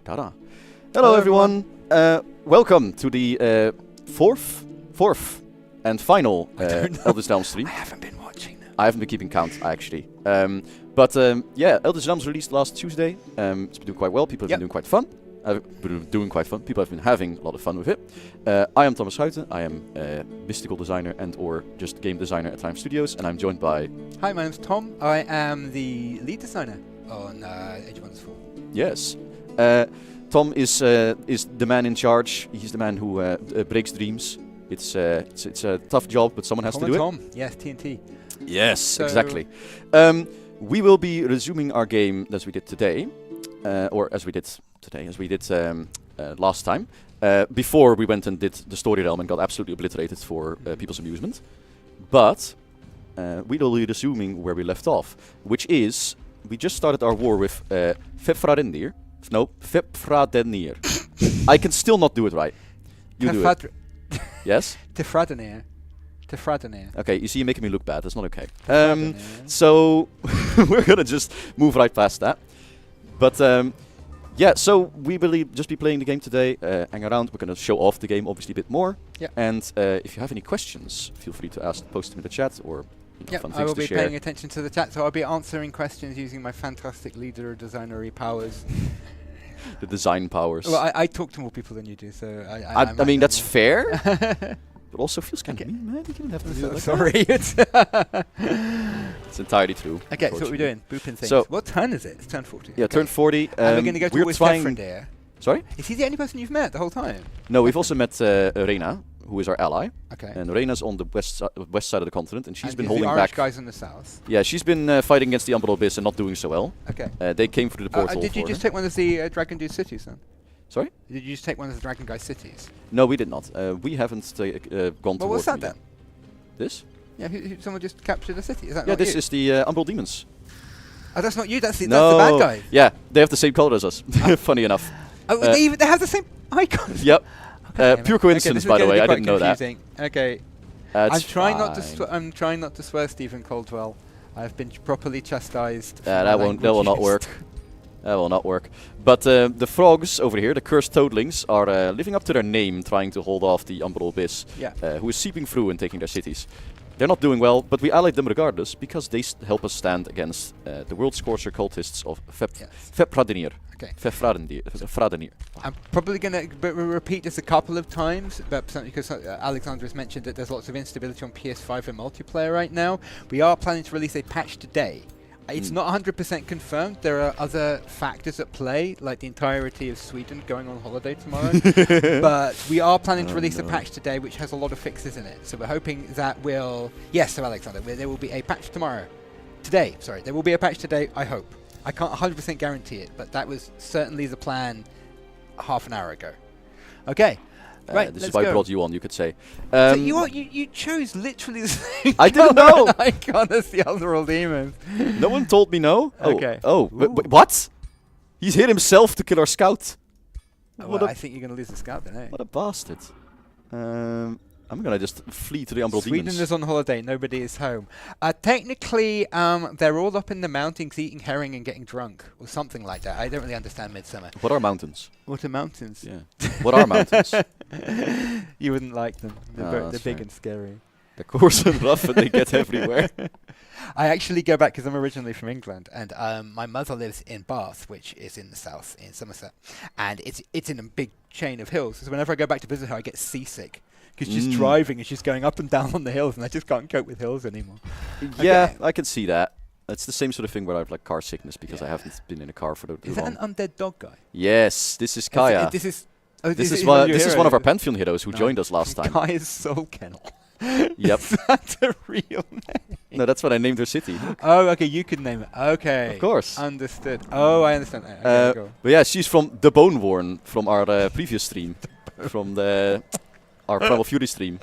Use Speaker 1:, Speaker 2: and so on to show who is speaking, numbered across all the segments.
Speaker 1: Ta-da. Hello everyone. Welcome to the fourth and final Eldritch Realms stream.
Speaker 2: I haven't been watching them.
Speaker 1: I haven't been keeping count, actually. Yeah, Eldritch Realms released last Tuesday. It's been doing quite well. People have been doing quite fun. People have been having a lot of fun with it. I am Thomas Schouten. I am a mystical designer and or just game designer at Time Studios, and I'm joined by...
Speaker 2: Hi, my name's Tom. I am the lead designer on Age of Wonders 4.
Speaker 1: Yes. Tom is the man in charge. He's the man who breaks dreams. It's a tough job, but someone has to do
Speaker 2: Tom. Yes, TNT.
Speaker 1: Yes, so exactly. We will be resuming our game as we did today, as we did last time. Before we went and did the story realm and got absolutely obliterated for people's amusement. But we will be resuming where we left off, which is we just started our war with Fefradenir. No, Fefradenir. I can still not do it right. You do it. Yes?
Speaker 2: Tefradenir.
Speaker 1: Okay, you see, you're making me look bad. That's not okay. So we're gonna just move right past that. But yeah, so we will just be playing the game today. Hang around. We're gonna show off the game obviously a bit more. Yeah. And if you have any questions, feel free to post them in the chat or.
Speaker 2: Yeah, I will be paying attention to the chat, so I'll be answering questions using my fantastic leader designery powers.
Speaker 1: The design powers.
Speaker 2: Well, I talk to more people than you do, so
Speaker 1: I mean, that's fair. But also feels kind of mean, man. You didn't have to do it like
Speaker 2: sorry.
Speaker 1: It's entirely true.
Speaker 2: Okay, so what are we doing? Booping things.
Speaker 1: So
Speaker 2: what turn is it? It's turn 40.
Speaker 1: Yeah, turn 40.
Speaker 2: And we're going to go to Fefradenir.
Speaker 1: Sorry?
Speaker 2: Is he the only person you've met the whole time?
Speaker 1: No, we've also met Reyna, who is our ally.
Speaker 2: Okay.
Speaker 1: And Reyna's on the west side of the continent, and she's been holding
Speaker 2: the
Speaker 1: back.
Speaker 2: The guys in the south.
Speaker 1: Yeah, she's been fighting against the Umbral Abyss and not doing so well.
Speaker 2: Okay.
Speaker 1: They came through the portal.
Speaker 2: Did you just take one of the Dragon Dude cities then?
Speaker 1: Sorry?
Speaker 2: Did you just take one of the Dragon Guy cities?
Speaker 1: No, we did not. We haven't gone towards.
Speaker 2: Well, what's that then?
Speaker 1: This?
Speaker 2: Yeah, someone just captured a city. Is that
Speaker 1: not this is the Umbral Demons.
Speaker 2: Oh, that's not you. That's the bad guy.
Speaker 1: Yeah, they have the same color as us. Funny enough.
Speaker 2: Oh, they have the same icons.
Speaker 1: Yep. Pure coincidence, by the way. I didn't know that.
Speaker 2: Okay. I'm trying not to swear, Stephen Caldwell. I've been properly chastised.
Speaker 1: That will not work. That will not work. But the frogs over here, the cursed toadlings, are living up to their name, trying to hold off the Umbral Abyss, who is seeping through and taking their cities. They're not doing well, but we allied them regardless, because they help us stand against the World Scorcher cultists of Fefradenir.
Speaker 2: Okay.
Speaker 1: Fefradenir.
Speaker 2: I'm probably going to repeat this a couple of times, but because Alexander has mentioned that there's lots of instability on PS5 and multiplayer right now. We are planning to release a patch today. It's not 100% confirmed. There are other factors at play, like the entirety of Sweden going on holiday tomorrow. But we are planning to release a patch today, which has a lot of fixes in it. So we're hoping that will... Yes, so Alexander, there will be a patch tomorrow. Today, sorry. There will be a patch today, I hope. I can't 100% guarantee it, but that was certainly the plan half an hour ago. Okay. Right,
Speaker 1: this is why I brought you on, you could say.
Speaker 2: So you chose literally the same
Speaker 1: I didn't know!
Speaker 2: icon as the Umbral Demons.
Speaker 1: No one told me no?
Speaker 2: Okay.
Speaker 1: Oh, what? He's hit himself to kill our scout.
Speaker 2: Well, I think you're going to lose the scout then, eh?
Speaker 1: What a bastard. I'm going to just flee to the Umbral Demons.
Speaker 2: Sweden is on holiday, nobody is home. Technically, they're all up in the mountains eating herring and getting drunk, or something like that. I don't really understand Midsummer.
Speaker 1: What are mountains?
Speaker 2: What are mountains?
Speaker 1: Yeah. What are mountains?
Speaker 2: You wouldn't like them. They're big and scary.
Speaker 1: They're coarse and rough and they get everywhere.
Speaker 2: I actually go back because I'm originally from England, and my mother lives in Bath, which is in the south, in Somerset. And it's in a big chain of hills. So whenever I go back to visit her, I get seasick. Because she's driving and she's going up and down on the hills, and I just can't cope with hills anymore.
Speaker 1: Yeah, I can see that. It's the same sort of thing where I have like car sickness because I haven't been in a car for the
Speaker 2: Is that an undead dog guy?
Speaker 1: Yes, this is Kaya.
Speaker 2: This is
Speaker 1: one of our Pantheon heroes who joined us last time.
Speaker 2: Kaya's Soul Kennel.
Speaker 1: Yep.
Speaker 2: Is that a real name?
Speaker 1: No, that's what I named her city.
Speaker 2: Oh, okay, you could name it. Okay.
Speaker 1: Of course.
Speaker 2: Understood. Oh, I understand. Okay,
Speaker 1: but yeah, she's from the Boneworn from our previous stream. From our Primal Fury stream.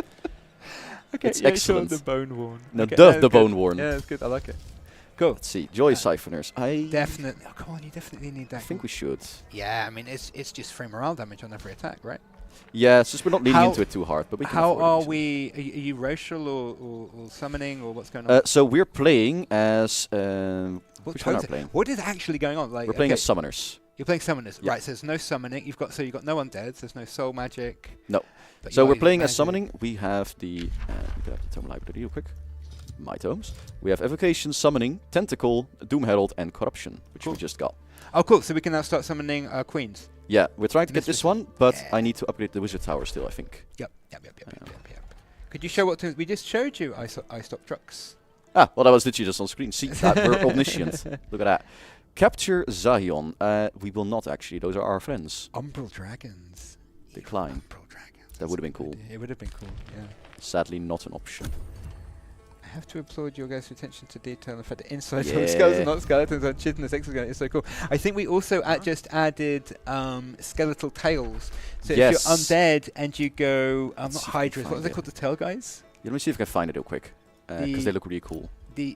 Speaker 2: Okay,
Speaker 1: it's excellent.
Speaker 2: The Boneworn.
Speaker 1: No, okay, the Boneworn.
Speaker 2: Yeah, that's good. I like it. Cool.
Speaker 1: Let's see. Joy Siphoners.
Speaker 2: Definitely. Oh, come on, you definitely need that.
Speaker 1: I think we should.
Speaker 2: Yeah, I mean, it's just free morale damage on every attack, right?
Speaker 1: Yeah, it's just we're not leaning into it too hard, but we can
Speaker 2: How are we? Are you racial or summoning or what's going on?
Speaker 1: So we're playing as which one are we playing?
Speaker 2: What is actually going on? Like
Speaker 1: we're playing as summoners.
Speaker 2: You're playing summoners,
Speaker 1: Yeah.
Speaker 2: right? So there's no summoning. You've got no undeads. There's no soul magic.
Speaker 1: No.
Speaker 2: but
Speaker 1: So
Speaker 2: you
Speaker 1: we're
Speaker 2: are
Speaker 1: playing as
Speaker 2: magic.
Speaker 1: summoning. We have the we could have the tome library real quick. My tomes. We have evocation, summoning, tentacle, doom herald, and corruption, which we just got.
Speaker 2: Oh, cool. So we can now start summoning queens.
Speaker 1: Yeah, we're trying to get
Speaker 2: This
Speaker 1: this one, but
Speaker 2: yeah.
Speaker 1: I need to upgrade the wizard tower still, I think.
Speaker 2: Yep. Could you show what we just showed you? I stop trucks.
Speaker 1: Ah, well, that was literally just on screen. See, that we're omniscient. Look at that. Capture Zahion. We will not actually. Those are our friends.
Speaker 2: Umbral dragons.
Speaker 1: Decline.
Speaker 2: Umbral dragons.
Speaker 1: That would have been cool.
Speaker 2: It would have been cool. Yeah.
Speaker 1: Sadly, not an option.
Speaker 2: I have to applaud your guys' attention to detail and the fact that inside on skulls and not skeletons on chitinous exoskeleton is so cool. I think we also just added skeletal tails. So
Speaker 1: Yes.
Speaker 2: if you're undead and you go, not
Speaker 1: see if I can
Speaker 2: hydras, what are
Speaker 1: find
Speaker 2: they
Speaker 1: it.
Speaker 2: called, the tail guys?
Speaker 1: Yeah, let me see if I can find it real quick. Because they look really cool.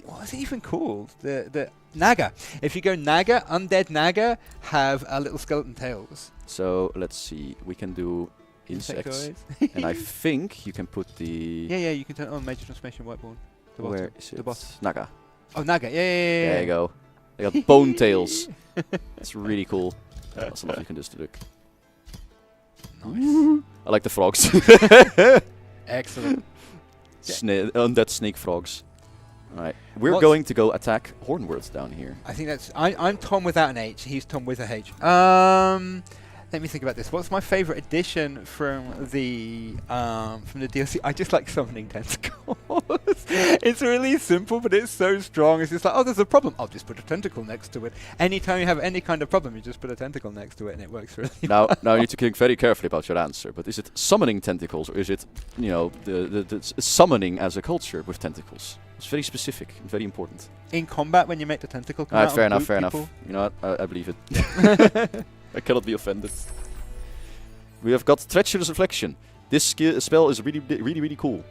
Speaker 2: What is it even called? The Naga. If you go Naga, undead Naga have little skeleton tails.
Speaker 1: So let's see. We can do insects.
Speaker 2: Insectoids.
Speaker 1: And I think you can put the...
Speaker 2: Yeah, you can turn on major transformation whiteboard. The
Speaker 1: Where
Speaker 2: bottom.
Speaker 1: is
Speaker 2: The
Speaker 1: it?
Speaker 2: bottom.
Speaker 1: Naga.
Speaker 2: Oh, Naga. Yeah.
Speaker 1: There you go. They got bone tails. It's really cool. That's enough you can just look.
Speaker 2: Nice.
Speaker 1: I like the frogs.
Speaker 2: Excellent.
Speaker 1: Undead snake frogs. Alright. We're
Speaker 2: What's-
Speaker 1: going to go attack Hornworth down here.
Speaker 2: I think that's. I'm Tom without an H. He's Tom with a H. Let me think about this. What's my favorite addition from the DLC? I just like summoning tentacles. It's really simple, but it's so strong. It's just like, oh, there's a problem. I'll just put a tentacle next to it. Anytime you have any kind of problem, you just put a tentacle next to it, and it works really
Speaker 1: Now,
Speaker 2: well.
Speaker 1: now you need to think very carefully about your answer. But is it summoning tentacles, or is it, you know, the summoning as a culture with tentacles? It's very specific and very important.
Speaker 2: In combat, when you make the tentacle come out,
Speaker 1: Fair
Speaker 2: and
Speaker 1: enough,
Speaker 2: boot
Speaker 1: fair enough.
Speaker 2: people.
Speaker 1: You know what? I believe it. I cannot be offended. We have got Treacherous Reflection. This spell is really cool.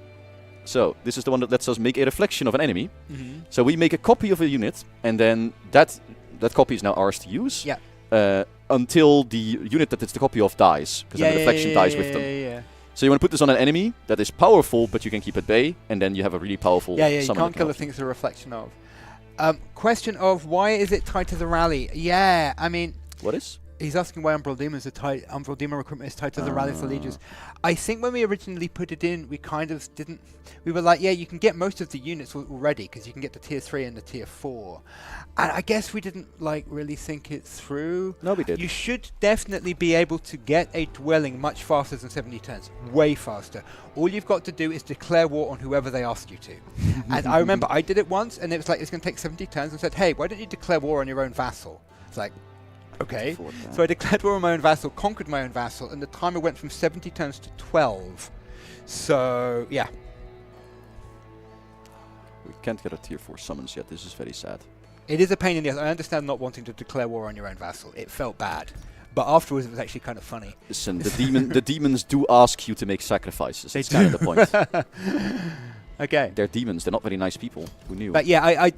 Speaker 1: So, this is the one that lets us make a reflection of an enemy.
Speaker 2: Mm-hmm.
Speaker 1: So we make a copy of a unit, and then that copy is now ours to use.
Speaker 2: Yeah.
Speaker 1: Until the unit that it's the copy of dies, because then the reflection dies with them.
Speaker 2: Yeah.
Speaker 1: So you want to put this on an enemy that is powerful, but you can keep at bay, and then you have a really powerful.
Speaker 2: Yeah. You
Speaker 1: summon
Speaker 2: can't
Speaker 1: that
Speaker 2: kill
Speaker 1: can
Speaker 2: the things a reflection of. Question of why is it tied to the rally? Yeah, I mean,
Speaker 1: What is?
Speaker 2: he's asking why Umbral Demons are tied. Umbral Demon recruitment is tied to the Rally for Legions. I think when we originally put it in, we kind of didn't. We were like, yeah, you can get most of the units already because you can get the tier 3 and the tier 4. And I guess we didn't like really think it through.
Speaker 1: No, we did.
Speaker 2: You should definitely be able to get a dwelling much faster than 70 turns. Way faster. All you've got to do is declare war on whoever they ask you to. And I remember I did it once, and it was like, it's going to take 70 turns, and said, hey, why don't you declare war on your own vassal? It's like, okay. So I declared war on my own vassal, conquered my own vassal, and the timer went from 70 turns to 12. So, yeah.
Speaker 1: We can't get a tier 4 summons yet. This is very sad.
Speaker 2: It is a pain in the ass. I understand not wanting to declare war on your own vassal. It felt bad. But afterwards, it was actually kind of funny.
Speaker 1: Listen, the demons do ask you to make sacrifices.
Speaker 2: They
Speaker 1: That's kind of the point.
Speaker 2: Okay.
Speaker 1: They're demons. They're not very nice people. Who knew?
Speaker 2: But yeah, I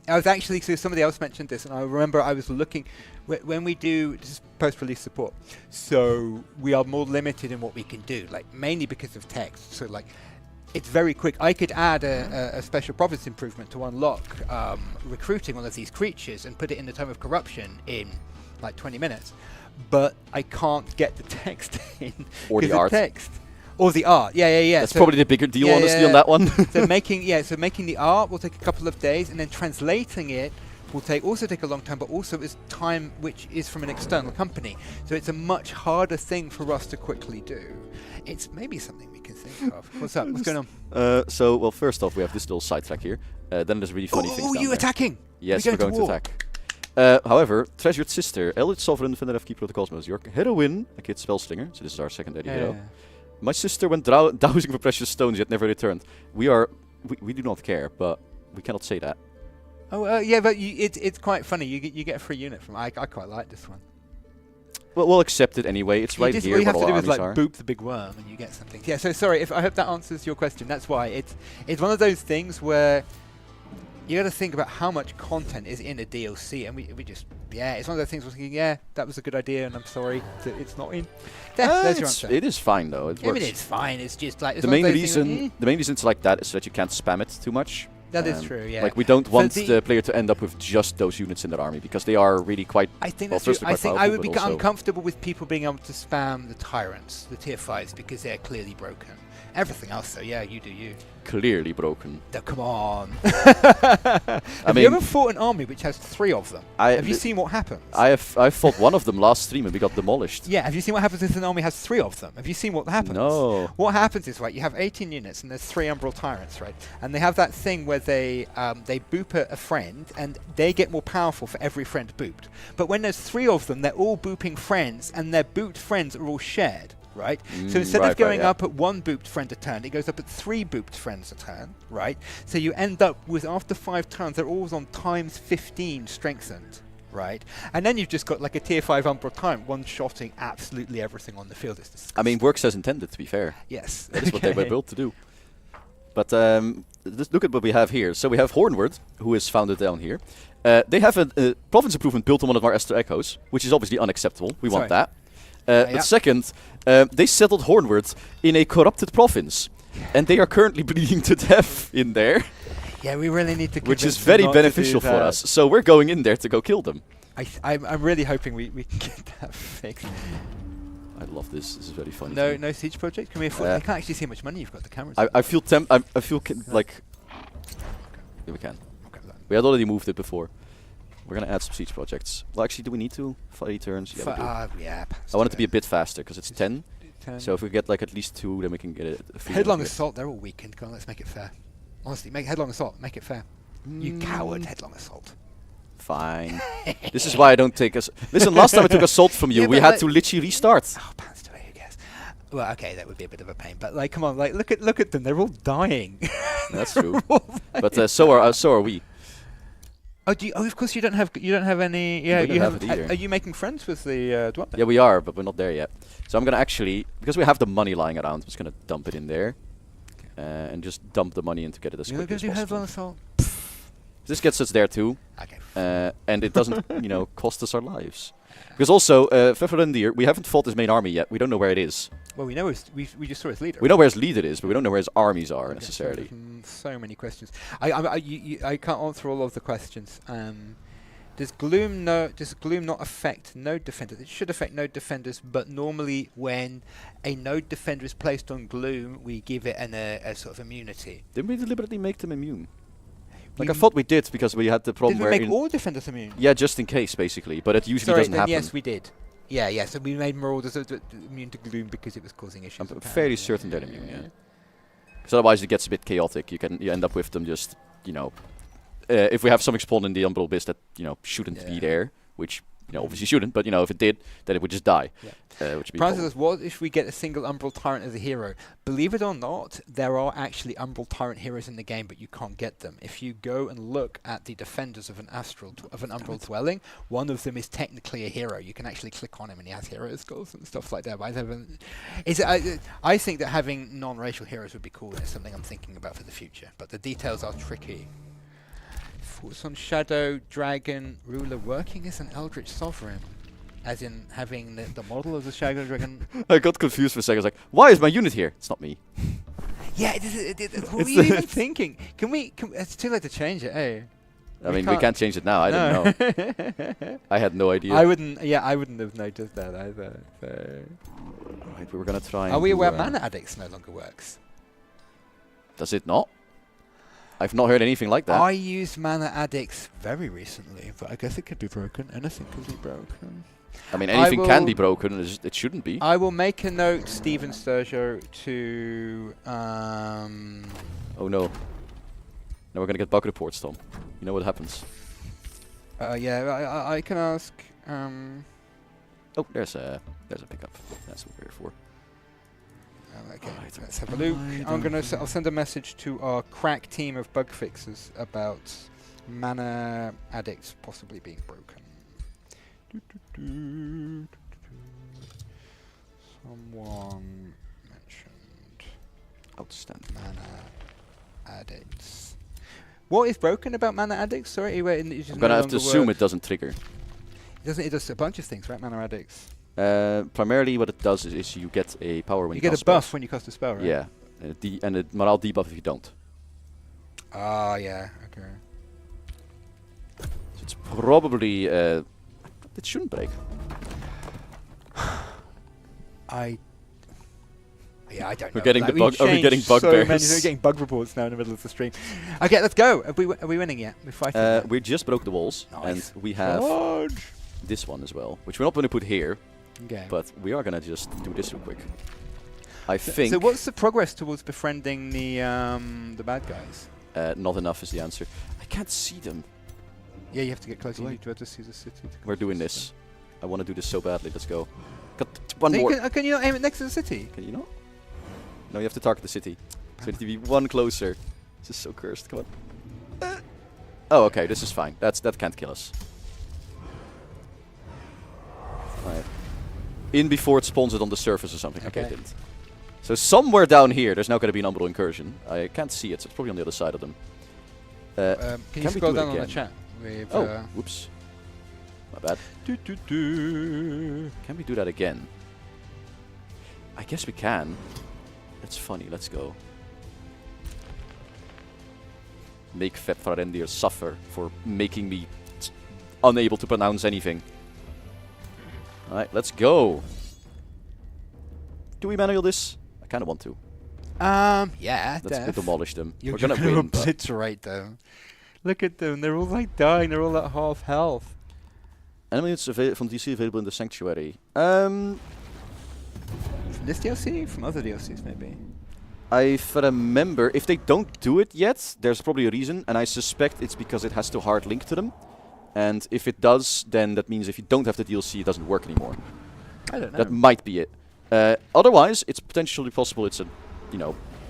Speaker 2: was actually, so somebody else mentioned this, and I remember I was looking, when we do this is post-release support, so we are more limited in what we can do, like mainly because of text. So like, it's very quick. I could add a special province improvement to unlock recruiting one of these creatures and put it in the Tome of Corruption in like 20 minutes, but I can't get the text in.
Speaker 1: Or the
Speaker 2: 'cause
Speaker 1: art.
Speaker 2: Text. Or the art, yeah.
Speaker 1: That's
Speaker 2: So
Speaker 1: probably the bigger deal,
Speaker 2: yeah,
Speaker 1: honestly,
Speaker 2: yeah.
Speaker 1: on that one.
Speaker 2: so making the art will take a couple of days, and then translating it will also take a long time, but also is time which is from an external company. So it's a much harder thing for us to quickly do. It's maybe something we can think of. What's up? What's going on?
Speaker 1: Well, first off, we have this little sidetrack here. Then there's really funny things
Speaker 2: Oh,
Speaker 1: down
Speaker 2: you
Speaker 1: there.
Speaker 2: attacking?
Speaker 1: Yes,
Speaker 2: We're
Speaker 1: we're
Speaker 2: going
Speaker 1: going
Speaker 2: to
Speaker 1: to attack. However, Treasured Sister, Eldritch Sovereign, Venerable Keeper of the Cosmos, your heroine, a kid spellslinger, so this is our secondary hero. My sister went dowsing for precious stones yet never returned. We do not care, but we cannot say that.
Speaker 2: Oh, yeah, but it's quite funny. You get a free unit from. I quite like this one.
Speaker 1: Well, we'll accept it anyway. It's right here
Speaker 2: All you
Speaker 1: where
Speaker 2: have
Speaker 1: all
Speaker 2: to
Speaker 1: our
Speaker 2: do is
Speaker 1: armies
Speaker 2: like
Speaker 1: are.
Speaker 2: boop the big worm, and you get something. Yeah. So sorry if I hope that answers your question. That's why it's one of those things where you got to think about how much content is in a DLC, and we just it's one of those things we're thinking, yeah, that was a good idea, and I'm sorry that it's not in. There's your answer.
Speaker 1: It is fine though. It
Speaker 2: I
Speaker 1: works.
Speaker 2: mean, it's fine. It's just like it's
Speaker 1: the
Speaker 2: one of
Speaker 1: main
Speaker 2: those things
Speaker 1: reason it's like that is that you can't spam it too much.
Speaker 2: That is true, yeah.
Speaker 1: Like we don't want the player to end up with just those units in their army because they are really quite.
Speaker 2: I think
Speaker 1: well,
Speaker 2: that's true. I think I would be
Speaker 1: also
Speaker 2: uncomfortable with people being able to spam the tyrants, the tier 5s, because they're clearly broken. Everything else, though, yeah, you do you.
Speaker 1: Clearly broken.
Speaker 2: Come on. Have you ever fought an army which has 3 of them? Have you seen what happens?
Speaker 1: I fought one of them last stream and we got demolished.
Speaker 2: Yeah, have you seen what happens if an army has 3 of them? Have you seen what happens?
Speaker 1: No.
Speaker 2: What happens is, right, you have 18 units and there's 3 Umbral Tyrants, right? And they have that thing where they boop a friend and they get more powerful for every friend booped. But when there's 3 of them, they're all booping friends and their booped friends are all shared. Right? So instead of going up at 1 booped friend a turn, it goes up at 3 booped friends a turn, right? So you end up with, after 5 turns, they're always on times 15 strengthened, right? And then you've just got like a tier 5 Umbral Tyrant one-shotting absolutely everything on the field.
Speaker 1: I mean, works as intended, to be fair.
Speaker 2: Yes.
Speaker 1: That is what they were built to do. But just look at what we have here. So we have Hornward, who is founded down here. They have a province improvement built on one of our Esther Echoes, which is obviously unacceptable. We want that. But second, they settled Hornward in a corrupted province, and they are currently bleeding to death in there.
Speaker 2: Yeah, we really need to.
Speaker 1: Which is very beneficial for us. So we're going in there to go kill them.
Speaker 2: I'm really hoping we can get that fixed.
Speaker 1: I love this. This is very funny.
Speaker 2: No siege project. Can we afford? I can't actually see how much money you've got. The cameras.
Speaker 1: I feel like. Yeah, we can. Okay. We had already moved it before. We're going to add some siege projects. Well, actually, do we need to? 40 turns? Yeah,
Speaker 2: yeah.
Speaker 1: I want it to be a bit faster, because it's 10. So if we get like at least 2, then we can get it.
Speaker 2: Headlong Assault, they're all weakened. Come on, let's make it fair. Honestly, make Headlong Assault. Make it fair. You coward, Headlong Assault.
Speaker 1: Fine. This is why I don't take us. Listen, last time I took Assault from you, we had to literally restart.
Speaker 2: Oh, pants to it, who cares? Well, okay, that would be a bit of a pain, but like, come on, like, look at them. They're all dying.
Speaker 1: That's true. But so are we.
Speaker 2: Oh, of course you don't have any. Yeah,
Speaker 1: you have it either.
Speaker 2: Are you making friends with the dwarf?
Speaker 1: Yeah, we are, but we're not there yet. So I'm gonna actually, because we have the money lying around, I'm just gonna dump it in there, and just dump the money in to get it as quickly as possible. This gets us there too, and it doesn't, cost us our lives. Because also, Fefarendir, we haven't fought his main army yet. We don't know where it is.
Speaker 2: Well, we know we just saw his leader.
Speaker 1: We know where his leader is, but we don't know where his armies are necessarily.
Speaker 2: So many questions. I can't answer all of the questions. Does Gloom not affect node defenders? It should affect node defenders, but normally when a node defender is placed on Gloom, we give it a sort of immunity.
Speaker 1: Didn't we deliberately make them immune? Like I thought we did, because we had the problem
Speaker 2: where... Did we make all defenders immune?
Speaker 1: Yeah, just in case, basically. But it usually doesn't happen.
Speaker 2: Yes, we did. Yeah, so we made Marauders immune to Gloom because it was causing issues.
Speaker 1: I'm fairly certain they're immune, yeah. Because otherwise it gets a bit chaotic. You end up with them just, if we have something spawned in the Umbral Abyss that, shouldn't be there, which, obviously shouldn't, but, if it did, then it would just die. Yeah. Which would be
Speaker 2: Francis says, what if we get a single Umbral Tyrant as a hero? Believe it or not, there are actually Umbral Tyrant heroes in the game, but you can't get them. If you go and look at the defenders of an Umbral Dwelling, one of them is technically a hero. You can actually click on him and he has hero skills and stuff like that. But I think that having non-racial heroes would be cool. It's something I'm thinking about for the future, but the details are tricky. Thoughts on Shadow Dragon Ruler working as an Eldritch Sovereign? As in having the model of the Shadow Dragon.
Speaker 1: I got confused for a second. I was like, why is my unit here? It's not me.
Speaker 2: Yeah, what were you even thinking? It's too late to change it, eh?
Speaker 1: I mean, we can't change it now. I don't know. I had no idea.
Speaker 2: I wouldn't have noticed that either. So.
Speaker 1: Right, we were going to try.
Speaker 2: Are we aware Mana Addicts no longer works?
Speaker 1: Does it not? I've not heard anything like that.
Speaker 2: I used Mana Addicts very recently, but I guess it could be broken. Anything could be broken.
Speaker 1: I mean, anything can be broken. It shouldn't be.
Speaker 2: I will make a note, Steven Sturgeon, to...
Speaker 1: Oh no. Now we're going to get bug reports, Tom. You know what happens.
Speaker 2: Yeah, I can ask...
Speaker 1: Oh, there's a pickup. That's what we're here for.
Speaker 2: Okay, let's have a look. I'll send a message to our crack team of bug fixers about Mana Addicts possibly being broken. Someone mentioned
Speaker 1: outstanding
Speaker 2: Mana Addicts. What is broken about Mana Addicts? Sorry, I'm
Speaker 1: gonna have to assume it doesn't trigger.
Speaker 2: It does a bunch of things, right? Mana Addicts.
Speaker 1: Primarily, what it does is you get a power when you
Speaker 2: get
Speaker 1: cast
Speaker 2: a buff
Speaker 1: spells.
Speaker 2: when you cast a spell, right?
Speaker 1: Yeah, and a morale debuff if you don't.
Speaker 2: Ah, yeah. Okay.
Speaker 1: So it's probably it shouldn't break.
Speaker 2: Yeah, I don't know.
Speaker 1: We're getting
Speaker 2: Like,
Speaker 1: the bug.
Speaker 2: we've
Speaker 1: Are we getting
Speaker 2: changed so
Speaker 1: bugbears?
Speaker 2: many- We're getting bug reports now in the middle of the stream. Okay, let's go. Are we winning yet? We're fighting. yet?
Speaker 1: We just broke the walls,
Speaker 2: Nice.
Speaker 1: and we have
Speaker 2: Charge.
Speaker 1: this one as well, which we're not going to put here,
Speaker 2: Okay.
Speaker 1: but we are going to just do this real quick. I think
Speaker 2: So what's the progress towards befriending the bad guys?
Speaker 1: not enough is the answer. I can't see them.
Speaker 2: Yeah, you have to get closer.
Speaker 1: Do I-
Speaker 2: You have to see the city.
Speaker 1: We're doing this. I want to do this so badly. Let's go. Got one
Speaker 2: So
Speaker 1: more.
Speaker 2: can you not aim it next to the city?
Speaker 1: Can you not? No, you have to target the city. So you have to be one closer. This is so cursed. Come on. Oh, okay. This is fine. That can't kill us. Alright. In before it spawns it on the surface or something. Okay, it
Speaker 2: Okay.
Speaker 1: didn't. So somewhere down here, there's now going to be an Umbral incursion. I can't see it, so it's probably on the other side of them.
Speaker 2: Can you
Speaker 1: can we
Speaker 2: scroll
Speaker 1: do it
Speaker 2: down on the
Speaker 1: again?
Speaker 2: chat? With,
Speaker 1: Oh, whoops. My bad.
Speaker 2: do, do, do.
Speaker 1: Can we do that again? I guess we can. That's funny. Let's go. Make Vetvarendir suffer for making me unable to pronounce anything. Alright, let's go. Do we manual this? I kind of want to.
Speaker 2: Yeah,
Speaker 1: Let's
Speaker 2: def.
Speaker 1: demolish them.
Speaker 2: You're
Speaker 1: We're gonna
Speaker 2: gonna
Speaker 1: win. but
Speaker 2: obliterate them. Look at them. They're all like dying. They're all at half health.
Speaker 1: Enemies from DC available in the Sanctuary.
Speaker 2: From this DLC? From other DLCs, maybe.
Speaker 1: I remember, if they don't do it yet, there's probably a reason, and I suspect it's because it has to hard link to them. And if it does, then that means if you don't have the DLC, it doesn't work anymore.
Speaker 2: I don't know.
Speaker 1: That might be it. Otherwise, it's potentially possible it's a,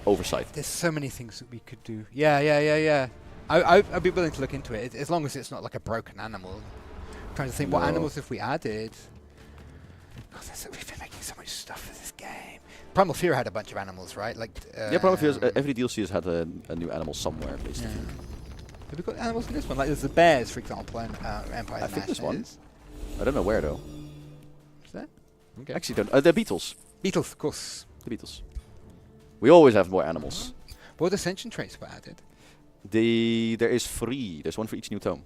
Speaker 1: oversight.
Speaker 2: There's so many things that we could do. Yeah. I'd be willing to look into it, as long as it's not like a broken animal. I'm trying to think, what
Speaker 1: No.
Speaker 2: animals have we added? God, we've been making so much stuff for this game. Primal Fear had a bunch of animals, right? Like
Speaker 1: Yeah, probably every DLC has had a new animal somewhere, at least.
Speaker 2: yeah. Have we got animals in this one? Like there's the bears, for example, and Empire
Speaker 1: I think there's one.
Speaker 2: Ashes.
Speaker 1: I don't know where, though.
Speaker 2: Is there? Okay.
Speaker 1: Actually, don't. The Beatles.
Speaker 2: Beetles, of course.
Speaker 1: The Beatles. We always have more animals.
Speaker 2: What ascension traits were added?
Speaker 1: There is 3. There's one for each new tome.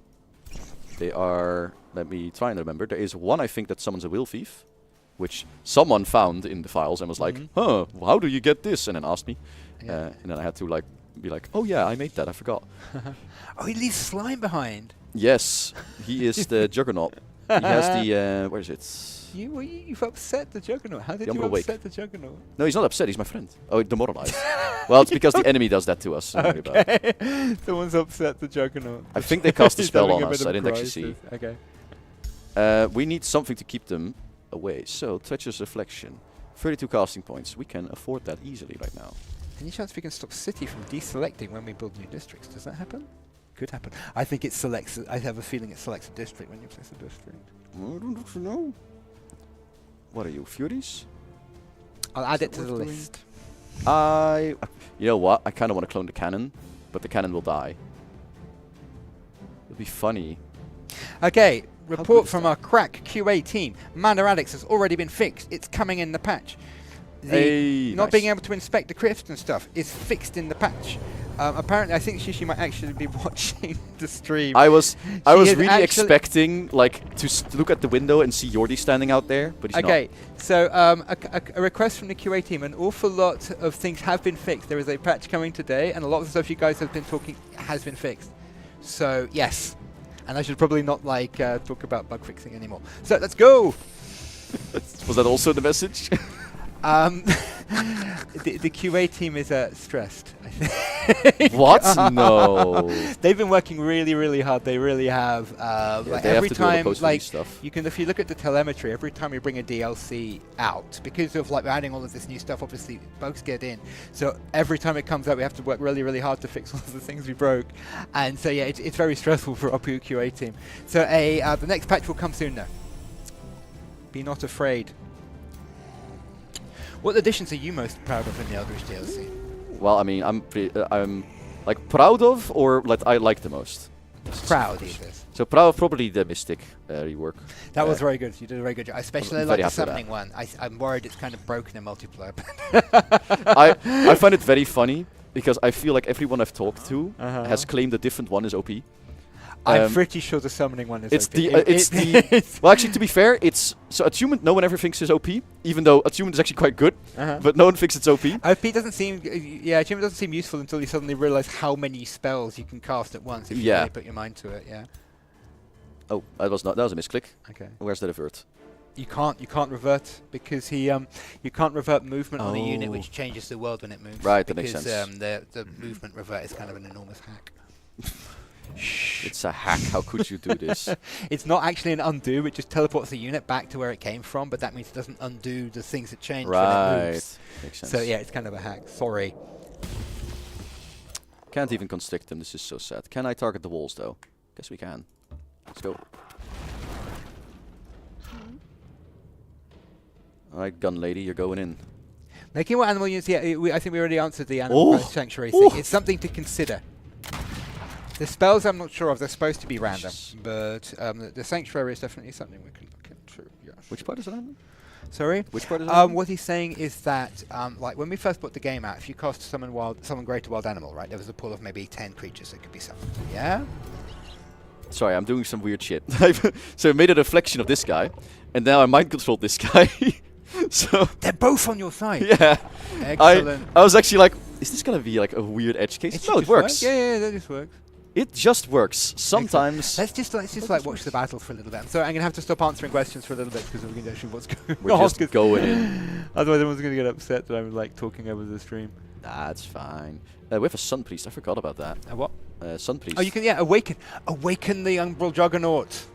Speaker 1: They are... Let me try and remember. There is one, I think, that summons a will thief, which someone found in the files and was like, huh, how do you get this? And then asked me.
Speaker 2: Yeah.
Speaker 1: And then I had to be like, oh yeah, I made that, I forgot.
Speaker 2: Oh, he leaves slime behind.
Speaker 1: Yes, he is the Juggernaut. He has the, where is it?
Speaker 2: You've upset the Juggernaut. How did
Speaker 1: The
Speaker 2: you
Speaker 1: Umbral Wake.
Speaker 2: upset the Juggernaut?
Speaker 1: No, he's not upset, he's my friend. Oh, demoralized. Well, it's because the enemy does that to us. Don't worry about it.
Speaker 2: Okay. Someone's upset the Juggernaut.
Speaker 1: I think they cast a
Speaker 2: He's
Speaker 1: spell
Speaker 2: having
Speaker 1: on
Speaker 2: a
Speaker 1: us,
Speaker 2: bit
Speaker 1: I
Speaker 2: of
Speaker 1: didn't actually see.
Speaker 2: crisis. Okay.
Speaker 1: We need something to keep them away. So, Treacherous Reflection. 32 casting points. We can afford that easily right now.
Speaker 2: Any chance we can stop City from deselecting when we build new districts? Does that happen? Could happen. I think it selects. I have a feeling it selects a district when you place a district.
Speaker 1: I don't know. What are you, Furies?
Speaker 2: I'll add
Speaker 1: Is
Speaker 2: it
Speaker 1: that
Speaker 2: to the
Speaker 1: worth doing?
Speaker 2: list.
Speaker 1: You know what? I kind of want to clone the cannon, but the cannon will die. It'll be funny.
Speaker 2: Okay,
Speaker 1: good
Speaker 2: report
Speaker 1: is
Speaker 2: from
Speaker 1: that?
Speaker 2: our crack QA team. Mana Addicts has already been fixed. It's coming in the patch. The
Speaker 1: Hey,
Speaker 2: not
Speaker 1: nice.
Speaker 2: being able to inspect the crypts and stuff is fixed in the patch. Apparently, I think Shishi might actually be watching the stream.
Speaker 1: I was
Speaker 2: She
Speaker 1: really
Speaker 2: has
Speaker 1: expecting to look at the window and see Jordi standing out there, but he's
Speaker 2: Okay, so a request from the QA team. An awful lot of things have been fixed. There is a patch coming today, and a lot of the stuff you guys have been talking has been fixed. So yes, and I should probably not talk about bug fixing anymore. So let's go.
Speaker 1: not. Was that also the message?
Speaker 2: The QA team is stressed, I think.
Speaker 1: What? No.
Speaker 2: They've been working really, really hard. They really have.
Speaker 1: They
Speaker 2: Every
Speaker 1: have to do all the
Speaker 2: time,
Speaker 1: post-release stuff.
Speaker 2: you can, if you look at the telemetry, every time we bring a DLC out, because of we're adding all of this new stuff, obviously bugs get in. So every time it comes out, we have to work really, really hard to fix all of the things we broke. And so yeah, it's very stressful for our QA team. So the next patch will come soon, though. Be not afraid. What additions are you most proud of in the Eldritch DLC?
Speaker 1: Well, I mean, I'm proud of, or I like the most.
Speaker 2: Proud, either.
Speaker 1: So proud of probably the Mythic rework.
Speaker 2: That was very good. You did a very good job. I especially
Speaker 1: I'm
Speaker 2: like
Speaker 1: very
Speaker 2: the
Speaker 1: happy with
Speaker 2: summoning one. I'm worried it's kind of broken in multiplayer.
Speaker 1: I find it very funny because I feel like everyone I've talked to has claimed a different one is OP.
Speaker 2: I'm pretty sure the summoning one is
Speaker 1: it's
Speaker 2: OP.
Speaker 1: Well, actually, to be fair, it's so attunement. No one ever thinks is OP, even though attunement is actually quite good. But no one thinks it's OP.
Speaker 2: OP doesn't seem. Yeah, attunement doesn't seem useful until you suddenly realise how many spells you can cast at once if you really put your mind to it. Yeah.
Speaker 1: Oh, that was a misclick.
Speaker 2: Okay.
Speaker 1: Where's the revert?
Speaker 2: You can't revert because you can't revert movement on a unit, which changes the world when it moves.
Speaker 1: Right, that makes sense.
Speaker 2: The movement revert is kind of an enormous hack.
Speaker 1: It's a hack. How could you do this?
Speaker 2: It's not actually an undo. It just teleports the unit back to where it came from, but that means it doesn't undo the things that change when it moves.
Speaker 1: Makes sense.
Speaker 2: So yeah, it's kind of a hack. Sorry.
Speaker 1: Can't even constrict them. This is so sad. Can I target the walls though? Guess we can. Let's go. Alright, gun lady, you're going in.
Speaker 2: Making what animal units? Yeah, I think we already answered the animal sanctuary thing. It's something to consider. The spells I'm not sure of. They're supposed to be random, but the sanctuary is definitely something we can look into. Yes.
Speaker 1: Which part is that?
Speaker 2: Sorry?
Speaker 1: Which part is that?
Speaker 2: What he's saying is that, like when we first put the game out, if you cast summon greater wild animal, right? There was a pool of maybe 10 creatures that could be summoned. Yeah.
Speaker 1: Sorry, I'm doing some weird shit. So I made a reflection of this guy, and now I mind controlled this guy. So
Speaker 2: they're both on your side.
Speaker 1: Yeah.
Speaker 2: Excellent.
Speaker 1: I was actually like, is this gonna be like a weird edge case? No, it works.
Speaker 2: Yeah, that just works.
Speaker 1: It just works. Sometimes.
Speaker 2: Let's just like watch the battle for a little bit. I'm sorry, I'm gonna have to stop answering questions for a little bit because we're gonna actually what's going on.
Speaker 1: We're just going in.
Speaker 2: Otherwise, everyone's gonna get upset that I'm like talking over the stream.
Speaker 1: That's fine. We have a Sun Priest. I forgot about that.
Speaker 2: A what?
Speaker 1: Sun Priest.
Speaker 2: Oh, you can awaken the Umbral Juggernaut.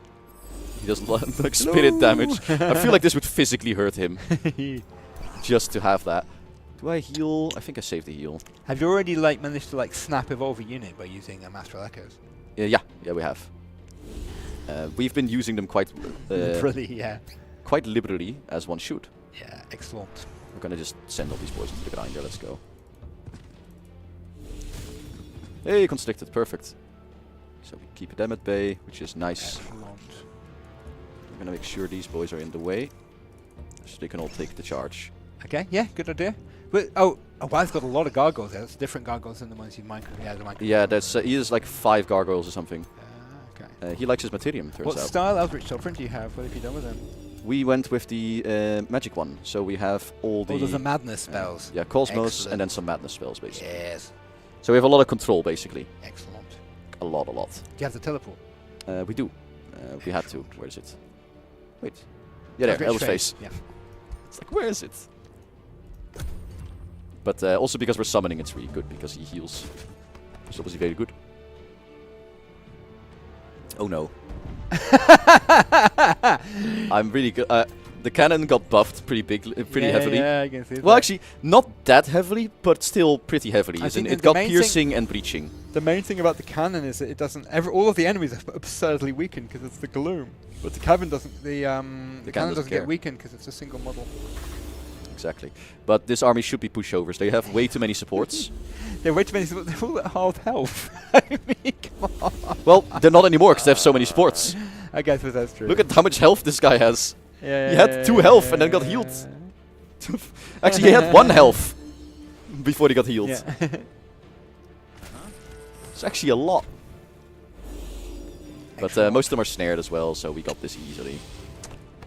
Speaker 1: He doesn't like spirit damage. I feel like this would physically hurt him. Just to have that. Do I heal? I think I saved the heal.
Speaker 2: Have you already like managed to like snap evolve a unit by using Astral Echoes?
Speaker 1: Yeah, we have. We've been using them quite quite liberally, as one should.
Speaker 2: Yeah, excellent.
Speaker 1: We're gonna just send all these boys into the grinder. Let's go. Hey, constricted, perfect. So we keep them at bay, which is nice.
Speaker 2: Excellent.
Speaker 1: We're gonna make sure these boys are in the way, so they can all take the charge.
Speaker 2: Okay, yeah, good idea. But wow, it's got a lot of gargoyles there. It's different gargoyles than the ones you might.
Speaker 1: Yeah, there's he has like 5 gargoyles or something.
Speaker 2: Okay.
Speaker 1: He likes his materium, turns out.
Speaker 2: What style Eldritch Sovereign do you have? What have you done with them?
Speaker 1: We went with the magic one, so we have all the.
Speaker 2: the madness spells.
Speaker 1: Yeah, Cosmos, and then some madness spells, basically.
Speaker 2: Yes.
Speaker 1: So we have a lot of control, basically.
Speaker 2: Excellent.
Speaker 1: A lot.
Speaker 2: Do you have the teleport?
Speaker 1: We do. We had to. Where is it? Wait. Yeah, there. Elder's face.
Speaker 2: Yeah.
Speaker 1: It's like, where is it? But also because we're summoning, it's really good because he heals. It's obviously very good. Oh no. I'm really good. The cannon got buffed pretty heavily.
Speaker 2: Yeah, I can see that.
Speaker 1: Well, actually, not that heavily, but still pretty heavily. It got piercing and breaching.
Speaker 2: The main thing about the cannon is that it doesn't. All of the enemies are absurdly weakened because it's the Gloom, but the cannon doesn't. The cannon doesn't get weakened because it's a single model.
Speaker 1: Exactly. But this army should be pushovers. They have way too many supports.
Speaker 2: They're way too many supports. They're all at half health. I mean, come on.
Speaker 1: Well, they're not anymore because they have so many supports.
Speaker 2: I guess that's true.
Speaker 1: Look at how much health this guy has.
Speaker 2: Yeah,
Speaker 1: he had 2 health and then got healed. Actually, he had 1 health before he got healed.
Speaker 2: Yeah.
Speaker 1: It's actually a lot. But most of them are snared as well, so we got this easily.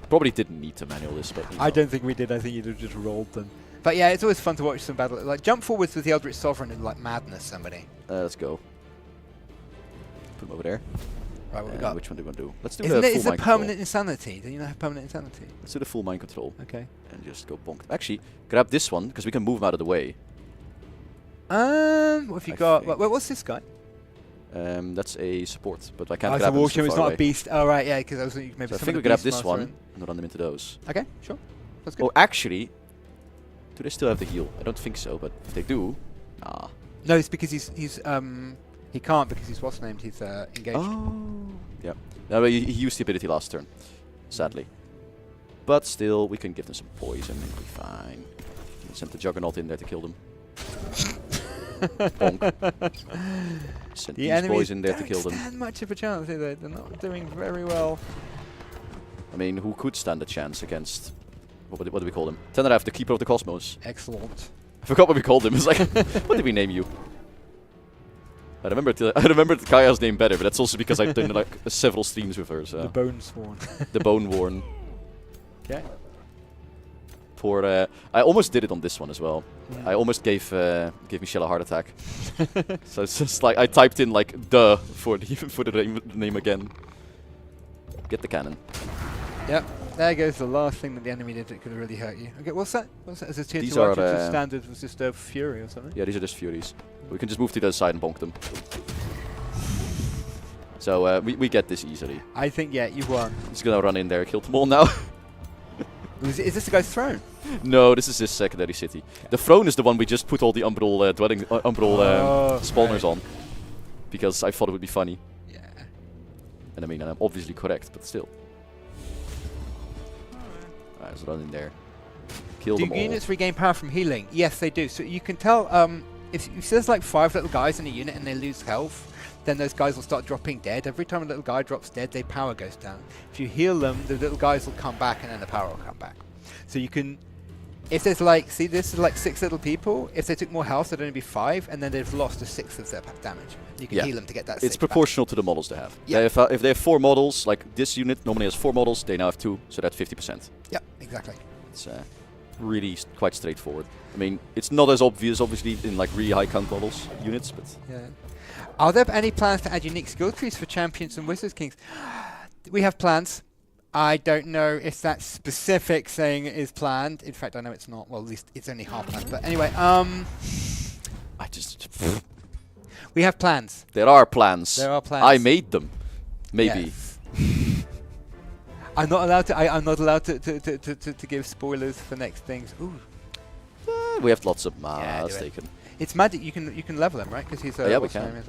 Speaker 1: Probably didn't need to manual this, but
Speaker 2: I don't think we did. I think you just rolled them. But yeah, it's always fun to watch some battle. Like jump forwards with the Eldritch Sovereign and like madness somebody.
Speaker 1: Let's go. Put him over there.
Speaker 2: Right, what we got?
Speaker 1: Which one do we want to do? Let's do
Speaker 2: Isn't
Speaker 1: the
Speaker 2: it?
Speaker 1: full
Speaker 2: Is
Speaker 1: mind
Speaker 2: it permanent
Speaker 1: control.
Speaker 2: insanity? Do you not have permanent insanity?
Speaker 1: Let's do the full mind control.
Speaker 2: Okay.
Speaker 1: And just go bonk. Actually, grab this one because we can move him out of the way.
Speaker 2: What have you got? What's this guy?
Speaker 1: That's a support, but I can't
Speaker 2: Oh,
Speaker 1: grab him
Speaker 2: it's not
Speaker 1: away.
Speaker 2: a beast. Oh right, yeah, because I was thinking maybe.
Speaker 1: So I think we grab this one and run them into those.
Speaker 2: Okay, sure. That's good.
Speaker 1: Oh, actually, do they still have the heal? I don't think so, but if they do, nah.
Speaker 2: No, it's because he can't because he's what's named. He's engaged.
Speaker 1: Oh, yeah. No, but he used the ability last turn, sadly. But still, we can give them some poison and be fine. Send the Juggernaut in there to kill them. Bonk. Send these boys in there to kill them.
Speaker 2: Don't stand much of a chance, do they? They're not doing very well.
Speaker 1: I mean, who could stand a chance against... What do we call him? Tenerife, the Keeper of the Cosmos.
Speaker 2: Excellent.
Speaker 1: I forgot what we called him. It's like, what did we name you? I remembered Kaya's name better, but that's also because I've done like several streams with her. So.
Speaker 2: The Bone Sworn.
Speaker 1: The Bone Worn.
Speaker 2: Okay.
Speaker 1: Poor. I almost did it on this one as well.
Speaker 2: Yeah.
Speaker 1: I almost gave Michelle a heart attack. So it's just like I typed in like "duh" for the name again. Get the cannon.
Speaker 2: Yep. There goes the last thing that the enemy did that could have really hurt you. Okay, what's that? What's that? Is it tier 2 just standard? Was just a Fury or something?
Speaker 1: Yeah, these are just Furies. We can just move to the other side and bonk them. So we get this easily.
Speaker 2: I think, yeah, you won.
Speaker 1: He's gonna run in there, kill them all now.
Speaker 2: Is this the guy's throne?
Speaker 1: No, this is his secondary city. Okay. The throne is the one we just put all the Umbral spawners on. Because I thought it would be funny.
Speaker 2: Yeah.
Speaker 1: And I mean, I'm obviously correct, but still. Alright, let's run in there. Kill them all.
Speaker 2: Do units regain power from healing? Yes, they do. So you can tell, if there's like 5 little guys in a unit and they lose health, then those guys will start dropping dead. Every time a little guy drops dead, their power goes down. If you heal them, the little guys will come back and then the power will come back. So you can, if there's like, see this is like 6 little people, if they took more health, there'd only be 5, and then they've lost a 6th of their damage. You can heal them to get that 6
Speaker 1: It's proportional to the models they have.
Speaker 2: Yeah.
Speaker 1: If they have 4 models, like this unit normally has 4 models, they now have 2, so that's 50%.
Speaker 2: Yeah, exactly.
Speaker 1: It's really quite straightforward. I mean, it's not as obvious, obviously, in like really high count models units, but
Speaker 2: yeah. Are there any plans to add unique skill trees for champions and wizards kings? We have plans. I don't know if that specific thing is planned. In fact, I know it's not. Well, at least it's only half planned. But anyway,
Speaker 1: I just
Speaker 2: we have plans.
Speaker 1: There are plans.
Speaker 2: There are plans.
Speaker 1: I made them. Maybe.
Speaker 2: Yes. I'm not allowed to. I'm not allowed to give spoilers for next things. Ooh.
Speaker 1: We have lots of
Speaker 2: that's
Speaker 1: taken.
Speaker 2: It's magic. You can level him, right? Because he's
Speaker 1: yeah, we can.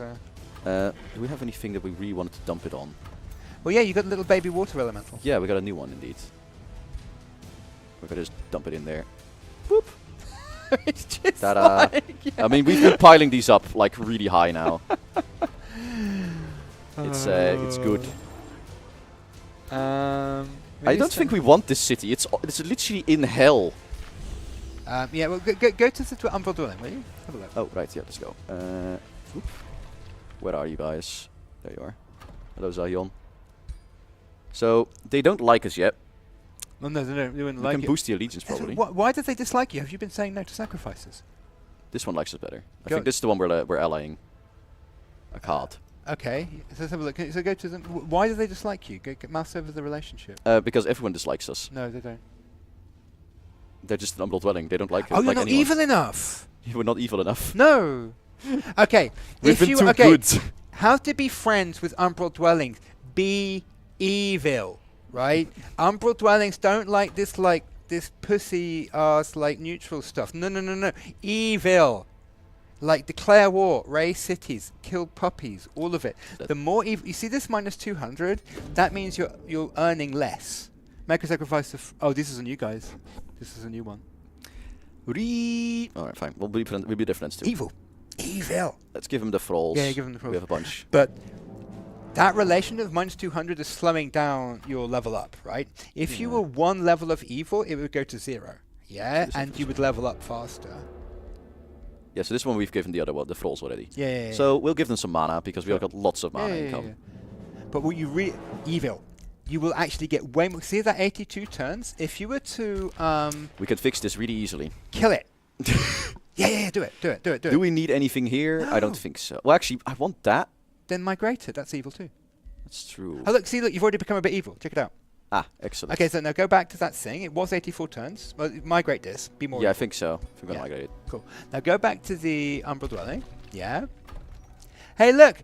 Speaker 1: Do we have anything that we really wanted to dump it on?
Speaker 2: Well, yeah, you got a little baby water elemental.
Speaker 1: Yeah, we got a new one indeed. We're gonna just dump it in there. Boop.
Speaker 2: It's just
Speaker 1: like, I mean, we've been piling these up like really high now. It's good. I don't think we want this city. It's literally in hell.
Speaker 2: Yeah, well, go to the Umbral dwelling, will you? Have a look.
Speaker 1: Oh, right, yeah, let's go. Where are you guys? There you are. Hello, Zion. So, they don't like us yet.
Speaker 2: Well, no, they wouldn't like it.
Speaker 1: We can boost the allegiance, probably.
Speaker 2: Why did they dislike you? Have you been saying no to sacrifices?
Speaker 1: This one likes us better. I think this is the one we're allying. A card.
Speaker 2: Okay, so let's have a look. So go to them. Why do they dislike you? Mouse over the relationship.
Speaker 1: Because everyone dislikes us.
Speaker 2: No, they don't.
Speaker 1: They're just an Umbral dwelling. They don't like us.
Speaker 2: Oh, you're not evil enough.
Speaker 1: You were not evil enough.
Speaker 2: No. Okay.
Speaker 1: We've been too good.
Speaker 2: How to be friends with Umbral dwellings? Be evil, right? Umbral dwellings don't like this pussy ass neutral stuff. No. Evil. Like declare war, raise cities, kill puppies, all of it. The more evil you see this minus 200, that means you're earning less. Make a sacrifice of this is a new guys. This is a new one.
Speaker 1: Alright, fine. We'll be different too.
Speaker 2: Evil.
Speaker 1: Let's give him the thralls.
Speaker 2: Yeah, give him the thralls.
Speaker 1: We have a bunch.
Speaker 2: But that relation of minus 200 is slowing down your level up, right? If you were 1 level of evil, it would go to 0. Yeah, and you would level up faster.
Speaker 1: Yeah, so this one we've given the other one, the thralls already.
Speaker 2: Yeah.
Speaker 1: So we'll give them some mana because we've got lots of mana income.
Speaker 2: Yeah. But what you evil. You will actually get way more. See that 82 turns? If you were to
Speaker 1: we can fix this really easily.
Speaker 2: Kill it. Yeah, do it.
Speaker 1: Do we need anything here? No. I don't think so. Well, actually, I want that.
Speaker 2: Then migrate it. That's evil too.
Speaker 1: That's true.
Speaker 2: Oh, look, you've already become a bit evil. Check it out.
Speaker 1: Ah, excellent.
Speaker 2: Okay, so now go back to that thing. It was 84 turns. Well, migrate this. Be more evil.
Speaker 1: I think so. I think I'm going to migrate it.
Speaker 2: Cool. Now go back to the Umbral dwelling. Yeah. Hey, look.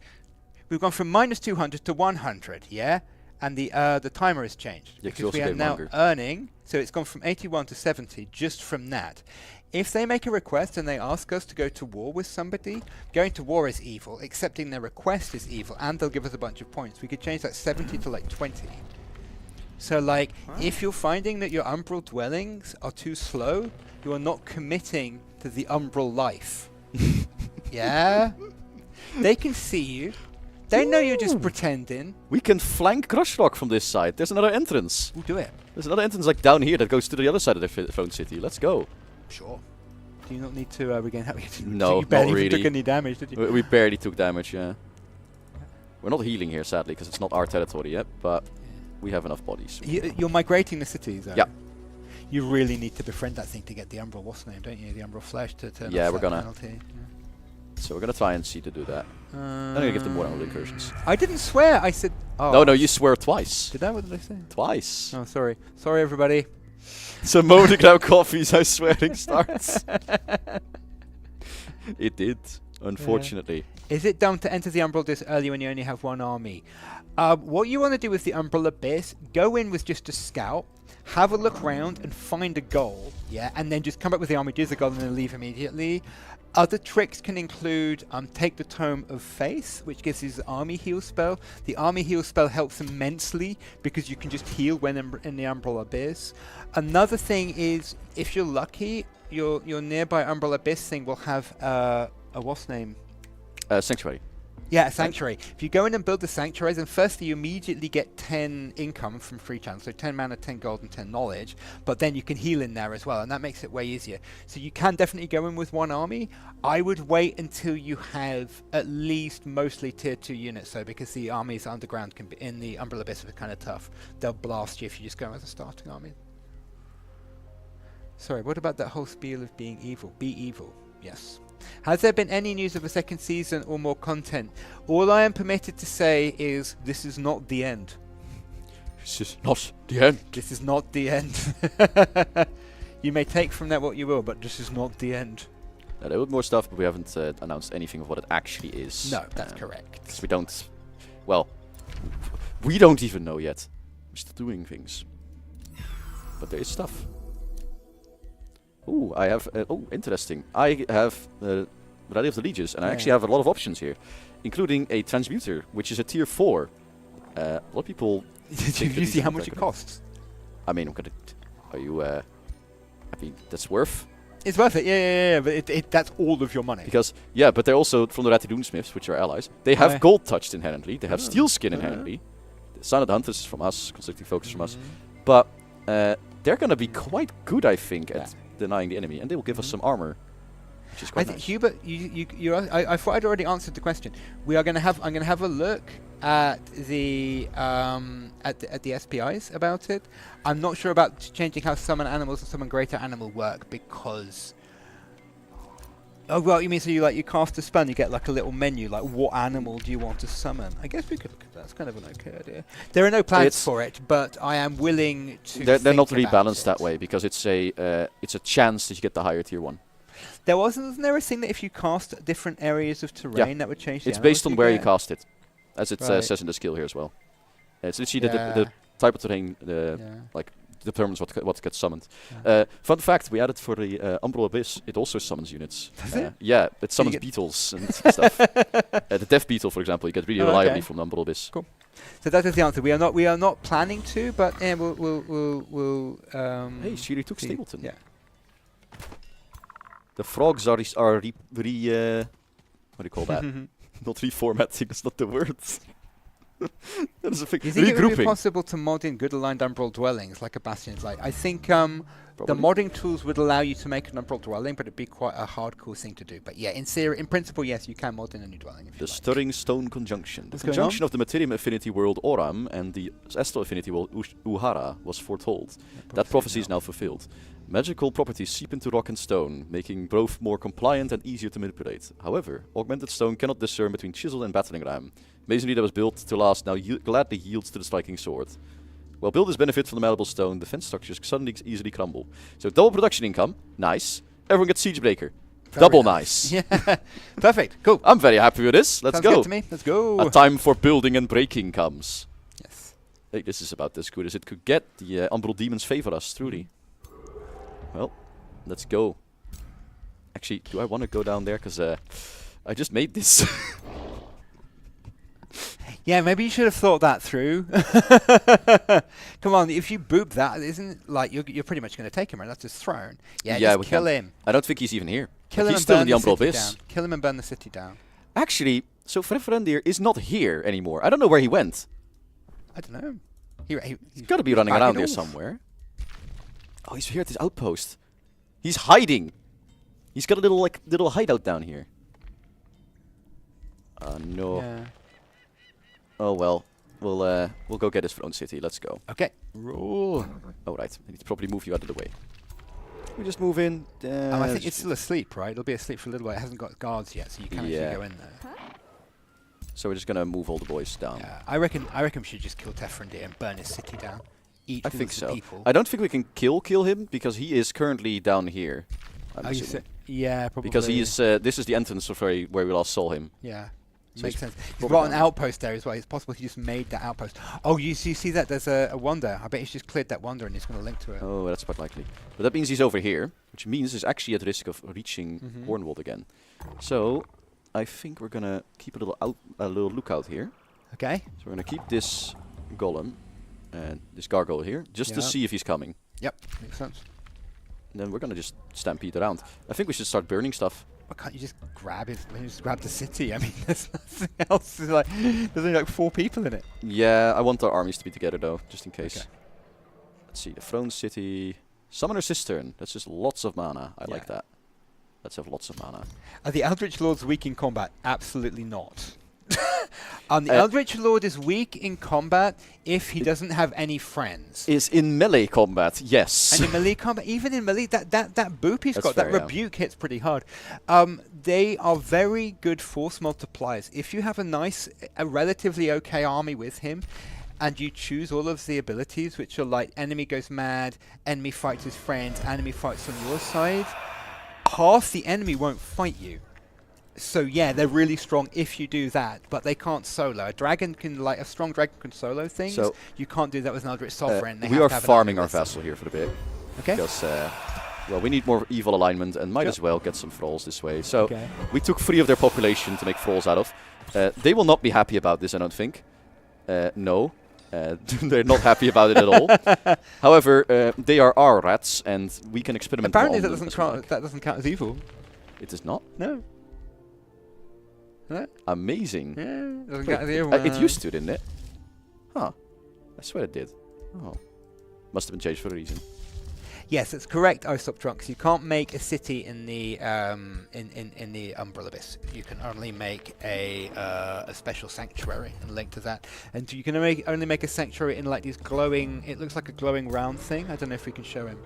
Speaker 2: We've gone from minus 200 to 100. Yeah. And the timer has changed.
Speaker 1: Yeah,
Speaker 2: because we are now earning. So it's gone from 81 to 70 just from that. If they make a request and they ask us to go to war with somebody, going to war is evil. Accepting their request is evil. And they'll give us a bunch of points. We could change that 70 to 20. So if you're finding that your Umbral dwellings are too slow, you are not committing to the Umbral life. Yeah? They can see you. They know you're just pretending.
Speaker 1: We can flank Crushrock from this side. There's another entrance.
Speaker 2: We'll do it.
Speaker 1: There's another entrance down here that goes to the other side of the throne city. Let's go.
Speaker 2: Sure. Do you not need to regain health?
Speaker 1: No,
Speaker 2: you barely
Speaker 1: not
Speaker 2: even
Speaker 1: really.
Speaker 2: took any damage, did you?
Speaker 1: We barely took damage, yeah. We're not healing here, sadly, because it's not our territory yet, but we have enough bodies.
Speaker 2: You're migrating the cities, though.
Speaker 1: Yeah.
Speaker 2: You really need to befriend that thing to get the Umbral, what's the name, don't you? The Umbral Flesh to turn
Speaker 1: Yeah,
Speaker 2: off
Speaker 1: we're
Speaker 2: that
Speaker 1: gonna.
Speaker 2: penalty.
Speaker 1: So we're gonna try and see to do that. I'm gonna give them more Umbral incursions.
Speaker 2: I didn't swear, I said...
Speaker 1: No, you swear twice.
Speaker 2: Did I? What did I say?
Speaker 1: Twice.
Speaker 2: Oh, sorry. Sorry, everybody.
Speaker 1: So moaning now coffees, how swearing starts. It did, unfortunately.
Speaker 2: Is it dumb to enter the Umbral Abyss early when you only have one army? What you want to do with the Umbral Abyss, go in with just a scout, have a look around and find a goal, yeah, and then just come back with the army, do the goal, and then leave immediately. Other tricks can include take the Tome of Faith, which gives you the army heal spell. The army heal spell helps immensely because you can just heal when in the Umbral Abyss. Another thing is, if you're lucky, your nearby Umbral Abyss thing will have a what's name?
Speaker 1: Sanctuary.
Speaker 2: Yeah, a sanctuary. If you go in and build the sanctuaries, then firstly you immediately get 10 income from free channels, so 10 mana, 10 gold, and 10 knowledge. But then you can heal in there as well, and that makes it way easier. So you can definitely go in with one army. I would wait until you have at least mostly tier 2 units, though, because the armies underground can be in the Umbral Abyss are kind of tough. They'll blast you if you just go as a starting army. Sorry, what about that whole spiel of being evil? Be evil. Yes. Has there been any news of a second season or more content? All I am permitted to say is this is not the end.
Speaker 1: This is not the end.
Speaker 2: This is not the end. You may take from that what you will, but this is not the end.
Speaker 1: There will be more stuff, but we haven't announced anything of what it actually is.
Speaker 2: No, that's correct.
Speaker 1: 'Cause we don't... Well, we don't even know yet. We're still doing things. But there is stuff. Ooh, I have... oh, interesting. I have Rally of the Legions, and I actually have a lot of options here. Including a Transmuter, which is a tier 4. A lot of people...
Speaker 2: Did you see how much it costs?
Speaker 1: I mean, I'm gonna... Are you... I mean, that's worth...
Speaker 2: It's worth it, yeah, but that's all of your money.
Speaker 1: Because, yeah, but they're also from the Ratty Smiths, which are allies. They have gold touched inherently. They have steel skin inherently. The Sign of the Hunters is from us, Conflicting Focus from us. But they're going to be quite good, I think, at denying the enemy. And they will give us some armor, which is quite nice.
Speaker 2: Hubert, I thought I'd already answered the question. I'm going to have a look at the SPIs about it. I'm not sure about changing how summon animals and summon greater animal work because... Oh, well, you mean so you cast a spell and you get like a little menu, like what animal do you want to summon? I guess we could look at that. That's kind of an okay idea. There are no plans for it, but I am willing to
Speaker 1: They're not really balanced that way because it's a chance that you get the higher tier 1.
Speaker 2: Wasn't there a thing that if you cast different areas of terrain that would change the
Speaker 1: It's based on where you
Speaker 2: get?
Speaker 1: Cast it, as it says in the skill here as well. It's literally the type of terrain like determines what gets summoned. Fun fact, we added for the Umbral Abyss, it also summons units.
Speaker 2: Does it?
Speaker 1: Yeah, it summons beetles and stuff. The Death Beetle, for example, you get really reliably from the Umbral Abyss.
Speaker 2: Cool. So that is the answer. We are not planning to, but we'll
Speaker 1: hey, she retook Stapleton.
Speaker 2: Yeah.
Speaker 1: The frogs are what do you call that? Not reformatting, that's not the word. That is a thing.
Speaker 2: Do you think it would be possible to mod in good aligned Umbral dwellings like a Bastion's like? I think the modding tools would allow you to make an Umbral dwelling, but it'd be quite a hardcore thing to do. But yeah, in principle, yes, you can mod in a new dwelling if you like.
Speaker 1: The Stirring Stone Conjunction. The conjunction of the Materium Affinity world Oram and the Astral Affinity world Uhara was foretold. That prophecy is now fulfilled. Magical properties seep into rock and stone, making both more compliant and easier to manipulate. However, augmented stone cannot discern between chisel and battering ram. Masonry that was built to last now gladly yields to the striking sword. While builders benefit from the malleable stone, defense structures suddenly easily crumble. So double production income, nice. Everyone gets siege breaker, double nice.
Speaker 2: Yeah, perfect, cool.
Speaker 1: I'm very happy with this. Let's go.
Speaker 2: Good to me. Let's go.
Speaker 1: A time for building and breaking comes.
Speaker 2: Yes.
Speaker 1: Hey, this is about as good as it could get. The Umbral demons favor us, truly. Well, let's go. Actually, do I want to go down there? Because I just made this.
Speaker 2: Yeah, maybe you should have thought that through. Come on, if you boop that, isn't like you're pretty much going to take him, right? That's his throne. Yeah, just kill him.
Speaker 1: I don't think he's even here.
Speaker 2: Kill him
Speaker 1: he's
Speaker 2: and
Speaker 1: still
Speaker 2: burn
Speaker 1: in the Umbral Abyss.
Speaker 2: Kill him and burn the city down.
Speaker 1: Actually, so Frefrendir is not here anymore. I don't know where he went.
Speaker 2: I don't know.
Speaker 1: He's got to be running around here somewhere. Oh, he's here at his outpost. He's hiding. He's got a little hideout down here. No.
Speaker 2: Yeah.
Speaker 1: Oh well. We'll go get his throne city. Let's go.
Speaker 2: Okay. Roll.
Speaker 1: Oh right. I need to probably move you out of the way. We just move in.
Speaker 2: I think it's still asleep, right? It'll be asleep for a little while. It hasn't got guards yet, so you can actually go in there.
Speaker 1: So we're just gonna move all the boys down.
Speaker 2: Yeah. I reckon we should just kill Tefrandir and burn his city down. Eat
Speaker 1: I think so.
Speaker 2: people.
Speaker 1: I don't think we can kill him because he is currently down here.
Speaker 2: Yeah, probably.
Speaker 1: Because he is. This is the entrance of where we last saw him.
Speaker 2: Yeah.
Speaker 1: So
Speaker 2: Makes sense. He's got an outpost there as well. It's possible he just made that outpost. Oh, you see that? There's a wonder. I bet he's just cleared that wonder and he's going to link to it.
Speaker 1: Oh, that's quite likely. But that means he's over here, which means he's actually at risk of reaching Hornwold again. So I think we're going to keep a little lookout here.
Speaker 2: Okay.
Speaker 1: So we're going to keep this golem and this gargoyle here just to see if he's coming.
Speaker 2: Yep, makes sense.
Speaker 1: And then we're going to just stampede around. I think we should start burning stuff.
Speaker 2: Why can't you just grab it? Just grab the city. I mean, there's nothing else. There's only like 4 people in it.
Speaker 1: Yeah, I want our armies to be together though, just in case.
Speaker 2: Okay.
Speaker 1: Let's see, the throne city, summoner cistern. That's just lots of mana. I like that. Let's have lots of mana.
Speaker 2: Are the Eldritch Lords weak in combat? Absolutely not. The Eldritch Lord is weak in combat if he doesn't have any friends.
Speaker 1: Is in melee combat, yes.
Speaker 2: And in melee combat, even in melee, that boop he's got, that rebuke hits pretty hard. They are very good force multipliers. If you have a relatively okay army with him, and you choose all of the abilities, which are like enemy goes mad, enemy fights his friends, enemy fights on your side, half the enemy won't fight you. So yeah, they're really strong if you do that, but they can't solo. A strong dragon can solo things. So you can't do that with an Eldritch Sovereign.
Speaker 1: We are farming our vassal here for a bit.
Speaker 2: Okay.
Speaker 1: Because well, we need more evil alignment and might as well get some thralls this way. So we took 3 of their population to make thralls out of. They will not be happy about this, I don't think. No. They're not happy about it at all. However, they are our rats, and we can experiment.
Speaker 2: Apparently, that doesn't count as evil.
Speaker 1: It does not.
Speaker 2: No.
Speaker 1: Amazing.
Speaker 2: Yeah, doesn't count as evil.
Speaker 1: It used to, didn't it? Huh. I swear it did. Oh. Must have been changed for a reason.
Speaker 2: Yes, it's correct. I stopped drunk. So you can't make a city in the in the Umbral Abyss. You can only make a special sanctuary and link to that. And you can only make a sanctuary in like these glowing. It looks like a glowing round thing. I don't know if we can show him.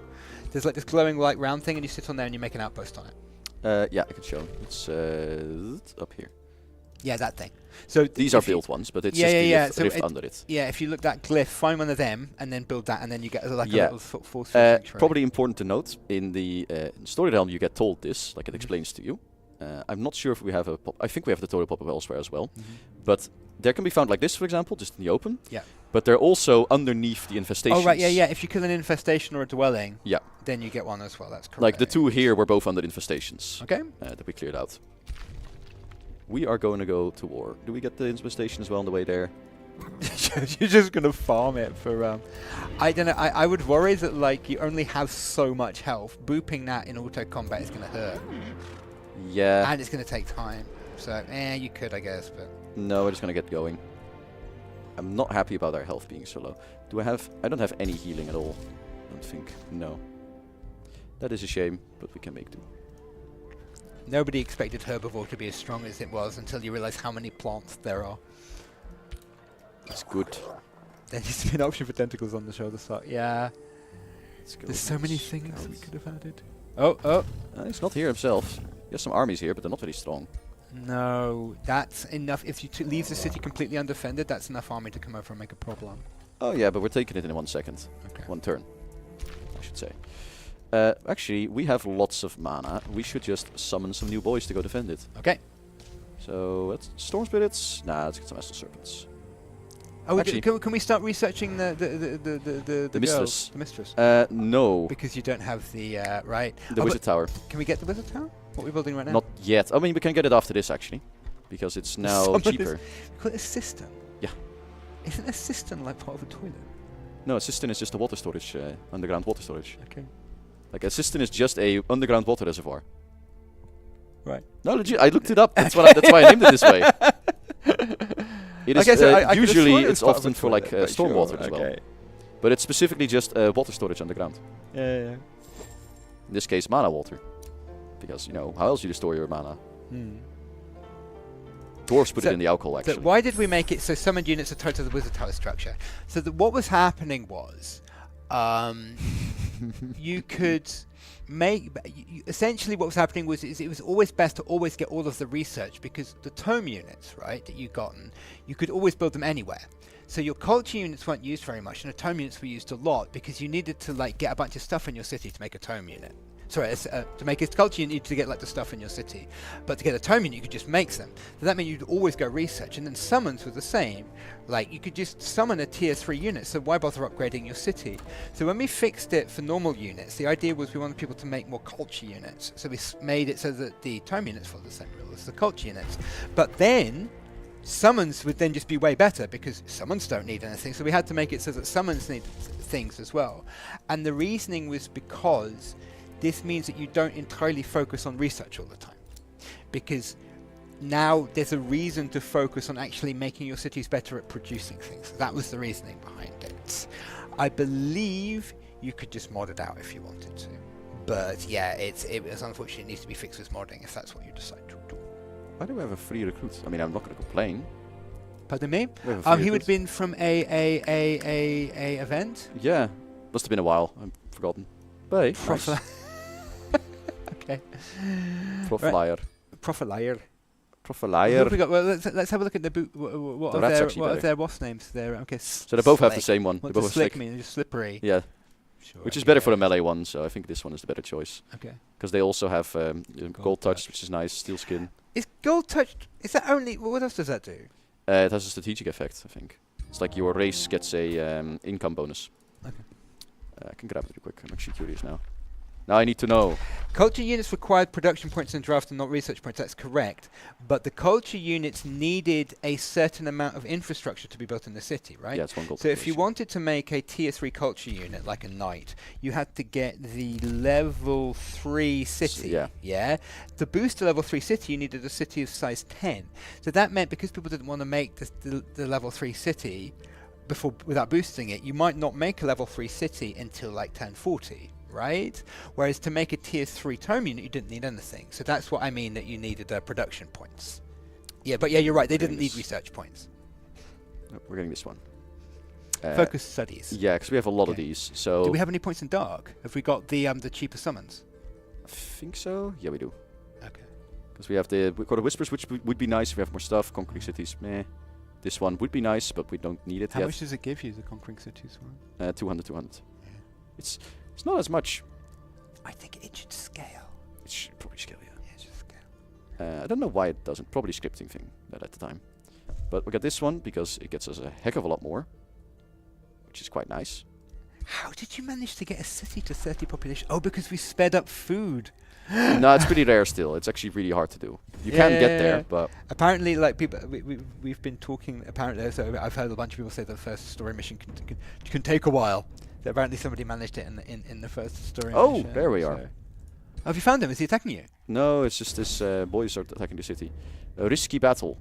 Speaker 2: There's like this glowing like round thing, and you sit on there and you make an outpost on it.
Speaker 1: Yeah, I can show him. It's up here.
Speaker 2: Yeah, that thing. So
Speaker 1: these are built ones, but it's just the rift under it.
Speaker 2: Yeah, if you look that glyph, find one of them, and then build that, and then you get like a little force sanctuary.
Speaker 1: Probably important to note, in the story realm you get told this, like it explains to you. I'm not sure if we have I think we have the total pop-up elsewhere as well. But there can be found like this, for example, just in the open.
Speaker 2: Yeah.
Speaker 1: But they're also underneath the infestations.
Speaker 2: Oh, right, yeah. If you kill an infestation or a dwelling, then you get one as well. That's correct.
Speaker 1: Like the 2 here were both under infestations.
Speaker 2: Okay.
Speaker 1: That we cleared out. We are going to go to war. Do we get the infestation as well on the way there?
Speaker 2: You're just going to farm it for... I don't know. I would worry that like you only have so much health. Booping that in auto combat is going to hurt.
Speaker 1: Yeah.
Speaker 2: And it's going to take time. So, you could, I guess, but...
Speaker 1: No, we're just going to get going. I'm not happy about our health being so low. I don't have any healing at all. I don't think. No. That is a shame, but we can make do.
Speaker 2: Nobody expected Herbivore to be as strong as it was until you realize how many plants there are.
Speaker 1: That's good.
Speaker 2: There needs to be an option for tentacles on the shoulder side. Yeah. There's so many things we could have added. Oh.
Speaker 1: He's not here himself. He has some armies here, but they're not very strong.
Speaker 2: No, that's enough. If you leave the city completely undefended, that's enough army to come over and make a problem.
Speaker 1: Oh yeah, but we're taking it in 1 second.
Speaker 2: Okay.
Speaker 1: 1 turn, I should say. Actually, we have lots of mana. We should just summon some new boys to go defend it.
Speaker 2: Okay.
Speaker 1: So, let's Storm Spirits. Nah, let's get some Astral Serpents.
Speaker 2: Oh, actually, can we start researching the
Speaker 1: Mistress?
Speaker 2: The Mistress.
Speaker 1: No.
Speaker 2: Because you don't have the right.
Speaker 1: The Wizard Tower.
Speaker 2: Can we get the Wizard Tower? What are we building right now?
Speaker 1: Not yet. I mean, we can get it after this actually, because it's now cheaper.
Speaker 2: We call it a cistern.
Speaker 1: Yeah.
Speaker 2: Isn't a cistern like part of a toilet?
Speaker 1: No, a cistern is just a water storage, underground water storage.
Speaker 2: Okay.
Speaker 1: Like a cistern is just a underground water reservoir.
Speaker 2: Right.
Speaker 1: No, legit. I looked it up. That's why I named it this way. It is usually it's often for like stormwater as well. But it's specifically just water storage underground.
Speaker 2: Yeah.
Speaker 1: In this case, mana water. because, you know, how else do you store your mana?
Speaker 2: Hmm.
Speaker 1: Dwarves put it in the alcohol, actually.
Speaker 2: So why did we make it so summoned units are tied to the wizard tower structure? So what was happening was, you could make... essentially what was happening was it was always best to always get all of the research, because the tome units, right, that you've gotten, you could always build them anywhere. So your culture units weren't used very much, and the tome units were used a lot, because you needed to like get a bunch of stuff in your city to make a tome unit. Sorry, to make a culture unit, you need to get like the stuff in your city. But to get a tome unit, you could just make them. So that meant you'd always go research. And then summons were the same. Like, you could just summon a tier 3 unit, so why bother upgrading your city? So when we fixed it for normal units, the idea was we wanted people to make more culture units. So we made it so that the tome units follow the same rule as the culture units. But then summons would then just be way better, because summons don't need anything. So we had to make it so that summons need things as well. And the reasoning was because this means that you don't entirely focus on research all the time, because now there's a reason to focus on actually making your cities better at producing things. That was the reasoning behind it. I believe you could just mod it out if you wanted to, but yeah, it was unfortunate. It needs to be fixed with modding if that's what you decide to do.
Speaker 1: Why do we have a free recruit? I mean, I'm not going to complain.
Speaker 2: Pardon me? He would have been from a event.
Speaker 1: Yeah, must have been a while. I've forgotten. But hey, nice.
Speaker 2: Okay.
Speaker 1: Profilier.
Speaker 2: Profilier.
Speaker 1: Profilier.
Speaker 2: Well, let's have a look at the boot. What are their wasp names there? Okay.
Speaker 1: So they both have the same one.
Speaker 2: What
Speaker 1: they both
Speaker 2: does slick mean? Just slippery.
Speaker 1: Yeah.
Speaker 2: Sure,
Speaker 1: which is better for the melee one, so I think this one is the better choice.
Speaker 2: Okay.
Speaker 1: Because they also have gold touch, which is nice. Steel skin.
Speaker 2: Is gold touch? Is that only? What else does that do?
Speaker 1: It has a strategic effect, I think. It's like your race gets a income bonus.
Speaker 2: Okay.
Speaker 1: I can grab it real quick. I'm actually curious now. Now I need to know.
Speaker 2: Culture units required production points in draft and not research points. That's correct. But the culture units needed a certain amount of infrastructure to be built in the city, right?
Speaker 1: Yeah, it's 1 gold.
Speaker 2: So if you wanted to make a tier 3 culture unit, like a knight, you had to get the level 3 city. Yeah. To boost the level 3 city, you needed a city of size 10. So that meant because people didn't want to make the level 3 city without boosting it, you might not make a level 3 city until like 1040. Right? Whereas to make a tier 3 tome unit, you didn't need anything. So that's what I mean that you needed production points. Yeah, but yeah, you're right. They didn't need research points.
Speaker 1: Oh, we're getting this one.
Speaker 2: Focus studies.
Speaker 1: Yeah, because we have a lot of these. So
Speaker 2: do we have any points in dark? Have we got the cheaper summons?
Speaker 1: I think so. Yeah, we do.
Speaker 2: Okay.
Speaker 1: Because we've got the whispers, which would be nice if we have more stuff. Conquering cities, meh. This one would be nice, but we don't need it yet.
Speaker 2: How much does it give you, the conquering cities one?
Speaker 1: 200.
Speaker 2: Yeah.
Speaker 1: It's not as much.
Speaker 2: I think it should scale.
Speaker 1: It should probably scale, yeah.
Speaker 2: Yeah, it should scale.
Speaker 1: I don't know why it doesn't. Probably scripting thing at the time. But we got this one because it gets us a heck of a lot more, which is quite nice.
Speaker 2: How did you manage to get a city to 30 population? Oh, because we sped up food.
Speaker 1: No, it's pretty rare still. It's actually really hard to do. You can get there, but
Speaker 2: apparently, like people, we've been talking. Apparently, so I've heard a bunch of people say the first story mission can take a while. So apparently, somebody managed it in the first story mission.
Speaker 1: Oh, there we are.
Speaker 2: Oh, have you found him? Is he attacking you?
Speaker 1: No, it's just this boys are attacking the city. A risky battle.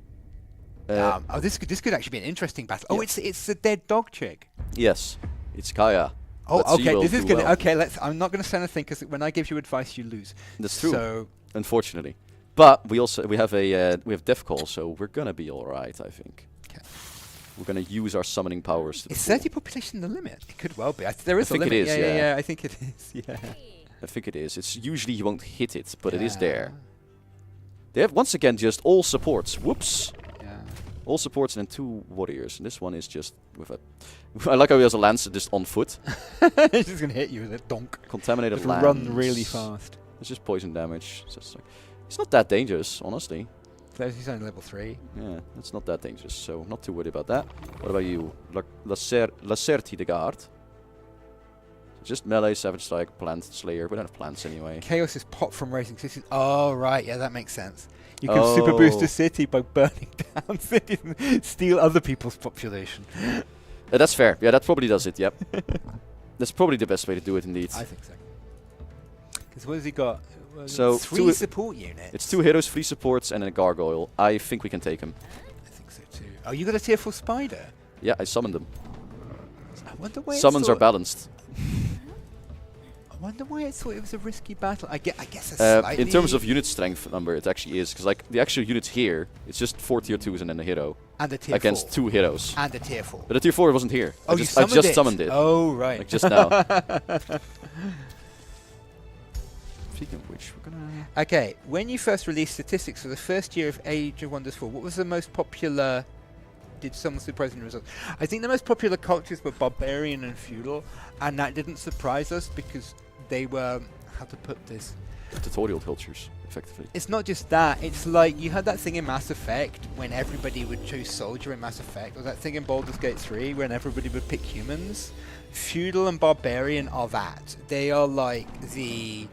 Speaker 2: Oh, this could actually be an interesting battle. Oh, it's the dead dog chick.
Speaker 1: Yes, it's Kaya.
Speaker 2: Oh, okay. This is gonna. Okay, I'm not gonna say anything because when I give you advice, you lose.
Speaker 1: That's true.
Speaker 2: So
Speaker 1: unfortunately, but we have Death Call, so we're gonna be all right, I think.
Speaker 2: Okay.
Speaker 1: We're gonna use our summoning powers.
Speaker 2: Is 30 population the limit? It could well be. There is a limit.
Speaker 1: It is,
Speaker 2: yeah. I think it is. Yeah.
Speaker 1: I think it is. It's usually you won't hit it, but it is there. They have once again just all supports. Whoops. All supports and then 2 warriors. And this one is just with a... I like how he has a lance just on foot.
Speaker 2: He's just going to hit you with a donk.
Speaker 1: Contaminated lance.
Speaker 2: Run really fast.
Speaker 1: It's just poison damage. It's not that dangerous, honestly.
Speaker 2: He's only level 3.
Speaker 1: Yeah, it's not that dangerous, so I'm not too worried about that. What about you? Lacerti de Guard. Just melee, Savage Strike, Plant Slayer. We don't have plants anyway.
Speaker 2: Chaos is pop from raising cities. Oh, right. Yeah, that makes sense. You can super boost a city by burning down cities and steal other people's population.
Speaker 1: That's fair. Yeah, that probably does it, yep. That's probably the best way to do it, indeed.
Speaker 2: I think so. Because what has he got?
Speaker 1: So
Speaker 2: 3 support units.
Speaker 1: It's 2 heroes, 3 supports, and a gargoyle. I think we can take him.
Speaker 2: I think so too. Oh, you got a tier 4 spider?
Speaker 1: Yeah, I summoned them.
Speaker 2: I wonder where
Speaker 1: Summons are balanced.
Speaker 2: wonder why I thought it was a risky battle. I guess a slightly...
Speaker 1: In terms of unit strength number, it actually is. Because like the actual units here, it's just 4 tier 2s and then a hero.
Speaker 2: And a tier
Speaker 1: against
Speaker 2: 4.
Speaker 1: 2 heroes.
Speaker 2: And a tier 4.
Speaker 1: But the tier 4 wasn't here.
Speaker 2: Oh,
Speaker 1: I just summoned it.
Speaker 2: Oh, right.
Speaker 1: Like just now. Speaking of which, we're gonna...
Speaker 2: Okay, when you first released statistics for the first year of Age of Wonders 4, what was the most popular... Did some surprising results? I think the most popular cultures were Barbarian and Feudal, and that didn't surprise us because they were... How to put this?
Speaker 1: Tutorial cultures, effectively.
Speaker 2: It's not just that, it's like you had that thing in Mass Effect when everybody would choose Soldier in Mass Effect, or that thing in Baldur's Gate 3 when everybody would pick humans. Feudal and Barbarian are that. They are like the...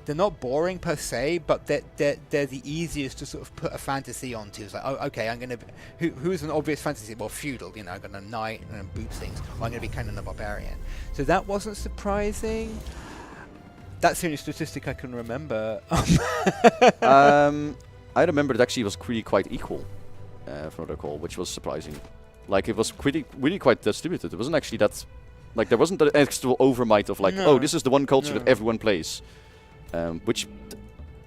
Speaker 2: They're not boring per se, but they're the easiest to sort of put a fantasy onto. It's like, oh, okay, I'm going to... Who's an obvious fantasy? Well, Feudal, you know, I'm going to knight and boot things. Well, I'm going to be kind of a Barbarian. So that wasn't surprising. That's the only statistic I can remember.
Speaker 1: I remember it actually was really quite equal, from what I recall, which was surprising. Like, it was really quite distributed. It wasn't actually that... Like, there wasn't the extra overmight of like, oh, this is the one culture that everyone plays. Which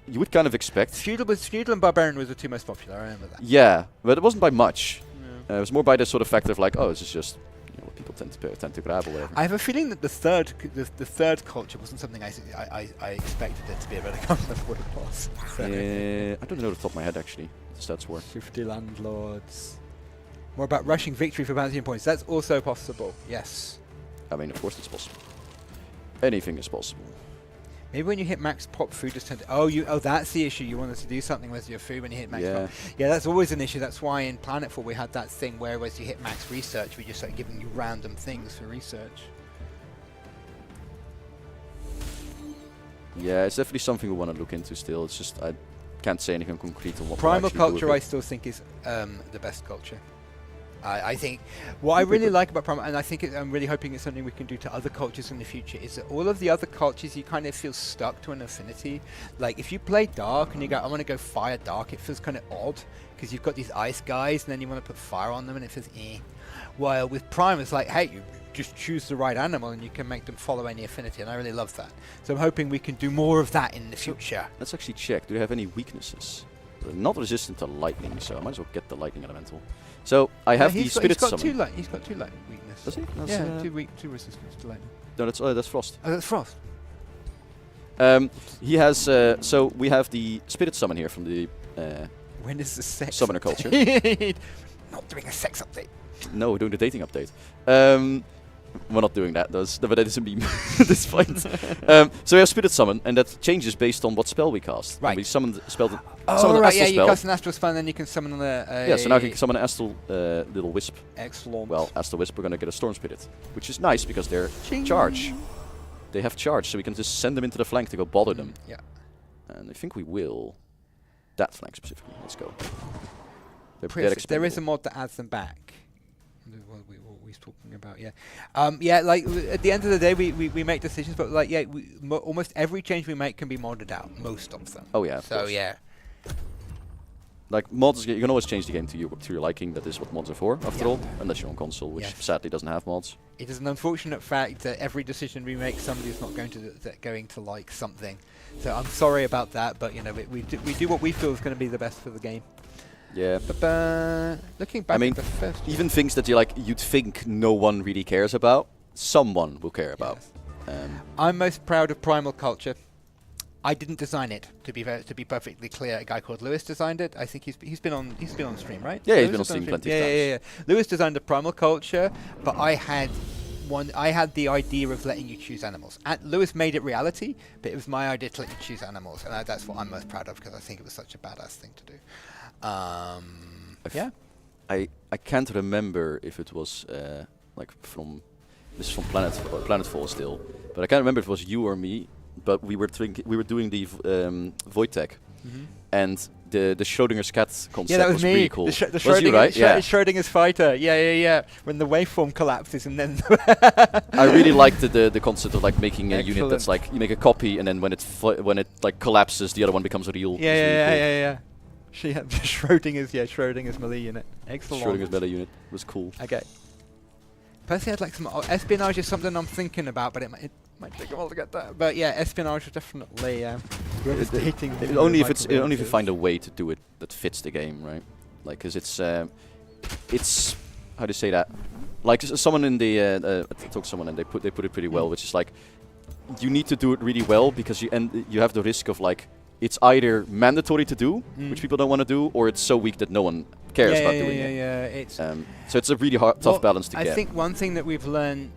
Speaker 1: you would kind of expect.
Speaker 2: Feudal and Barbarian was the two most popular, I remember that.
Speaker 1: Yeah, but it wasn't by much. It was more by the sort of factor of like, oh, this is just what people tend to grab or whatever.
Speaker 2: I have a feeling that the third culture wasn't something I expected it to be, but I can't remember what it was.
Speaker 1: I don't know off the top of my head actually. The stats were
Speaker 2: 50 landlords. More about rushing victory for Pantheon points. That's also possible. Yes.
Speaker 1: I mean, of course it's possible. Anything is possible.
Speaker 2: Maybe when you hit max pop, food just tend to... Oh, that's the issue. You wanted to do something with your food when you hit max pop. Yeah, that's always an issue. That's why in Planetfall we had that thing where as you hit max research, we just started giving you random things for research.
Speaker 1: Yeah, it's definitely something we want to look into still. It's just, I can't say anything concrete on what
Speaker 2: Primal culture I still think is the best culture. I think what I really like about Primal, and I think I'm really hoping it's something we can do to other cultures in the future, is that all of the other cultures you kind of feel stuck to an affinity. Like if you play Dark and you go, I want to go Fire Dark, it feels kind of odd because you've got these ice guys and then you want to put fire on them and it feels eh. While with Prime it's like, hey, you just choose the right animal and you can make them follow any affinity, and I really love that. So I'm hoping we can do more of that in the future.
Speaker 1: Let's actually check. Do they have any weaknesses? They're not resistant to lightning, so I might as well get the lightning elemental. So I have the Spirit Summon.
Speaker 2: He's got 2 lightning weakness.
Speaker 1: Does he? That's
Speaker 2: yeah, 2 resistance to lightning.
Speaker 1: No, that's Frost.
Speaker 2: Oh, that's Frost.
Speaker 1: He has. So we have the Spirit Summon here from the.
Speaker 2: When is the sex
Speaker 1: Summoner culture?
Speaker 2: Not doing a sex update.
Speaker 1: No, we're doing the dating update. We're not doing that, but that doesn't mean this fight. So we have Spirit Summon, and that changes based on what spell we cast.
Speaker 2: Right.
Speaker 1: And we summoned
Speaker 2: right,
Speaker 1: astral
Speaker 2: yeah,
Speaker 1: spell.
Speaker 2: you cast an astral spell, and then you can summon
Speaker 1: yeah, so now you can summon an astral little wisp.
Speaker 2: Excellent.
Speaker 1: Well, astral wisp, we're gonna get a Storm Spirit, which is nice because they're charge. They have charge, so we can just send them into the flank to go bother them.
Speaker 2: Yeah.
Speaker 1: And I think we will. That flank specifically. Let's go.
Speaker 2: There is a mod that adds them back. What we're talking about, yeah. Yeah, like at the end of the day, we make decisions, but like, yeah, almost every change we make can be modded out. Most of them.
Speaker 1: Oh yeah.
Speaker 2: So yeah.
Speaker 1: Like mods, you can always change the game to your liking. That is what mods are for, after all. Unless you're on console, which sadly doesn't have mods.
Speaker 2: It is an unfortunate fact that every decision we make, somebody's not going to like something. So I'm sorry about that, but you know, we do what we feel is going to be the best for the game.
Speaker 1: Yeah.
Speaker 2: But looking back,
Speaker 1: I mean,
Speaker 2: at the first
Speaker 1: even things that you'd think no one really cares about, someone will care about.
Speaker 2: Yes. I'm most proud of Primal Culture. I didn't design it, to be perfectly clear. A guy called Lewis designed it. I think he's been on stream, right?
Speaker 1: Yeah, he's been on stream plenty of times.
Speaker 2: Yeah. Lewis designed the Primal Culture, but I had the idea of letting you choose animals. Lewis made it reality, but it was my idea to let you choose animals, and that's what I'm most proud of because I think it was such a badass thing to do. Yeah.
Speaker 1: I can't remember if it was like from this is from Planetfall still, but I can't remember if it was you or me. But we were doing the Void Tech, and the Schrodinger's cat concept was really cool.
Speaker 2: The Schrodinger's fighter. Yeah. When the waveform collapses and then.
Speaker 1: I really liked the concept of like making a unit that's like you make a copy and then when it like collapses, the other one becomes real.
Speaker 2: Yeah. She had Schrodinger's melee unit. Excellent.
Speaker 1: Schrodinger's melee unit was cool.
Speaker 2: Okay. Personally, I'd like some espionage is something I'm thinking about, but Might take a while to get that. But yeah, espionage is definitely devastating.
Speaker 1: Only if you find a way to do it that fits the game, right? Like, cause it's how do you say that? Like someone in the I talked to someone and they put it pretty well, which is like you need to do it really well because you have the risk of like it's either mandatory to do, which people don't want to do, or it's so weak that no one cares about doing it.
Speaker 2: Yeah, it's
Speaker 1: so it's a really tough balance to get.
Speaker 2: I think one thing that we've learned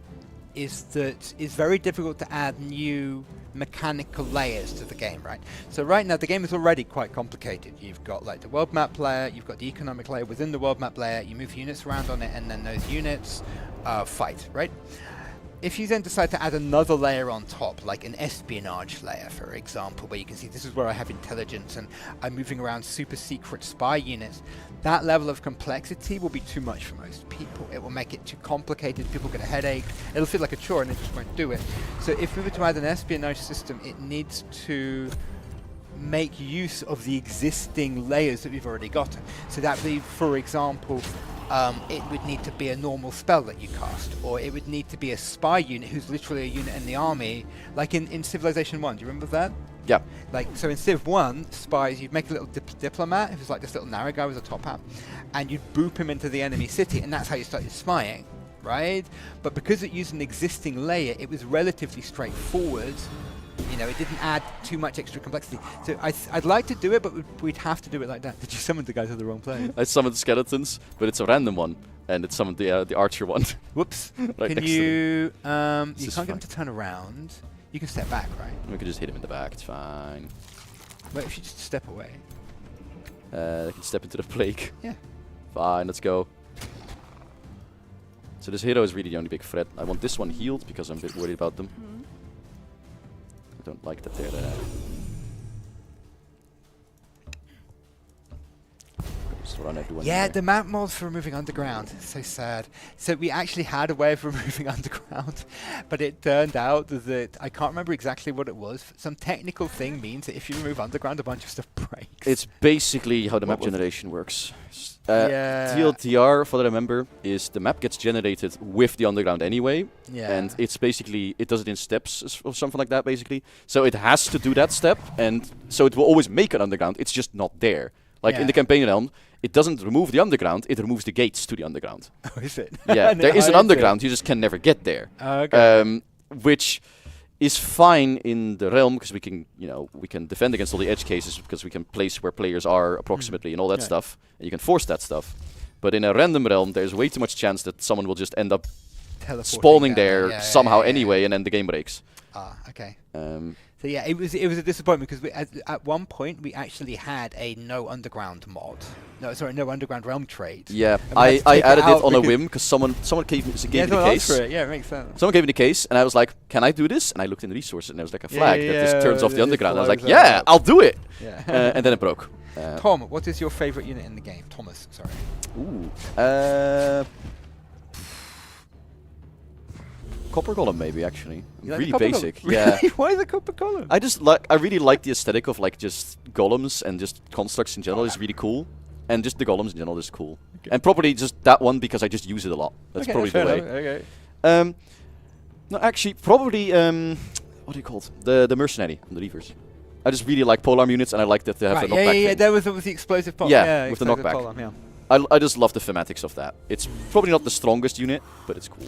Speaker 2: is that it's very difficult to add new mechanical layers to the game, right? So right now the game is already quite complicated. You've got like the world map layer, you've got the economic layer within the world map layer, you move units around on it, and then those units fight, right? If you then decide to add another layer on top, like an espionage layer, for example, where you can see this is where I have intelligence and I'm moving around super secret spy units, that level of complexity will be too much for most people. It will make it too complicated, people get a headache, it'll feel like a chore and they just won't do it. So if we were to add an espionage system, it needs to make use of the existing layers that we've already got. So that would be, for example, it would need to be a normal spell that you cast, or it would need to be a spy unit who's literally a unit in the army, like in Civilization 1. Do you remember that?
Speaker 1: Yeah.
Speaker 2: Like, so in Civ 1, spies, you'd make a little diplomat who's like this little narrow guy with a top hat, and you'd boop him into the enemy city, and that's how you started spying, right? But because it used an existing layer, it was relatively straightforward. You know, it didn't add too much extra complexity. So I'd like to do it, but we'd have to do it like that. Did you summon the guy to the wrong place?
Speaker 1: I summoned skeletons, but it's a random one, and it summoned the archer one.
Speaker 2: Whoops.
Speaker 1: Right
Speaker 2: Can you... you can't
Speaker 1: get
Speaker 2: get him to turn around. You can step back, right?
Speaker 1: We could just hit him in the back, it's fine.
Speaker 2: Wait, if you just step away.
Speaker 1: I can step into the plague.
Speaker 2: Yeah.
Speaker 1: Fine, let's go. So this hero is really the only big threat. I want this one healed because I'm a bit worried about them. I don't like that they're there. Just run everyone
Speaker 2: Yeah,
Speaker 1: there.
Speaker 2: the map mods for removing underground. So sad. So we actually had a way of removing underground, but it turned out that I can't remember exactly what it was. Some technical thing means that if you remove underground, a bunch of stuff breaks.
Speaker 1: It's basically how the map generation works.
Speaker 2: Yeah.
Speaker 1: TLDR, for what I remember, is the map gets generated with the underground anyway.
Speaker 2: Yeah.
Speaker 1: And it's basically, it does it in steps or something like that, basically. So it has to do that step, and so it will always make an underground, it's just not there. Like in the campaign realm, it doesn't remove the underground, it removes the gates to the underground.
Speaker 2: Oh, is it?
Speaker 1: Yeah, there is an underground, you just can never get there.
Speaker 2: Okay.
Speaker 1: Which is fine in the realm, because we can, you know, we can defend against all the edge cases, because we can place where players are approximately and all that stuff, and you can force that stuff. But in a random realm, there's way too much chance that someone will just end up spawning there somehow anyway, and then the game breaks.
Speaker 2: Ah, okay.
Speaker 1: So
Speaker 2: yeah, it was a disappointment because at one point we actually had a no underground mod. No, sorry, no underground realm trade.
Speaker 1: Yeah, I added it on a whim because someone gave me the case.
Speaker 2: Yeah, it makes sense.
Speaker 1: Someone gave me the case, and I was like, "Can I do this?" And I looked in the resources, and there was like a flag that just turns off the underground. And I was like, "Yeah, I'll do it."
Speaker 2: Yeah.
Speaker 1: And then it broke.
Speaker 2: Tom, what is your favorite unit in the game? Thomas, sorry.
Speaker 1: Ooh. Copper Golem, maybe, actually. Really basic. Yeah.
Speaker 2: Why the Copper Golem?
Speaker 1: I really like the aesthetic of like just golems and just constructs in general is really cool. And just the golems in general is cool. Okay. And probably just that one because I just use it a lot. That's probably the way.
Speaker 2: Okay.
Speaker 1: No, actually, probably what do you call it? The mercenary on the Reavers. I just really like polearm units, and I like that they have the knockback.
Speaker 2: Yeah, there was the explosive pole.
Speaker 1: Yeah, with the knockback.
Speaker 2: Polearm, yeah.
Speaker 1: I just love the thematics of that. It's probably not the strongest unit, but it's cool.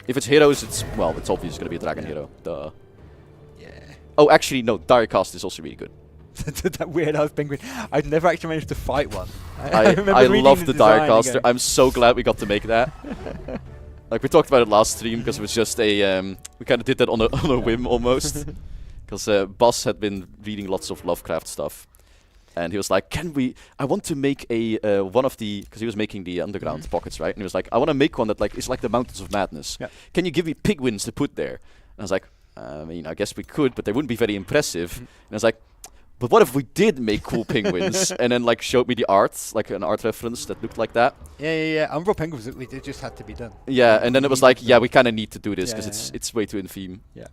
Speaker 1: If it's heroes, it's obviously going to be a dragon hero. Duh.
Speaker 2: Yeah.
Speaker 1: Oh, actually, no. Direcast is also really good.
Speaker 2: That weird ass penguin. I've never actually managed to fight one.
Speaker 1: I love the Direcaster. I'm so glad we got to make that. Like we talked about it last stream because it was just a we kind of did that on a whim almost. Because Bas had been reading lots of Lovecraft stuff. And he was like, I want to make a, one of the, because he was making the underground pockets, right? And he was like, I want to make one that like is like the Mountains of Madness. Yeah. Can you give me penguins to put there? And I was like, I mean, I guess we could, but they wouldn't be very impressive. And I was like, but what if we did make cool penguins? And then like showed me the art, like an art reference that looked like that. Yeah.
Speaker 2: Umbral penguins, it just had to be done.
Speaker 1: Yeah, and then it was like, yeah, we kind of need to do this because it's way too in theme.
Speaker 2: Yeah.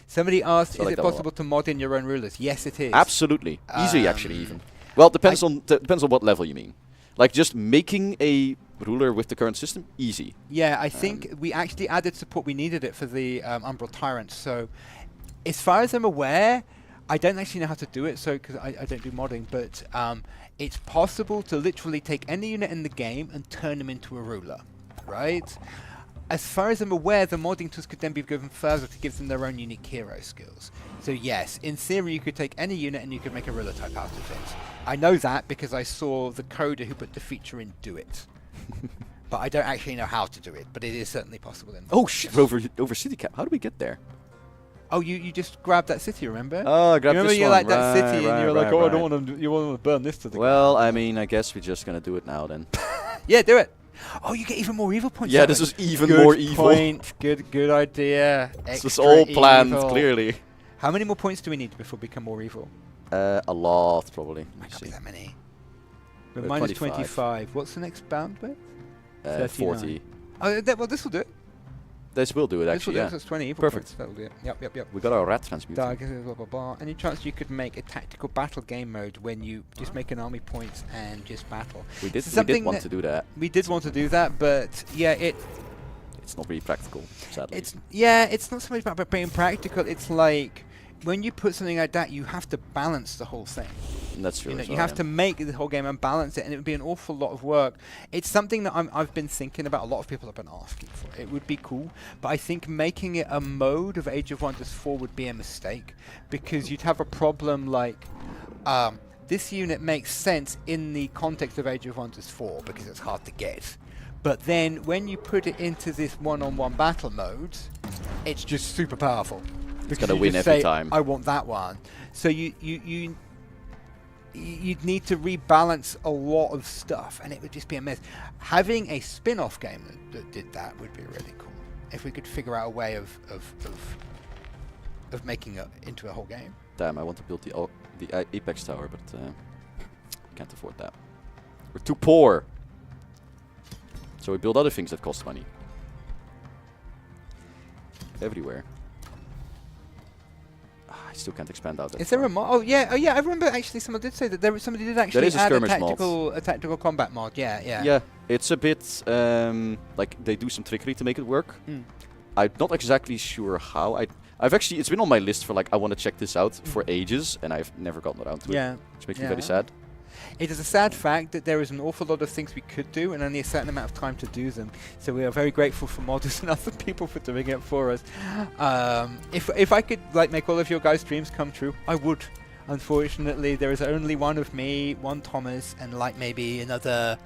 Speaker 2: Somebody asked, is it possible to mod in your own rulers? Yes, it is.
Speaker 1: Absolutely. Easily, actually, even. Well, depends on what level you mean. Like just making a ruler with the current system, easy.
Speaker 2: Yeah, I think we actually added support. We needed it for the Umbral Tyrants. So, as far as I'm aware, I don't actually know how to do it. So, because I don't do modding, but it's possible to literally take any unit in the game and turn them into a ruler, right? As far as I'm aware, the modding tools could then be given further to give them their own unique hero skills. So yes, in theory, you could take any unit and you could make a ruler type out of it. I know that because I saw the coder who put the feature in do it. But I don't actually know how to do it, but it is certainly possible.
Speaker 1: Oh shit, over city cap. How do we get there?
Speaker 2: Oh, you just grabbed that city, remember?
Speaker 1: Oh, I grabbed
Speaker 2: remember
Speaker 1: this
Speaker 2: you
Speaker 1: one.
Speaker 2: like that city and you were like, oh, I
Speaker 1: right.
Speaker 2: don't want to, you want to burn this to the
Speaker 1: Well, I mean, I guess we're just gonna do it now then.
Speaker 2: Yeah, do it. Oh, you get even more evil points.
Speaker 1: Yeah,
Speaker 2: that
Speaker 1: this
Speaker 2: way.
Speaker 1: is even
Speaker 2: Good
Speaker 1: more evil.
Speaker 2: Point. Good idea.
Speaker 1: This was
Speaker 2: Extra
Speaker 1: all planned,
Speaker 2: evil.
Speaker 1: clearly.
Speaker 2: How many more points do we need before we become more evil?
Speaker 1: A lot, probably.
Speaker 2: Might not be that many.
Speaker 1: Uh,
Speaker 2: We're minus
Speaker 1: 25.
Speaker 2: 25. What's the next bound with?
Speaker 1: 40.
Speaker 2: Oh, well, this will do it.
Speaker 1: This will do it,
Speaker 2: This will
Speaker 1: actually,
Speaker 2: do it.
Speaker 1: yeah.
Speaker 2: So it's 20 evil
Speaker 1: Perfect.
Speaker 2: points. That'll do it. Yep.
Speaker 1: We got our rat transmuter.
Speaker 2: Blah, blah, blah. Any chance you could make a tactical battle game mode when you just make an army points and just battle?
Speaker 1: We did
Speaker 2: something
Speaker 1: want
Speaker 2: that
Speaker 1: to do that.
Speaker 2: We did want to do that, but yeah,
Speaker 1: It's not really practical, sadly.
Speaker 2: it's not so much about being practical. It's like when you put something like that, you have to balance the whole thing.
Speaker 1: That's true.
Speaker 2: You know,
Speaker 1: as
Speaker 2: you
Speaker 1: well,
Speaker 2: have
Speaker 1: yeah.
Speaker 2: to make the whole game and balance it, and it would be an awful lot of work. It's something that I've been thinking about. A lot of people have been asking for. It would be cool, but I think making it a mode of Age of Wonders 4 would be a mistake, because you'd have a problem like this unit makes sense in the context of Age of Wonders 4 because it's hard to get. But then when you put it into this one-on-one battle mode, it's just super powerful.
Speaker 1: It's gonna win every time.
Speaker 2: I want that one. So you'd need to rebalance a lot of stuff, and it would just be a mess. Having a spin-off game that did that would be really cool. If we could figure out a way of making it into a whole game.
Speaker 1: Damn, I want to build the Apex Tower, but can't afford that. We're too poor. So we build other things that cost money. Everywhere. I still can't expand out that
Speaker 2: Is there
Speaker 1: far.
Speaker 2: a mod? Oh yeah, I remember actually someone did say that somebody did actually
Speaker 1: is a
Speaker 2: add a
Speaker 1: skirmish mod.
Speaker 2: tactical combat mod. Yeah.
Speaker 1: Yeah, it's a bit like they do some trickery to make it work.
Speaker 2: Mm.
Speaker 1: I'm not exactly sure how. I've actually, it's been on my list for like, I want to check this out for ages, and I've never gotten around to it, which makes me very sad.
Speaker 2: It is a sad fact that there is an awful lot of things we could do and only a certain amount of time to do them. So we are very grateful for modders and other people for doing it for us. If I could like make all of your guys' dreams come true, I would. Unfortunately, there is only one of me, one Thomas, and like maybe another.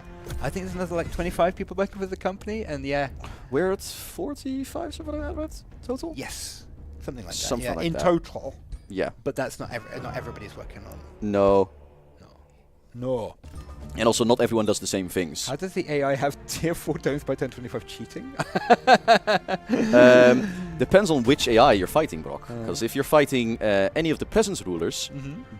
Speaker 2: I think there's another like 25 people working for the company, and yeah.
Speaker 1: We're at 45, something like that, total?
Speaker 2: Yes, something like that.
Speaker 1: Something
Speaker 2: Yeah,
Speaker 1: like
Speaker 2: in
Speaker 1: that.
Speaker 2: total.
Speaker 1: Yeah.
Speaker 2: But that's not everybody's working on.
Speaker 1: No.
Speaker 2: No.
Speaker 1: And also, not everyone does the same things.
Speaker 2: How does the AI have tier 4 domes by 1025 cheating?
Speaker 1: Depends on which AI you're fighting, Brock. Because if you're fighting any of the peasants rulers,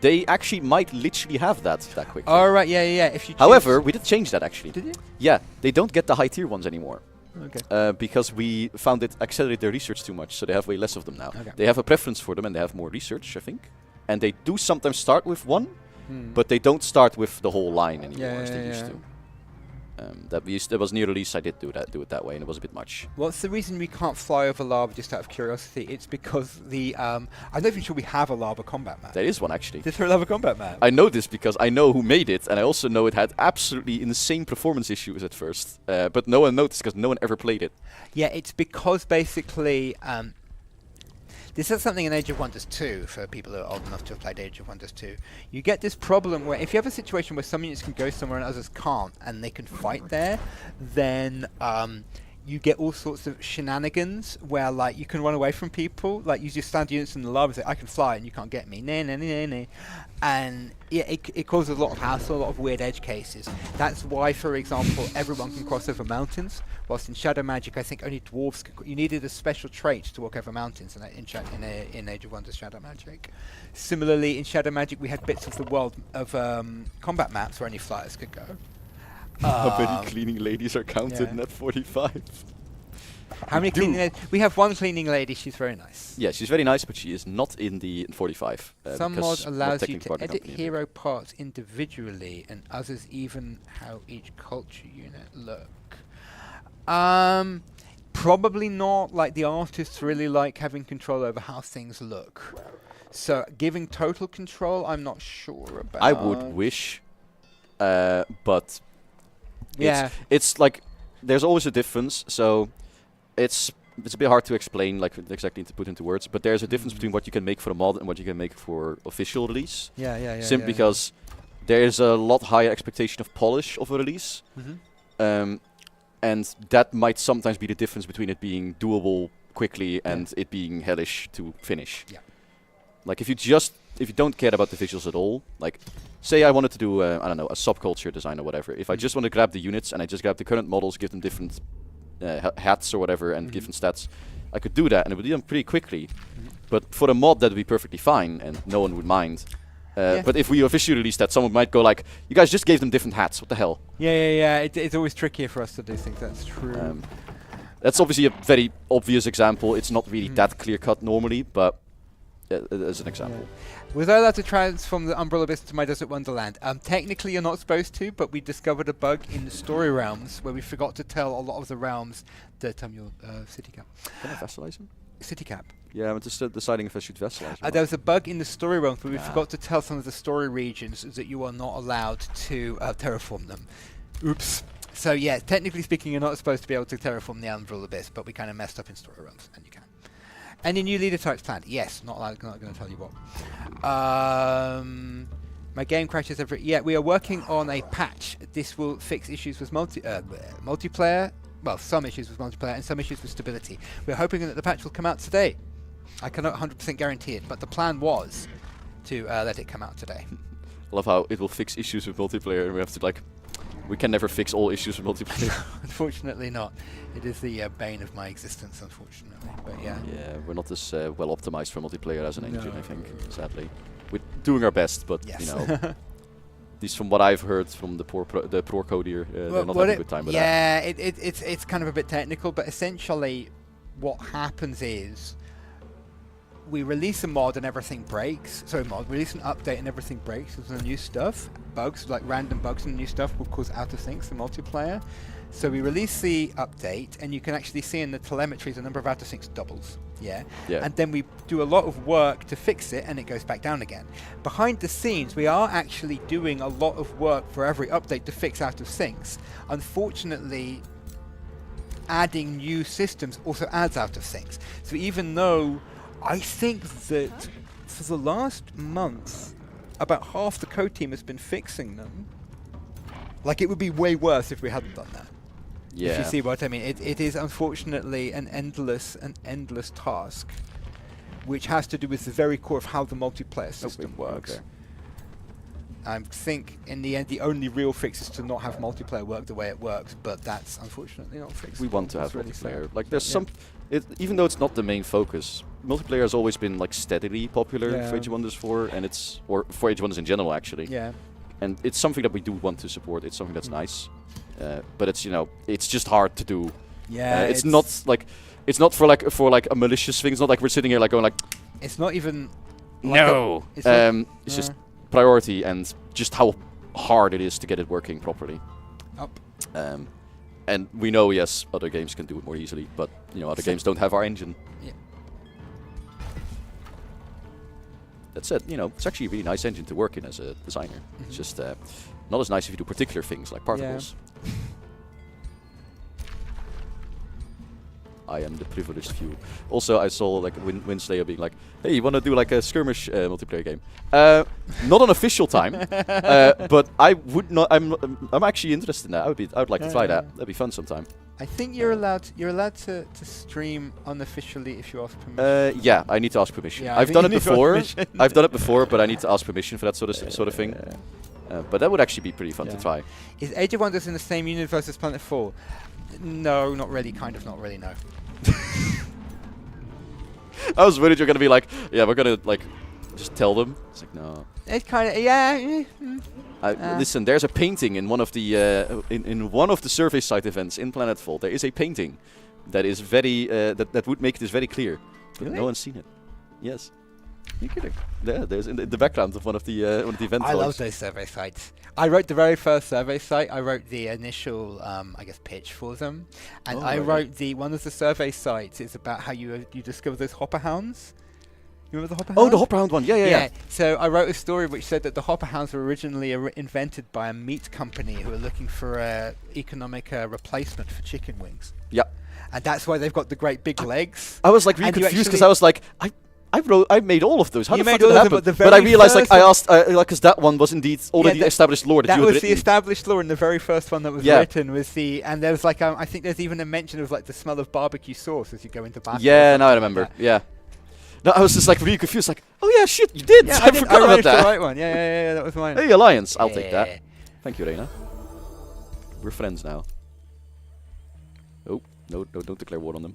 Speaker 1: they actually might literally have that quick.
Speaker 2: All right, yeah. If you
Speaker 1: However, we did change that actually.
Speaker 2: Did you?
Speaker 1: Yeah, they don't get the high tier ones anymore.
Speaker 2: Okay.
Speaker 1: Because we found it accelerate their research too much, so they have way less of them now.
Speaker 2: Okay.
Speaker 1: They have a preference for them, and they have more research, I think. And they do sometimes start with one, but they don't start with the whole line anymore as they used to. That was near release. I did do it that way, and it was a bit much.
Speaker 2: What's the reason we can't fly over lava? Just out of curiosity, it's because the I'm not even sure we have a lava combat map.
Speaker 1: There is one actually.
Speaker 2: Is there a lava combat map?
Speaker 1: I know this because I know who made it, and I also know it had absolutely insane performance issues at first, but no one noticed because no one ever played it.
Speaker 2: Yeah, it's because basically this is something in Age of Wonders 2, for people who are old enough to have played Age of Wonders 2. You get this problem where if you have a situation where some units can go somewhere and others can't, and they can fight there, then you get all sorts of shenanigans where like you can run away from people, like you just stand units in the lava and say, I can fly and you can't get me. Nah. And yeah, it causes a lot of hassle, a lot of weird edge cases. That's why, for example, everyone can cross over mountains, whilst in Shadow Magic I think only dwarves could. You needed a special trait to walk over mountains in Age of Wonders Shadow Magic. Similarly, in Shadow Magic we had bits of the world of combat maps where only flyers could go.
Speaker 1: How many cleaning ladies are counted in that 45?
Speaker 2: How many cleaning ladies? We have one cleaning lady. She's very nice.
Speaker 1: Yeah, she's very nice, but she is not in the 45.
Speaker 2: Some mod
Speaker 1: because we're
Speaker 2: allows you
Speaker 1: technically
Speaker 2: to
Speaker 1: part of the
Speaker 2: edit
Speaker 1: company.
Speaker 2: hero parts individually, and others even how each culture unit look. Probably not. Like, the artists really like having control over how things look. So giving total control, I'm not sure about.
Speaker 1: I would wish, but
Speaker 2: Yeah.
Speaker 1: it's like there's always a difference. So it's a bit hard to explain, like exactly to put into words. But there's a difference between what you can make for a mod and what you can make for official release.
Speaker 2: Yeah.
Speaker 1: Simply because there is a lot higher expectation of polish of a release, and that might sometimes be the difference between it being doable quickly and it being hellish to finish.
Speaker 2: Yeah.
Speaker 1: Like if you don't care about the visuals at all, like say I wanted to do I don't know, a subculture design or whatever. If I just want to grab the units and I just grab the current models, give them different hats or whatever and different stats, I could do that and it would be done pretty quickly. But for a mod that would be perfectly fine and no one would mind. But if we officially release that, someone might go like, you guys just gave them different hats, what the hell?
Speaker 2: Yeah. It's always trickier for us to do things, that's true.
Speaker 1: That's obviously a very obvious example. It's not really that clear-cut normally, but as an example.
Speaker 2: Was I allowed to transform the Umbral Abyss to my Desert Wonderland? Technically you're not supposed to, but we discovered a bug in the story realms where we forgot to tell a lot of the realms that your city cap.
Speaker 1: Can I vassalize him?
Speaker 2: City cap.
Speaker 1: Yeah, I'm just deciding if I should vassalize him.
Speaker 2: There was a bug in the story realms where we forgot to tell some of the story regions that you are not allowed to terraform them. Oops. So yeah, technically speaking, you're not supposed to be able to terraform the Umbral Abyss, but we kind of messed up in story realms, and you can. Any new leader types planned? Yes, not going to tell you what. My game crashes every... Yeah, we are working on a patch. This will fix issues with multiplayer. Well, some issues with multiplayer and some issues with stability. We're hoping that the patch will come out today. I cannot 100% guarantee it, but the plan was to let it come out today.
Speaker 1: I love how it will fix issues with multiplayer and we have to like... We can never fix all issues with multiplayer.
Speaker 2: Unfortunately not. It is the bane of my existence, unfortunately. But yeah.
Speaker 1: Yeah, we're not as well optimized for multiplayer as an engine, I think, sadly. We're doing our best, but, you know, at least from what I've heard from the pro coder, they're not having a good time with that.
Speaker 2: Yeah, it's kind of a bit technical, but essentially what happens is we release a mod and everything breaks. Release an update and everything breaks. There's no new stuff. Bugs, like random bugs and new stuff, will cause out of syncs in multiplayer. So we release the update, and you can actually see in the telemetry the number of out of syncs doubles. Yeah. And then we do a lot of work to fix it, and it goes back down again. Behind the scenes, we are actually doing a lot of work for every update to fix out of syncs. Unfortunately, adding new systems also adds out of syncs. So even though I think that for the last month, about half the code team has been fixing them. Like, it would be way worse if we hadn't done that.
Speaker 1: Yeah.
Speaker 2: If you see what I mean. It is unfortunately an endless task, which has to do with the very core of how the multiplayer system works.
Speaker 1: Okay.
Speaker 2: I think in the end the only real fix is to not have multiplayer work the way it works, but that's unfortunately not fixed.
Speaker 1: We want to have
Speaker 2: really
Speaker 1: multiplayer.
Speaker 2: sad.
Speaker 1: Like there's some, even though it's not the main focus, multiplayer has always been like steadily popular for Age of Wonders 4, and or for Age of Wonders in general actually.
Speaker 2: Yeah.
Speaker 1: And it's something that we do want to support. It's something that's nice, but it's it's just hard to do.
Speaker 2: Yeah.
Speaker 1: It's not like for a malicious thing. It's not like we're sitting here like going like.
Speaker 2: It's not even.
Speaker 1: No. It's just priority and just how hard it is to get it working properly. And we know, yes, other games can do it more easily, but other games don't have our engine.
Speaker 2: Yeah.
Speaker 1: That said, it's actually a really nice engine to work in as a designer. It's just not as nice if you do particular things like particles. I am the privileged few. Also, I saw like Winslayer being like, "Hey, you want to do like a skirmish multiplayer game?" Not on official time, but I would not. I'm actually interested in that. I would like to try that. That'd be fun sometime.
Speaker 2: I think you're allowed to stream unofficially if you ask permission.
Speaker 1: Yeah, I need to ask permission.
Speaker 2: Yeah,
Speaker 1: I've done it before. I've done it before, but I need to ask permission for that sort of thing. But that would actually be pretty fun to try.
Speaker 2: Is Age of Wonders in the same universe as Planet 4? No, not really. Kind of, not really. No.
Speaker 1: I was worried you're gonna be like, yeah, we're gonna like just tell them. It's like no.
Speaker 2: It's kind of
Speaker 1: Listen, there's a painting in one of the in one of the survey site events in Planetfall. There is a painting that is very that would make this very clear. But
Speaker 2: Really?
Speaker 1: no one's seen it. Yes. You're kidding. Yeah, there's in the background of one of the event
Speaker 2: I
Speaker 1: logs.
Speaker 2: love those survey sites. I wrote the very first survey site. I wrote the initial, I guess, pitch for them, and I wrote one of the survey sites is about how you discover those hopper hounds. You remember the hopper hounds?
Speaker 1: Oh, the hopper hound one. Yeah.
Speaker 2: So I wrote a story which said that the hopper hounds were originally invented by a meat company who were looking for a economic replacement for chicken wings.
Speaker 1: Yeah.
Speaker 2: And that's why they've got the great big legs.
Speaker 1: I was like really
Speaker 2: And you
Speaker 1: confused because
Speaker 2: actually-
Speaker 1: I was like, I made all of those. How
Speaker 2: You
Speaker 1: the fuck
Speaker 2: made
Speaker 1: did
Speaker 2: all
Speaker 1: that
Speaker 2: of them,
Speaker 1: happen?
Speaker 2: but the
Speaker 1: But I
Speaker 2: very
Speaker 1: realized, like,
Speaker 2: first
Speaker 1: I asked, because that one was indeed already
Speaker 2: that-
Speaker 1: established lore that
Speaker 2: That
Speaker 1: you had
Speaker 2: was the
Speaker 1: written.
Speaker 2: established lore, and the very first one that was written was and there was like, I think there's even a mention of like the smell of barbecue sauce as you go into battle.
Speaker 1: Yeah, now I remember. Yeah. No, I was just like really confused. Like, oh yeah, shit, you did.
Speaker 2: Yeah,
Speaker 1: I forgot about
Speaker 2: managed to
Speaker 1: that.
Speaker 2: write one. Yeah, that was mine.
Speaker 1: Hey, Alliance, I'll take
Speaker 2: Yeah.
Speaker 1: that. Thank you, Reina. We're friends now. Oh, no, don't declare war on them.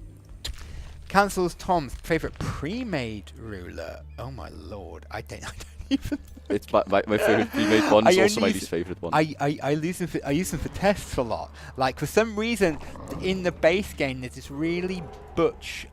Speaker 2: Cancels Tom's favorite pre-made ruler. Oh my lord, I don't even.
Speaker 1: It's my favorite pre-made one. Is
Speaker 2: I
Speaker 1: also my
Speaker 2: only
Speaker 1: least favorite one.
Speaker 2: I use them for tests a lot. Like for some reason, in the base game, there's this really butch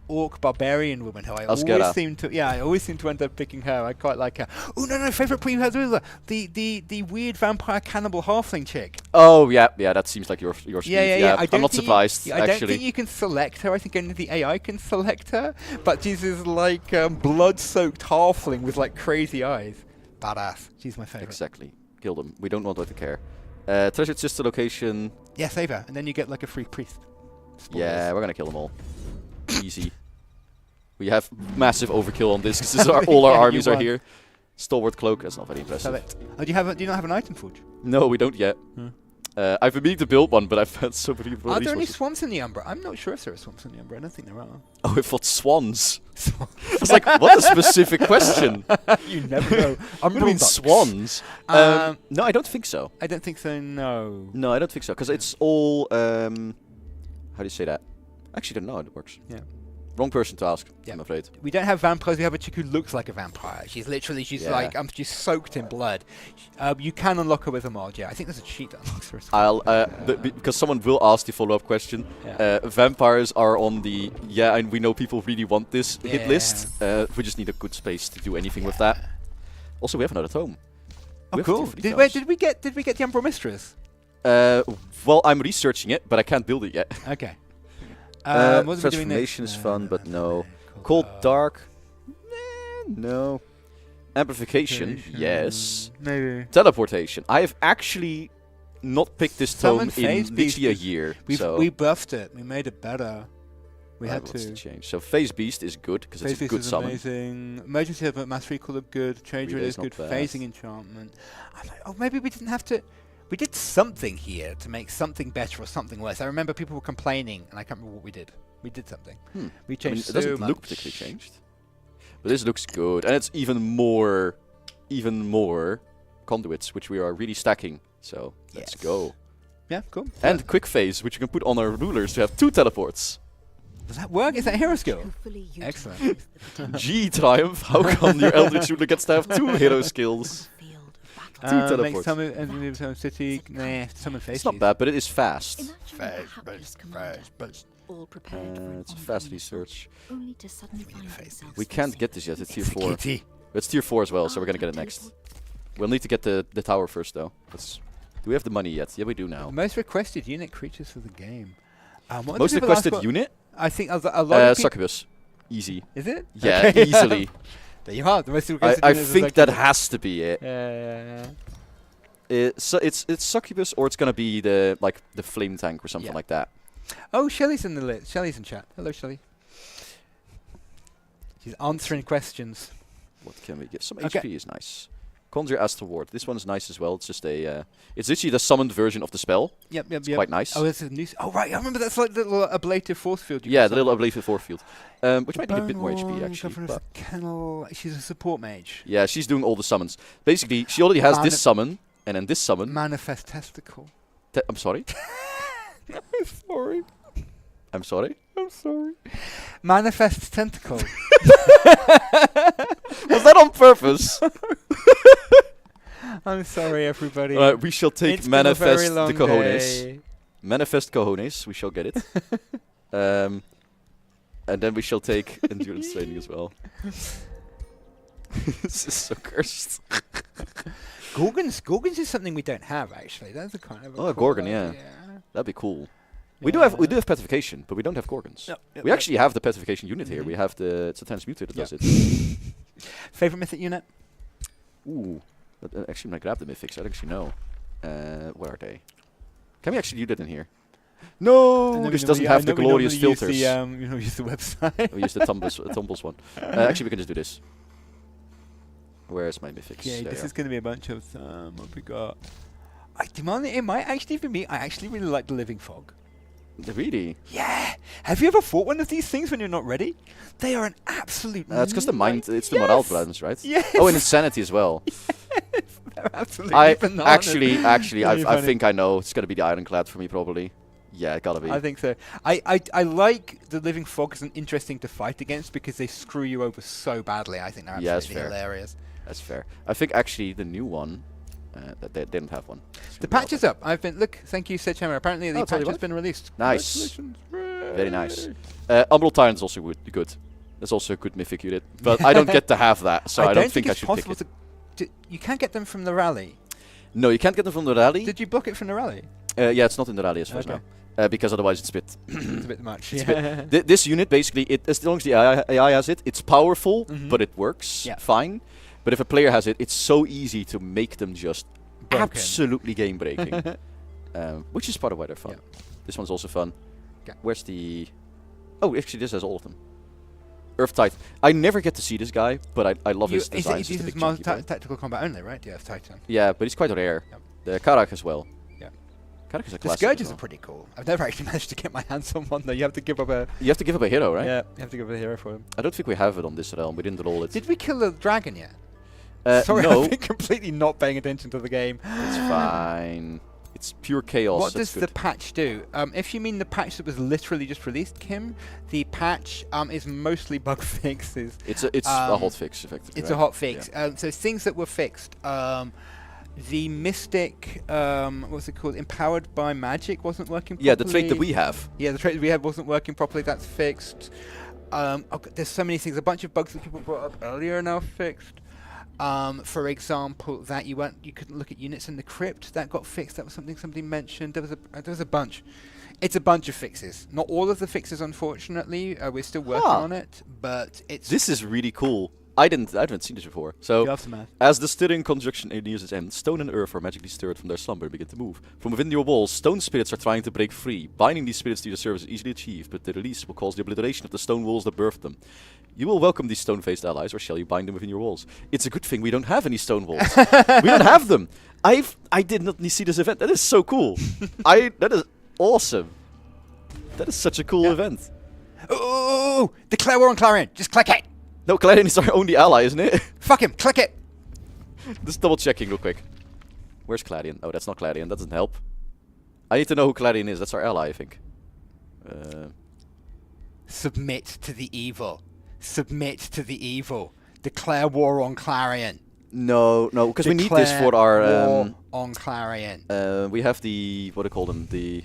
Speaker 2: orc barbarian woman who I
Speaker 1: Asgera.
Speaker 2: always seem to end up picking her. I quite like her. Oh no, favorite pre-made ruler, the weird vampire cannibal halfling chick.
Speaker 1: Oh yeah, that seems like your speed.
Speaker 2: Yeah.
Speaker 1: I'm not surprised.
Speaker 2: I don't
Speaker 1: actually.
Speaker 2: think you can select her. I think only the AI can select her. But she's this like blood-soaked halfling with like crazy eyes. Badass. She's my favorite.
Speaker 1: Exactly. Kill them. We don't want to care. Treasured sister location.
Speaker 2: Yeah, save her, and then you get like a free priest. Spoilers.
Speaker 1: Yeah, we're gonna kill them all. Easy. We have massive overkill on this because all our
Speaker 2: Yeah,
Speaker 1: armies
Speaker 2: you
Speaker 1: are
Speaker 2: won.
Speaker 1: here. Stalwart cloak. That's not very
Speaker 2: Sell
Speaker 1: impressive.
Speaker 2: it. Oh, do you not have an item forge?
Speaker 1: No, we don't yet. I've been meaning to build one, but I've had so many
Speaker 2: Are there any
Speaker 1: resources.
Speaker 2: swamps in the Umbra? I'm not sure if there are swamps in the Umbra. I don't think there are.
Speaker 1: Oh, I thought swans. I was like, what a specific question.
Speaker 2: You never know.
Speaker 1: What do you mean
Speaker 2: ducks.
Speaker 1: swans?
Speaker 2: Um,
Speaker 1: No, I don't think so.
Speaker 2: I don't think so. No.
Speaker 1: No, I don't think so. Because it's all... how do you say that? Actually, I don't know how it works.
Speaker 2: Yeah.
Speaker 1: Wrong person to ask,
Speaker 2: Yeah.
Speaker 1: I'm afraid.
Speaker 2: We don't have vampires. We have a chick who looks like a vampire. She's
Speaker 1: Yeah.
Speaker 2: like she's soaked in blood. You can unlock her with a mod. Yeah, I think there's a cheat that unlocks her. as
Speaker 1: I'll
Speaker 2: well.
Speaker 1: because someone will ask the follow-up question.
Speaker 2: Yeah.
Speaker 1: Vampires are on the and we know people really want this hit
Speaker 2: Yeah.
Speaker 1: list. We just need a good space to do anything with that. Also, we have another tome.
Speaker 2: Oh,
Speaker 1: We have
Speaker 2: cool.
Speaker 1: two free
Speaker 2: Did
Speaker 1: tomes.
Speaker 2: we get the Umbral Mistress?
Speaker 1: Well, I'm researching it, but I can't build it yet.
Speaker 2: Okay. What are we doing
Speaker 1: Transformation
Speaker 2: next?
Speaker 1: is fun, but no.
Speaker 2: Cool.
Speaker 1: Cold Dark? No. Amplification? Yes.
Speaker 2: Maybe.
Speaker 1: Teleportation. I have actually not picked this
Speaker 2: Summon
Speaker 1: tome in
Speaker 2: phase beast
Speaker 1: literally a
Speaker 2: is-
Speaker 1: year.
Speaker 2: We buffed it. We made it better. We had
Speaker 1: what's
Speaker 2: to.
Speaker 1: the change? So Phase Beast is good because it's
Speaker 2: Phase
Speaker 1: a
Speaker 2: Beast
Speaker 1: good
Speaker 2: is
Speaker 1: summon.
Speaker 2: amazing. Emergency Element Mastery could look good. Change
Speaker 1: Relay
Speaker 2: Relay
Speaker 1: is
Speaker 2: is good.
Speaker 1: not bad.
Speaker 2: Phasing Enchantment. I'm like, oh, maybe we didn't have to. We did something here to make something better or something worse. I remember people were complaining, and I can't remember what we did. We did something. We
Speaker 1: I mean,
Speaker 2: changed
Speaker 1: it doesn't
Speaker 2: so
Speaker 1: look
Speaker 2: much.
Speaker 1: particularly changed. But this looks good. And it's even more conduits, which we are really stacking. So let's
Speaker 2: Yes.
Speaker 1: go.
Speaker 2: Yeah, cool.
Speaker 1: And quick phase, which you can put on our rulers to have 2 teleports.
Speaker 2: Does that work? Is that a hero skill?
Speaker 3: Hopefully you
Speaker 2: Excellent.
Speaker 3: can use the potential
Speaker 1: G Triumph, how come your Eldritch ruler gets to have 2 hero skills?
Speaker 3: field of battle.
Speaker 1: Two
Speaker 2: Make
Speaker 1: teleports.
Speaker 2: summon and move summon city. Nah, summon face.
Speaker 1: It's not bad, but it is fast.
Speaker 3: Imagine
Speaker 2: Fast,
Speaker 3: a hapless
Speaker 2: but-
Speaker 3: commander,
Speaker 2: but-
Speaker 3: all prepared for an
Speaker 1: It's a fast
Speaker 3: oncoming
Speaker 1: research.
Speaker 3: assault, only to suddenly
Speaker 2: Give me
Speaker 3: find
Speaker 2: the face.
Speaker 3: themselves
Speaker 1: We can't
Speaker 3: facing
Speaker 1: get this yet, it's tier
Speaker 3: a
Speaker 1: 4.
Speaker 2: Kitty.
Speaker 1: It's tier 4 as well, so we're gonna get it next. We'll need to get the tower first, though. Do we have the money yet? Yeah, we do
Speaker 2: The
Speaker 1: now.
Speaker 2: most requested unit creatures for the game. What
Speaker 1: Most
Speaker 2: do people ask
Speaker 1: requested
Speaker 2: about-
Speaker 1: unit?
Speaker 2: I think a lot of people.
Speaker 1: Succubus. Easy.
Speaker 2: Is it?
Speaker 1: Yeah,
Speaker 2: Okay.
Speaker 1: easily.
Speaker 2: There you are. The most
Speaker 1: I
Speaker 2: requested unit is
Speaker 1: think that
Speaker 2: Succubus.
Speaker 1: has to be it.
Speaker 2: Yeah.
Speaker 1: So it's Succubus, or it's gonna be the flame tank or something
Speaker 2: Yeah.
Speaker 1: like that.
Speaker 2: Oh, Shelley's in the list. Shelley's in chat. Hello, Shelley. She's answering questions.
Speaker 1: What can we get? Some
Speaker 2: Okay.
Speaker 1: HP is nice. Conjure Astral Ward. This one is nice as well. It's just a. It's literally the summoned version of the spell.
Speaker 2: Yep.
Speaker 1: It's quite nice.
Speaker 2: Oh, it's a new. Oh, right. I remember that's like the little ablative force field.
Speaker 1: Yeah,
Speaker 2: can
Speaker 1: the little ablative force field, which might need a bit more HP
Speaker 2: Bone
Speaker 1: actually.
Speaker 2: Governor
Speaker 1: But
Speaker 2: of the Kennel. She's a support mage.
Speaker 1: yeah, she's doing all the summons. Basically, she already has this summon and then this summon.
Speaker 2: Manifest testicle.
Speaker 1: I'm sorry.
Speaker 2: I'm sorry.
Speaker 1: I'm sorry.
Speaker 2: I'm sorry. Manifest tentacle.
Speaker 1: Was that on purpose?
Speaker 2: I'm sorry, everybody.
Speaker 1: Alright, we shall take
Speaker 2: It's been a very
Speaker 1: manifest
Speaker 2: long
Speaker 1: the cojones.
Speaker 2: day.
Speaker 1: Manifest cojones. We shall get it. And then we shall take endurance training as well. This is so cursed.
Speaker 2: Gorgons is something we don't have actually. That's a kind of a
Speaker 1: Oh, a
Speaker 2: cool
Speaker 1: Gorgon, yeah.
Speaker 2: idea.
Speaker 1: That'd be cool. We do have petrification, but we don't have Gorgons. We actually have the petrification unit here. We have it's a tense mutator that does it.
Speaker 2: Favorite mythic unit?
Speaker 1: Ooh. But, actually, when I grab the mythics, I don't actually know. Where are they? Can we actually do that in here? No, this doesn't have the glorious filters.
Speaker 2: Use the website.
Speaker 1: We use the Tumbles one. Actually, we can just do this. Where's my mythics?
Speaker 2: Yeah,
Speaker 1: There
Speaker 2: this
Speaker 1: you
Speaker 2: is going to be a bunch of what we got. It might actually be me. I actually really like the Living Fog.
Speaker 1: Really?
Speaker 2: Yeah. Have you ever fought one of these things when you're not ready? They are an absolute.
Speaker 1: It's because the mind. It's the morale balance, right?
Speaker 2: Yes.
Speaker 1: Oh, and insanity as well.
Speaker 2: They're absolutely bananas.
Speaker 1: Actually,
Speaker 2: Really
Speaker 1: I
Speaker 2: funny.
Speaker 1: think I know. It's gonna be the Ironclad for me, probably. Yeah, it gotta be.
Speaker 2: I think so. I like the Living Fog as an interesting to fight against because they screw you over so badly. I think they're
Speaker 1: Yeah, that's
Speaker 2: absolutely
Speaker 1: fair.
Speaker 2: hilarious.
Speaker 1: That's fair. I think actually the new one, that they didn't have one.
Speaker 2: The patch is up. Thank you, Sedgehammer. Apparently the
Speaker 1: Oh, tell
Speaker 2: patch
Speaker 1: you
Speaker 2: has
Speaker 1: what.
Speaker 2: been released.
Speaker 1: Nice.
Speaker 2: Congratulations.
Speaker 1: Very nice. Umbral Tyrant is also good. That's also a good mythic unit, but I don't get to have that, so I don't think I
Speaker 2: it's
Speaker 1: should pick
Speaker 2: possible
Speaker 1: it.
Speaker 2: you can't get them from the rally.
Speaker 1: No, you can't get them from the rally.
Speaker 2: Did you block it from the rally?
Speaker 1: Yeah, it's not in the rally as far as
Speaker 2: Okay.
Speaker 1: now. Because otherwise it's a bit...
Speaker 2: It's a bit much.
Speaker 1: It's a bit this unit, basically, as long as the AI has it, it's powerful,
Speaker 2: Mhm.
Speaker 1: but it works
Speaker 2: Yeah.
Speaker 1: fine. But if a player has it, it's so easy to make them just
Speaker 2: Broken.
Speaker 1: absolutely game-breaking. Which is part of why they're fun.
Speaker 2: Yeah.
Speaker 1: This one's also fun.
Speaker 2: Okay.
Speaker 1: Where's the... Oh, actually, this has all of them. Earth Titan. I never get to see this guy, but I love his design.
Speaker 2: This is tactical combat only, right? Yeah, Titan.
Speaker 1: Yeah, but he's quite rare.
Speaker 2: Yep.
Speaker 1: The Karak as well.
Speaker 2: Yeah.
Speaker 1: Karak is a
Speaker 2: The
Speaker 1: classic.
Speaker 2: Scourges
Speaker 1: as
Speaker 2: are
Speaker 1: well.
Speaker 2: pretty cool. I've never actually managed to get my hands on one though. You have to give up a...
Speaker 1: You have to give up a hero, right?
Speaker 2: Yeah, you have to give up a hero for them.
Speaker 1: I don't think we have it on this realm. We didn't roll it.
Speaker 2: Did we kill the dragon yet? Sorry,
Speaker 1: no.
Speaker 2: I've been completely not paying attention to the game.
Speaker 1: It's fine. It's pure chaos.
Speaker 2: What
Speaker 1: That's
Speaker 2: does the
Speaker 1: good.
Speaker 2: patch do? If you mean the patch that was literally just released, Kim, the patch is mostly bug fixes.
Speaker 1: It's a hot fix, effectively.
Speaker 2: It's
Speaker 1: right?
Speaker 2: a hot fix. So things that were fixed. The Mystic, what's it called? Empowered by Magic wasn't working properly.
Speaker 1: Yeah, the trait that we have.
Speaker 2: Yeah, the trait that we had wasn't working properly. That's fixed. There's so many things. A bunch of bugs that people brought up earlier are now fixed. For example, that you couldn't look at units in the crypt. That got fixed. That was something somebody mentioned. There was a bunch. It's a bunch of fixes. Not all of the fixes, unfortunately. We're still working on it, but it's.
Speaker 1: This is really cool. I haven't seen this before. So,
Speaker 2: Aftermath.
Speaker 1: as the stirring construction nears its end, stone and earth are magically stirred from their slumber and begin to move. From within your walls, stone spirits are trying to break free. Binding these spirits to your service is easily achieved, but the release will cause the obliteration of the stone walls that birthed them. You will welcome these stone-faced allies, or shall you bind them within your walls? It's a good thing we don't have any stone walls. We don't have them. I did not see this event. That is so cool. That is awesome. That is such a cool event.
Speaker 2: Oh, declare war on Clarion. Just click it.
Speaker 1: No, Clarion is our only ally, isn't it?
Speaker 2: Fuck him. Click it.
Speaker 1: Just double checking real quick. Where's Clarion? Oh, that's not Clarion. That doesn't help. I need to know who Clarion is. That's our ally, I think.
Speaker 2: Submit to the evil. Submit to the evil. Declare war on Clarion.
Speaker 1: No, because we need this for our...
Speaker 2: war on Clarion.
Speaker 1: we have the... What do you call them? The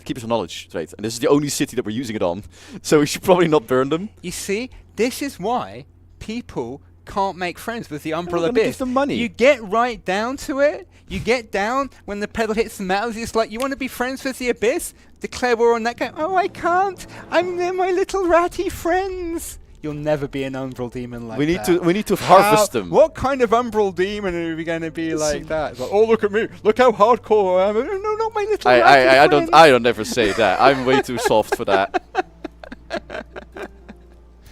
Speaker 1: Keepers of Knowledge trait. And this is the only city that we're using it on. So we should probably not burn them.
Speaker 2: You see, this is why people can't make friends with the Umbral
Speaker 1: gonna
Speaker 2: Abyss.
Speaker 1: give them money.
Speaker 2: You get right down to it. You get down when the pedal hits the metal. It's like, you want to be friends with the Abyss? Declare war on that guy. Oh, I can't. They're my little ratty friends. You'll never be an Umbral demon like that.
Speaker 1: We need to harvest them.
Speaker 2: What kind of Umbral demon are we going to be like that? It's like, oh, look at me. Look how hardcore I am. No, not my little ratty friends.
Speaker 1: I don't ever say that. I'm way too soft for that.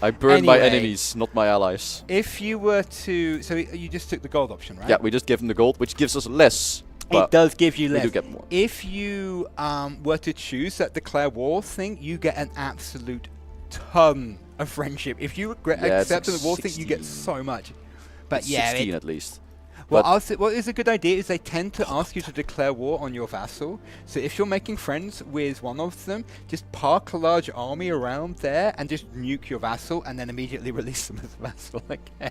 Speaker 1: I burn my
Speaker 2: Anyway.
Speaker 1: enemies, not my allies.
Speaker 2: If you were to... So you just took the gold option, right?
Speaker 1: Yeah, we just give them the gold, which gives us less.
Speaker 2: It does give you
Speaker 1: we
Speaker 2: less.
Speaker 1: do get more.
Speaker 2: If you were to choose that declare war thing, you get an absolute ton of friendship. If you accept
Speaker 1: like
Speaker 2: the war thing, you get
Speaker 1: 16.
Speaker 2: so much. But
Speaker 1: It's
Speaker 2: yeah,
Speaker 1: 16 at least.
Speaker 2: Well,
Speaker 1: But
Speaker 2: what is a good idea is they tend to ask you to declare war on your vassal. So if you're making friends with one of them, just park a large army around there and just nuke your vassal, and then immediately release them as vassal again.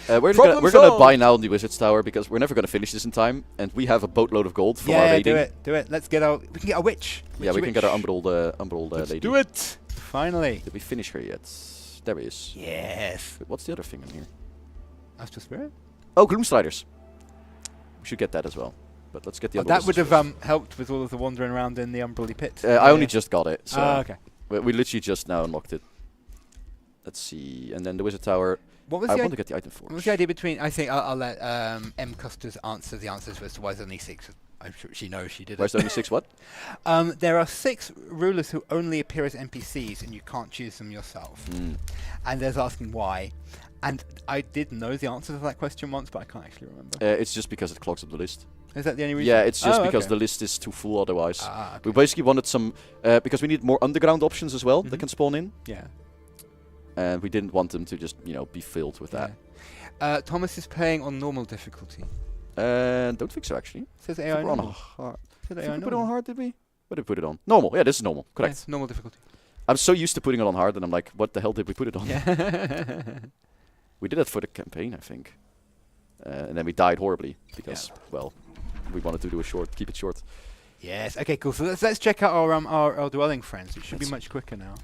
Speaker 1: we're
Speaker 2: Problem
Speaker 1: gonna
Speaker 2: solved.
Speaker 1: buy now the Wizard's Tower because we're never gonna finish this in time, and we have a boatload of gold from our
Speaker 2: Yeah,
Speaker 1: raiding.
Speaker 2: do it. Let's get our. We can get a witch.
Speaker 1: Yeah, we
Speaker 2: Witchy
Speaker 1: can get our
Speaker 2: witch.
Speaker 1: Umbral
Speaker 2: Let's
Speaker 1: lady.
Speaker 2: do it. Finally.
Speaker 1: Did we finish her yet? There he is.
Speaker 2: Yes.
Speaker 1: But what's the other thing in here?
Speaker 2: Astral Spirit.
Speaker 1: Oh, Gloom Striders. We should get that as well. But let's get the other
Speaker 2: That would
Speaker 1: wizards
Speaker 2: have
Speaker 1: first.
Speaker 2: helped with all of the wandering around in the Umbrally pit.
Speaker 1: I only just got it, so
Speaker 2: okay.
Speaker 1: we literally just now unlocked it. Let's see, and then the Wizard Tower.
Speaker 2: What was
Speaker 1: I
Speaker 2: the
Speaker 1: want to get the item forge.
Speaker 2: What was the idea between? I think I'll let M. Custers answer the answers as to why there's only 6. I'm sure she knows she did
Speaker 1: Why
Speaker 2: it.
Speaker 1: is there only 6 what?
Speaker 2: There are 6 rulers who only appear as NPCs, and you can't choose them yourself.
Speaker 1: Mm.
Speaker 2: And there's asking why. And I did know the answer to that question once, but I can't actually remember.
Speaker 1: It's just because it clogs up the list.
Speaker 2: Is that the only reason?
Speaker 1: Yeah, it's just
Speaker 2: Oh,
Speaker 1: because
Speaker 2: okay.
Speaker 1: the list is too full otherwise.
Speaker 2: Ah,
Speaker 1: We
Speaker 2: okay.
Speaker 1: basically wanted some, because we need more underground options as well that
Speaker 2: Mhm.
Speaker 1: can spawn in,
Speaker 2: Yeah.
Speaker 1: and we didn't want them to just, be filled with that.
Speaker 2: Yeah. Thomas is playing on normal difficulty.
Speaker 1: Don't think so actually.
Speaker 2: Says
Speaker 1: I
Speaker 2: AI
Speaker 1: think we're on
Speaker 2: normal.
Speaker 1: hard.
Speaker 2: Says
Speaker 1: Did
Speaker 2: AI
Speaker 1: we put it on
Speaker 2: normal.
Speaker 1: hard? Did we? What did we put it on? Normal. Yeah, this is normal. Correct.
Speaker 2: Yes, normal difficulty.
Speaker 1: I'm so used to putting it on hard, and I'm like, what the hell did we put it on?
Speaker 2: Yeah.
Speaker 1: We did that for the campaign, I think, and then we died horribly because, well, we wanted to do keep it short.
Speaker 2: Yes. Okay. Cool. So let's check out our dwelling friends. It should be
Speaker 1: Let's-
Speaker 2: much quicker now.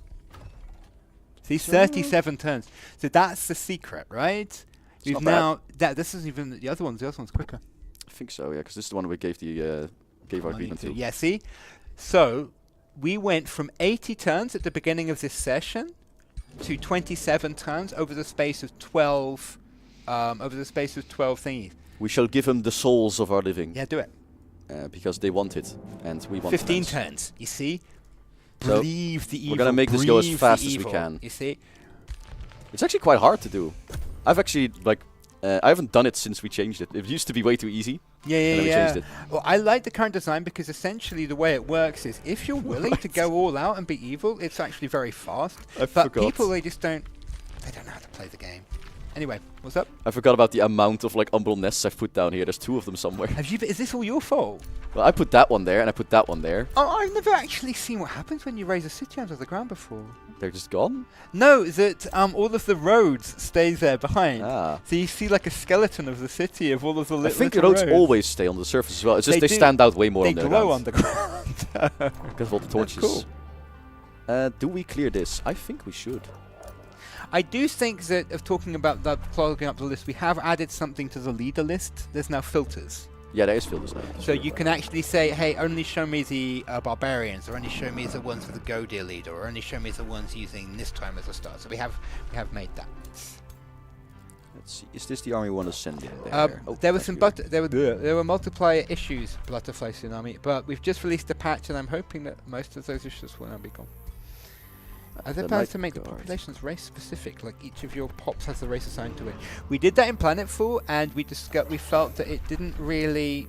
Speaker 2: See,
Speaker 1: So-
Speaker 2: 37 turns. So that's the secret, right?
Speaker 1: It's
Speaker 2: We've
Speaker 1: not bad.
Speaker 2: now this isn't even the other one's. The other one's quicker.
Speaker 1: I think so, yeah, because this is the one we gave our
Speaker 2: Money
Speaker 1: agreement to.
Speaker 2: Yeah. See. So we went from 80 turns at the beginning of this session to 27 turns over the space of 12. Over the space of 12 thingies.
Speaker 1: We shall give them the souls of our living,
Speaker 2: Yeah. Do it.
Speaker 1: because they want it, and we want
Speaker 2: 15
Speaker 1: friends.
Speaker 2: turns. You see.
Speaker 1: So
Speaker 2: Breathe the evil.
Speaker 1: we're gonna make this go as
Speaker 2: breathe
Speaker 1: fast
Speaker 2: the
Speaker 1: as we
Speaker 2: evil.
Speaker 1: can.
Speaker 2: You see.
Speaker 1: It's actually quite hard to do. I've actually, I haven't done it since we changed it. It used to be way too easy,
Speaker 2: Yeah,
Speaker 1: and
Speaker 2: yeah,
Speaker 1: then we
Speaker 2: yeah.
Speaker 1: changed it.
Speaker 2: Well, I like the current design because essentially the way it works is if you're willing to go all out and be evil, it's actually very fast.
Speaker 1: I
Speaker 2: But
Speaker 1: forgot.
Speaker 2: people, they don't know how to play the game. Anyway, what's up?
Speaker 1: I forgot about the amount of Umbral nests I've put down here. There's 2 of them somewhere.
Speaker 2: Is this all your fault?
Speaker 1: Well, I put that one there, and I put that one there.
Speaker 2: Oh, I've never actually seen what happens when you raise a city out of the ground before.
Speaker 1: They're just gone.
Speaker 2: No, that all of the roads stays there behind.
Speaker 1: Ah.
Speaker 2: So you see like a skeleton of the city of all of the
Speaker 1: I
Speaker 2: little
Speaker 1: think the
Speaker 2: little
Speaker 1: roads always stay on the surface as well. It's just
Speaker 2: They
Speaker 1: they
Speaker 2: do.
Speaker 1: stand out way more
Speaker 2: They
Speaker 1: on the
Speaker 2: glow
Speaker 1: ground.
Speaker 2: underground.
Speaker 1: Because of all the torches.
Speaker 2: cool.
Speaker 1: Do we clear this? I think we should.
Speaker 2: I do think that of talking about that clogging up the list, we have added something to the leader list. There's now filters.
Speaker 1: Yeah, there is filters now.
Speaker 2: So you can actually say, hey, only show me the barbarians, or only show me the ones with the Godir leader, or only show me the ones using this time as a start. So we have made that.
Speaker 1: Let's see. Is this the army we want to send in there? Oh,
Speaker 2: There were
Speaker 1: thank
Speaker 2: some
Speaker 1: you.
Speaker 2: there were multiplier issues, Butterfly Tsunami, but we've just released a patch, and I'm hoping that most of those issues will now be gone. Are there
Speaker 1: That
Speaker 2: plans
Speaker 1: might
Speaker 2: to make the
Speaker 1: go alright.
Speaker 2: populations race specific, like each of your pops has a race assigned to it? We did that in Planetfall, and we felt that it didn't really.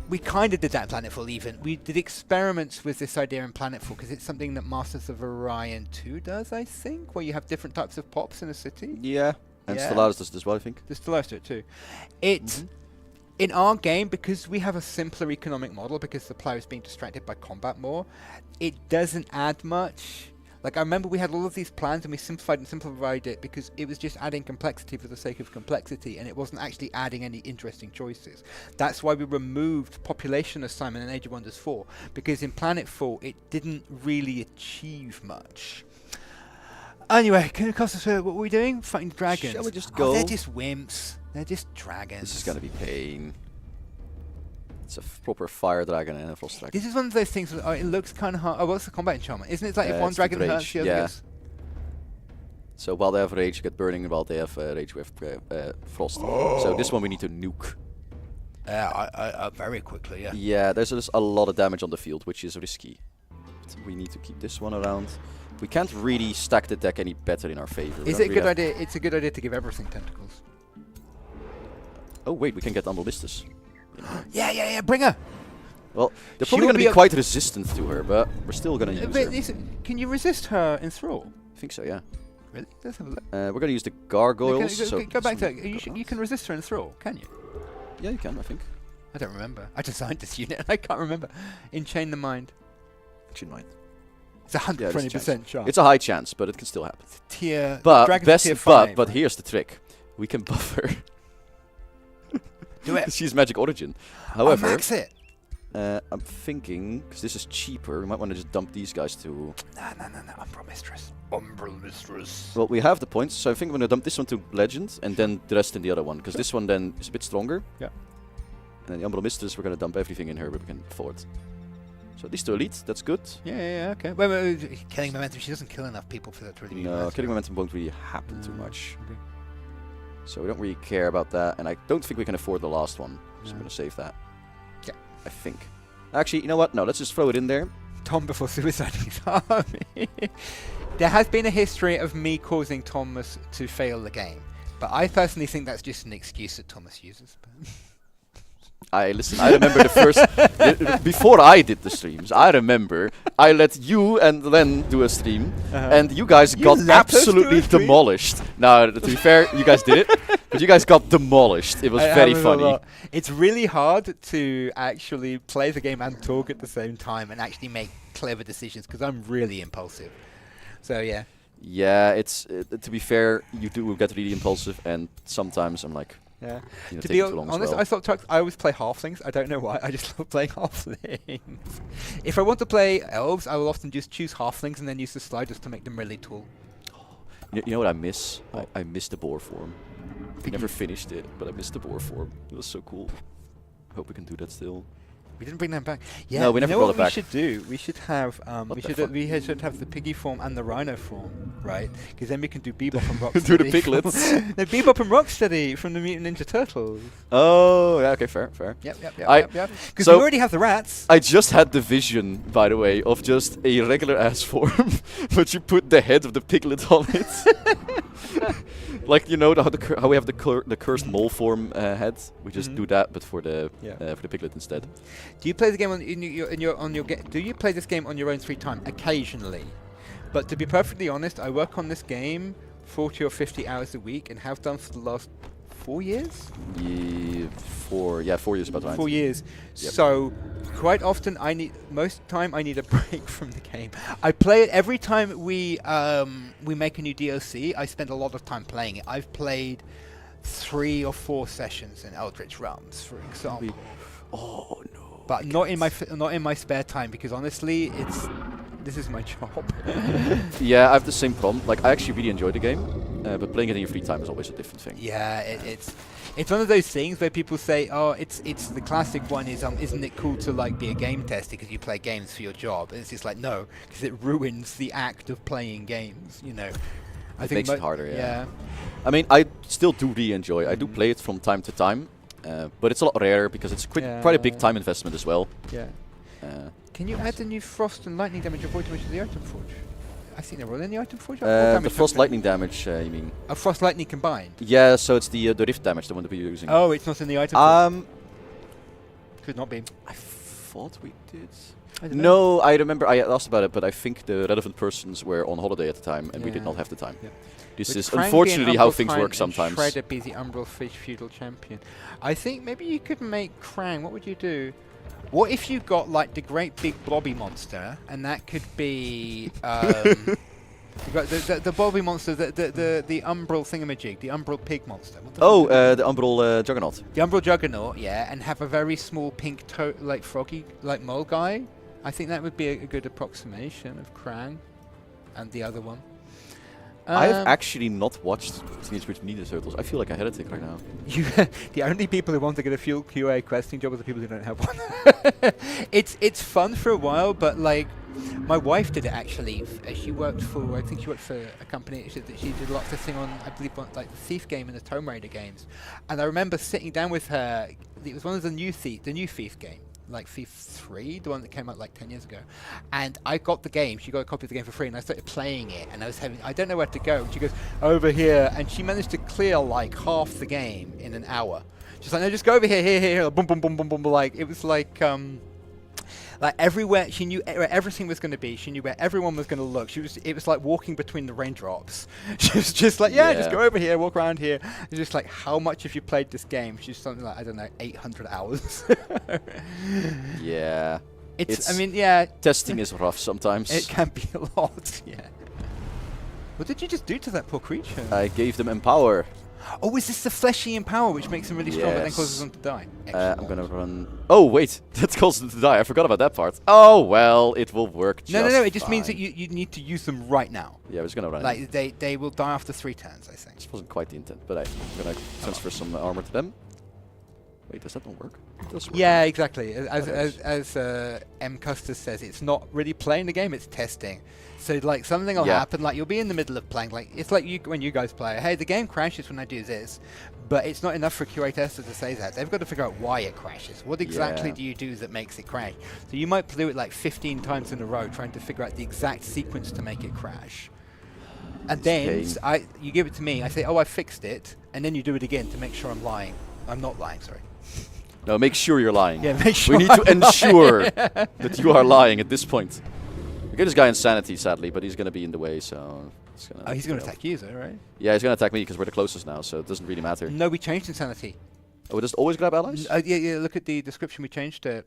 Speaker 2: We kind of did that in Planetfall even. We did experiments with this idea in Planetfall because it's something that Masters of Orion 2 does, I think, where you have different types of pops in a city.
Speaker 1: Yeah. And
Speaker 2: Yeah.
Speaker 1: Stellaris does this well, I think.
Speaker 2: There's Stellaris do it too. In our game, because we have a simpler economic model, because the player is being distracted by combat more, it doesn't add much. Like, I remember we had all of these plans and we simplified it because it was just adding complexity for the sake of complexity, and it wasn't actually adding any interesting choices. That's why we removed population assignment in Age of Wonders 4, because in Planetfall it didn't really achieve much. Anyway, can it cost us what were we doing? Fighting dragons.
Speaker 1: Shall we just
Speaker 2: Oh,
Speaker 1: go?
Speaker 2: they're just wimps. They're just dragons.
Speaker 1: This is gonna be pain. It's a proper fire dragon and a frost dragon.
Speaker 2: This is one of those things where it looks kind of hard. Oh, what's the combat enchantment? Isn't it like if one
Speaker 1: It's the
Speaker 2: dragon hurts,
Speaker 1: rage,
Speaker 2: the other
Speaker 1: yeah.
Speaker 2: gets...
Speaker 1: So while they have rage, you get burning, and while they have rage, we have frost. So this one we need to nuke.
Speaker 2: Very quickly, yeah.
Speaker 1: Yeah, there's just a lot of damage on the field, which is risky. But we need to keep this one around. We can't really stack the deck any better in our favor.
Speaker 2: Is it a good idea? It's a good idea to give everything tentacles.
Speaker 1: Oh wait, we can get Andolistus.
Speaker 2: Yeah, bring her!
Speaker 1: Well, they're
Speaker 2: She'll
Speaker 1: probably going to
Speaker 2: be
Speaker 1: be
Speaker 2: a-
Speaker 1: quite resistant to her, but we're still going to use her.
Speaker 2: Can you resist her enthrall?
Speaker 1: I think so, yeah.
Speaker 2: Really? Let's have a look.
Speaker 1: We're going to use the gargoyles.
Speaker 2: Go back to
Speaker 1: some
Speaker 2: that. You
Speaker 1: gargoyles.
Speaker 2: can resist her in thrall, can you?
Speaker 1: Yeah, you can, I think.
Speaker 2: I don't remember. I designed this unit and I can't remember. Enchain the mind.
Speaker 1: Actually, might.
Speaker 2: It's 120% chance.
Speaker 1: It's a high chance, but it can still happen.
Speaker 2: Tier.
Speaker 1: But
Speaker 2: Dragon's
Speaker 1: best,
Speaker 2: tier 5,
Speaker 1: but
Speaker 2: right?
Speaker 1: here's the trick: we can buff her.
Speaker 2: Do it.
Speaker 1: She's magic origin.
Speaker 2: Oh,
Speaker 1: However,
Speaker 2: max it.
Speaker 1: I'm thinking because this is cheaper, we might want to just dump these guys to.
Speaker 2: No. Umbral Mistress. Umbral Mistress.
Speaker 1: Well, we have the points, so I think I'm going to dump this one to Legend and then the rest in the other one, because this one then is a bit stronger.
Speaker 2: Yeah.
Speaker 1: And then the Umbral Mistress, we're going to dump everything in her, but we can afford. So these two elite, that's good.
Speaker 2: Yeah, okay. Wait. Killing momentum. She doesn't kill enough people for that to really be
Speaker 1: No,
Speaker 2: massive.
Speaker 1: killing momentum won't really happen too much.
Speaker 2: Okay.
Speaker 1: So we don't really care about that, and I don't think we can afford the last one. So I'm
Speaker 2: No.
Speaker 1: going to save that.
Speaker 2: Yeah.
Speaker 1: I think. Actually, you know what? No, let's just throw it in there.
Speaker 2: Tom before suiciding his army. There has been a history of me causing Thomas to fail the game, but I personally think that's just an excuse that Thomas uses.
Speaker 1: I remember the first before I did the streams. I remember I let you and Len do a stream, and you guys
Speaker 2: You
Speaker 1: got
Speaker 2: let us do a
Speaker 1: absolutely
Speaker 2: stream?
Speaker 1: demolished. Now, to be fair, you guys did it, but you guys got demolished. It was very funny.
Speaker 2: It's really hard to actually play the game and talk at the same time and actually make clever decisions because I'm really impulsive. So yeah.
Speaker 1: Yeah, it's to be fair, you do get really impulsive, and sometimes I'm like,
Speaker 2: Yeah.
Speaker 1: you know,
Speaker 2: To
Speaker 1: taking
Speaker 2: be
Speaker 1: too long as
Speaker 2: honest,
Speaker 1: well.
Speaker 2: I thought I always play halflings. I don't know why. I just love playing halflings. If I want to play elves, I will often just choose halflings and then use the sliders to make them really tall.
Speaker 1: You know what I miss?
Speaker 2: What?
Speaker 1: I miss the boar form. I never finished it, but I missed the boar form. It was so cool. Hope we can do that still.
Speaker 2: We didn't bring them back. Yeah,
Speaker 1: No, we never
Speaker 2: you know
Speaker 1: brought
Speaker 2: what
Speaker 1: it back.
Speaker 2: we should do? We should have
Speaker 1: What
Speaker 2: we
Speaker 1: the
Speaker 2: should
Speaker 1: fuck?
Speaker 2: should have the piggy form and the rhino form, right? Because then we can do Bebop and Rocksteady.
Speaker 1: Do the piglets.
Speaker 2: No, Bebop and Rocksteady from the Mutant Ninja Turtles.
Speaker 1: Oh, yeah, okay, fair.
Speaker 2: Yep.
Speaker 1: I-
Speaker 2: Because
Speaker 1: so-
Speaker 2: we already have the rats.
Speaker 1: I just had the vision, by the way, of just a regular ass form, but you put the head of the piglet on it. Like, you know how we have the cursed mole form head. We just
Speaker 2: Mhm.
Speaker 1: do that, but for the
Speaker 2: Yeah.
Speaker 1: for the piglet instead.
Speaker 2: Do you play the game do you play this game on your own free time? Occasionally. But to be perfectly honest, I work on this game 40 or 50 hours a week and have done for the last 4 years?
Speaker 1: 4 years about right.
Speaker 2: 4 years.
Speaker 1: Yep.
Speaker 2: So quite often most time I need a break from the game. I play it every time we make a new DLC. I spend a lot of time playing it. I've played 3 or 4 sessions in Eldritch Realms, for example.
Speaker 1: Oh no.
Speaker 2: But not in my spare time because honestly, this is my job.
Speaker 1: Yeah, I have the same problem. Like, I actually really enjoy the game, but playing it in your free time is always a different thing.
Speaker 2: Yeah, it's one of those things where people say, "Oh, it's the classic one is isn't it cool to like be a game tester because you play games for your job?" And it's just like no, because it ruins the act of playing games. You know,
Speaker 1: It makes it harder. Yeah.
Speaker 2: Yeah.
Speaker 1: I mean, I still do really enjoy. I do play it from time to time, but it's a lot rarer because it's quite a big time investment as well.
Speaker 2: Yeah.
Speaker 1: Uh,
Speaker 2: Can you add the new frost and lightning damage avoid damage to the item forge? I think they're all in the item forge.
Speaker 1: the frost lightning damage, you mean?
Speaker 2: Frost lightning combined.
Speaker 1: Yeah, so it's the rift damage, the one that we're using.
Speaker 2: Oh, it's not in the item forge.
Speaker 1: Um,
Speaker 2: Could not be.
Speaker 1: I thought we did.
Speaker 2: I don't know.
Speaker 1: No, I remember I asked about it, but I think the relevant persons were on holiday at the time, and we did
Speaker 2: Yeah.
Speaker 1: not have the time.
Speaker 2: Yep.
Speaker 1: This
Speaker 2: With
Speaker 1: is
Speaker 2: Krang being
Speaker 1: unfortunately how
Speaker 2: Umbral
Speaker 1: things
Speaker 2: Tyrant
Speaker 1: work
Speaker 2: and
Speaker 1: sometimes.
Speaker 2: Shredder be the Umbral Fish feudal champion. I think maybe you could make Krang. What would you do? What if you got like the great big blobby monster, and that could be you got the blobby monster, the Umbral thingamajig, the Umbral pig monster. What the
Speaker 1: Oh,
Speaker 2: fuck is it?
Speaker 1: the Umbral Juggernaut.
Speaker 2: The Umbral Juggernaut, yeah, and have a very small pink like froggy like mole guy. I think that would be a good approximation of Krang, and the other one.
Speaker 1: I've actually not watched Teenage Mutant Ninja Turtles. I feel like a heretic right now.
Speaker 2: The only people who want to get a fuel QA questing job are the people who don't have one. It's fun for a while, but like my wife did it actually. She worked for a company. She did lots of things on, I believe, like the Thief game and the Tomb Raider games. And I remember sitting down with her. It was one of the new Thief game. Like Thief 3, the one that came out like 10 years ago. And I got the game, she got a copy of the game for free, and I started playing it, and I don't know where to go. And she goes, over here, and she managed to clear like half the game in an hour. She's like, no, just go over here, here, boom, boom, boom, boom, boom, like, it was like, Like everywhere, she knew where everything was going to be. She knew where everyone was going to look. It was like walking between the raindrops. She was just like, just go over here, walk around here. It's just like, how much have you played this game? She's something like, I don't know, 800 hours.
Speaker 1: Yeah.
Speaker 2: I mean, yeah.
Speaker 1: Testing is rough sometimes.
Speaker 2: It can be a lot, yeah. What did you just do to that poor creature?
Speaker 1: I gave them empower.
Speaker 2: Oh, is this the fleshy empower which makes them really strong but then causes them to die?
Speaker 1: I'm gonna run... Oh, wait. That causes them to die. I forgot about that part. Oh, well, it will work just
Speaker 2: No. It just
Speaker 1: fine.
Speaker 2: means that you need to use them right now.
Speaker 1: Yeah, I was gonna run.
Speaker 2: Like, they will die after 3 turns, I think.
Speaker 1: This wasn't quite the intent, but I'm gonna transfer some armor to them. Wait, does that not work? It does work.
Speaker 2: Yeah, exactly. As M. Custis says, it's not really playing the game, it's testing. So, like, something will happen, like, you'll be in the middle of playing, like, it's like when you guys play, hey, the game crashes when I do this, but it's not enough for a QA tester to say that. They've got to figure out why it crashes. What exactly do you do that makes it crash? So you might do it, like, 15 times in a row, trying to figure out the exact sequence to make it crash. And then, you give it to me, I say, oh, I fixed it, and then you do it again to make sure I'm lying. I'm not lying, sorry.
Speaker 1: No, make sure you're lying.
Speaker 2: Yeah, make sure
Speaker 1: we need to ensure that you are lying at this point. We get this guy insanity, sadly, but he's going to be in the way, so...
Speaker 2: he's going to attack you, though, right?
Speaker 1: Yeah, he's going to attack me because we're the closest now, so it doesn't really matter.
Speaker 2: No, we changed insanity.
Speaker 1: Oh, we just always grab allies?
Speaker 2: Yeah, look at the description, we changed it.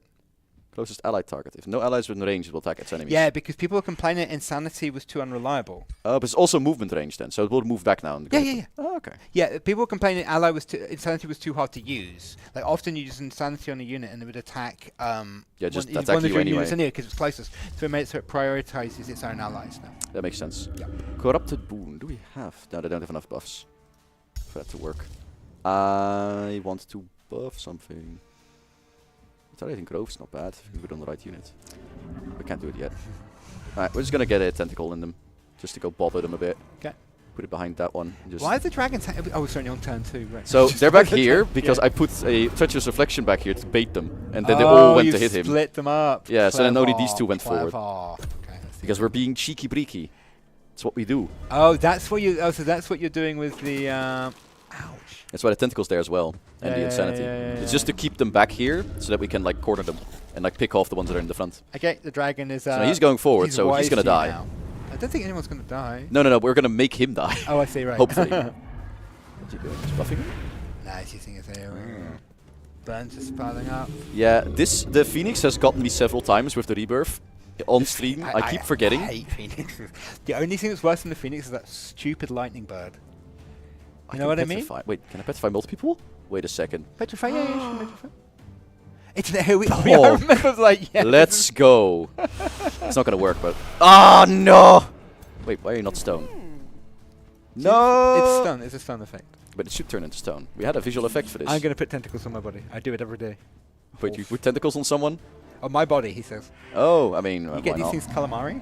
Speaker 1: Closest allied target. If no allies within range, it will attack its enemies.
Speaker 2: Yeah, because people were complaining insanity was too unreliable.
Speaker 1: Oh, but it's also movement range then, so it will move back now.
Speaker 2: Yeah.
Speaker 1: Oh, okay.
Speaker 2: Yeah, people were complaining insanity was too hard to use. Like, often you use insanity on a unit and it would attack...
Speaker 1: just
Speaker 2: one
Speaker 1: attack
Speaker 2: of
Speaker 1: you
Speaker 2: your
Speaker 1: anyway.
Speaker 2: units because it's closest. So it made it so it prioritizes its own allies now.
Speaker 1: That makes sense.
Speaker 2: Yeah.
Speaker 1: Corrupted Boon. Do we have? No, they don't have enough buffs for that to work. I want to buff something. Tolerating Grove's not bad if we put it on the right unit. We can't do it yet. Alright, we're just gonna get a tentacle in them. Just to go bother them a bit.
Speaker 2: Okay.
Speaker 1: Put it behind that one. Just
Speaker 2: Why is the dragon... Oh, it's only on turn 2, right.
Speaker 1: so they're back here because I put a treacherous reflection back here to bait them. And then they all went to hit him.
Speaker 2: Split them up.
Speaker 1: Yeah, so then only these two went forward.
Speaker 2: Okay,
Speaker 1: Because we're being cheeky breaky. That's what we do.
Speaker 2: Oh, that's what you... Oh, so that's what you're doing with the... Ouch.
Speaker 1: That's why the tentacle's there as well. And the insanity. It's just to keep them back here so that we can like corner them and like pick off the ones that are in the front.
Speaker 2: Okay, the dragon is...
Speaker 1: So he's going forward, so he's gonna die.
Speaker 2: Now. I don't think anyone's gonna die.
Speaker 1: No, we're gonna make him die.
Speaker 2: Oh, I see, right.
Speaker 1: Hopefully. What's he doing? He's buffing him?
Speaker 2: Nah, he's using his AoE. Burns is piling up.
Speaker 1: Yeah, the Phoenix has gotten me several times with the rebirth. On stream, I keep forgetting.
Speaker 2: I hate Phoenixes. The only thing that's worse than the Phoenix is that stupid lightning bird. You know what I mean?
Speaker 1: Wait, can I petrify multiple people? Wait a second.
Speaker 2: Petrify, yeah, you should petrify. It's an AoE. I remember, like, yeah.
Speaker 1: Let's go. It's not gonna work, but... Ah, no! Wait, why are you not stone? No!
Speaker 2: It's stun. It's a stun effect.
Speaker 1: But it should turn into stone. We had a visual effect for this.
Speaker 2: I'm gonna put tentacles on my body. I do it every day.
Speaker 1: Wait, you put tentacles on someone?
Speaker 2: On my body, he says.
Speaker 1: Oh, I mean,
Speaker 2: You get these things calamari?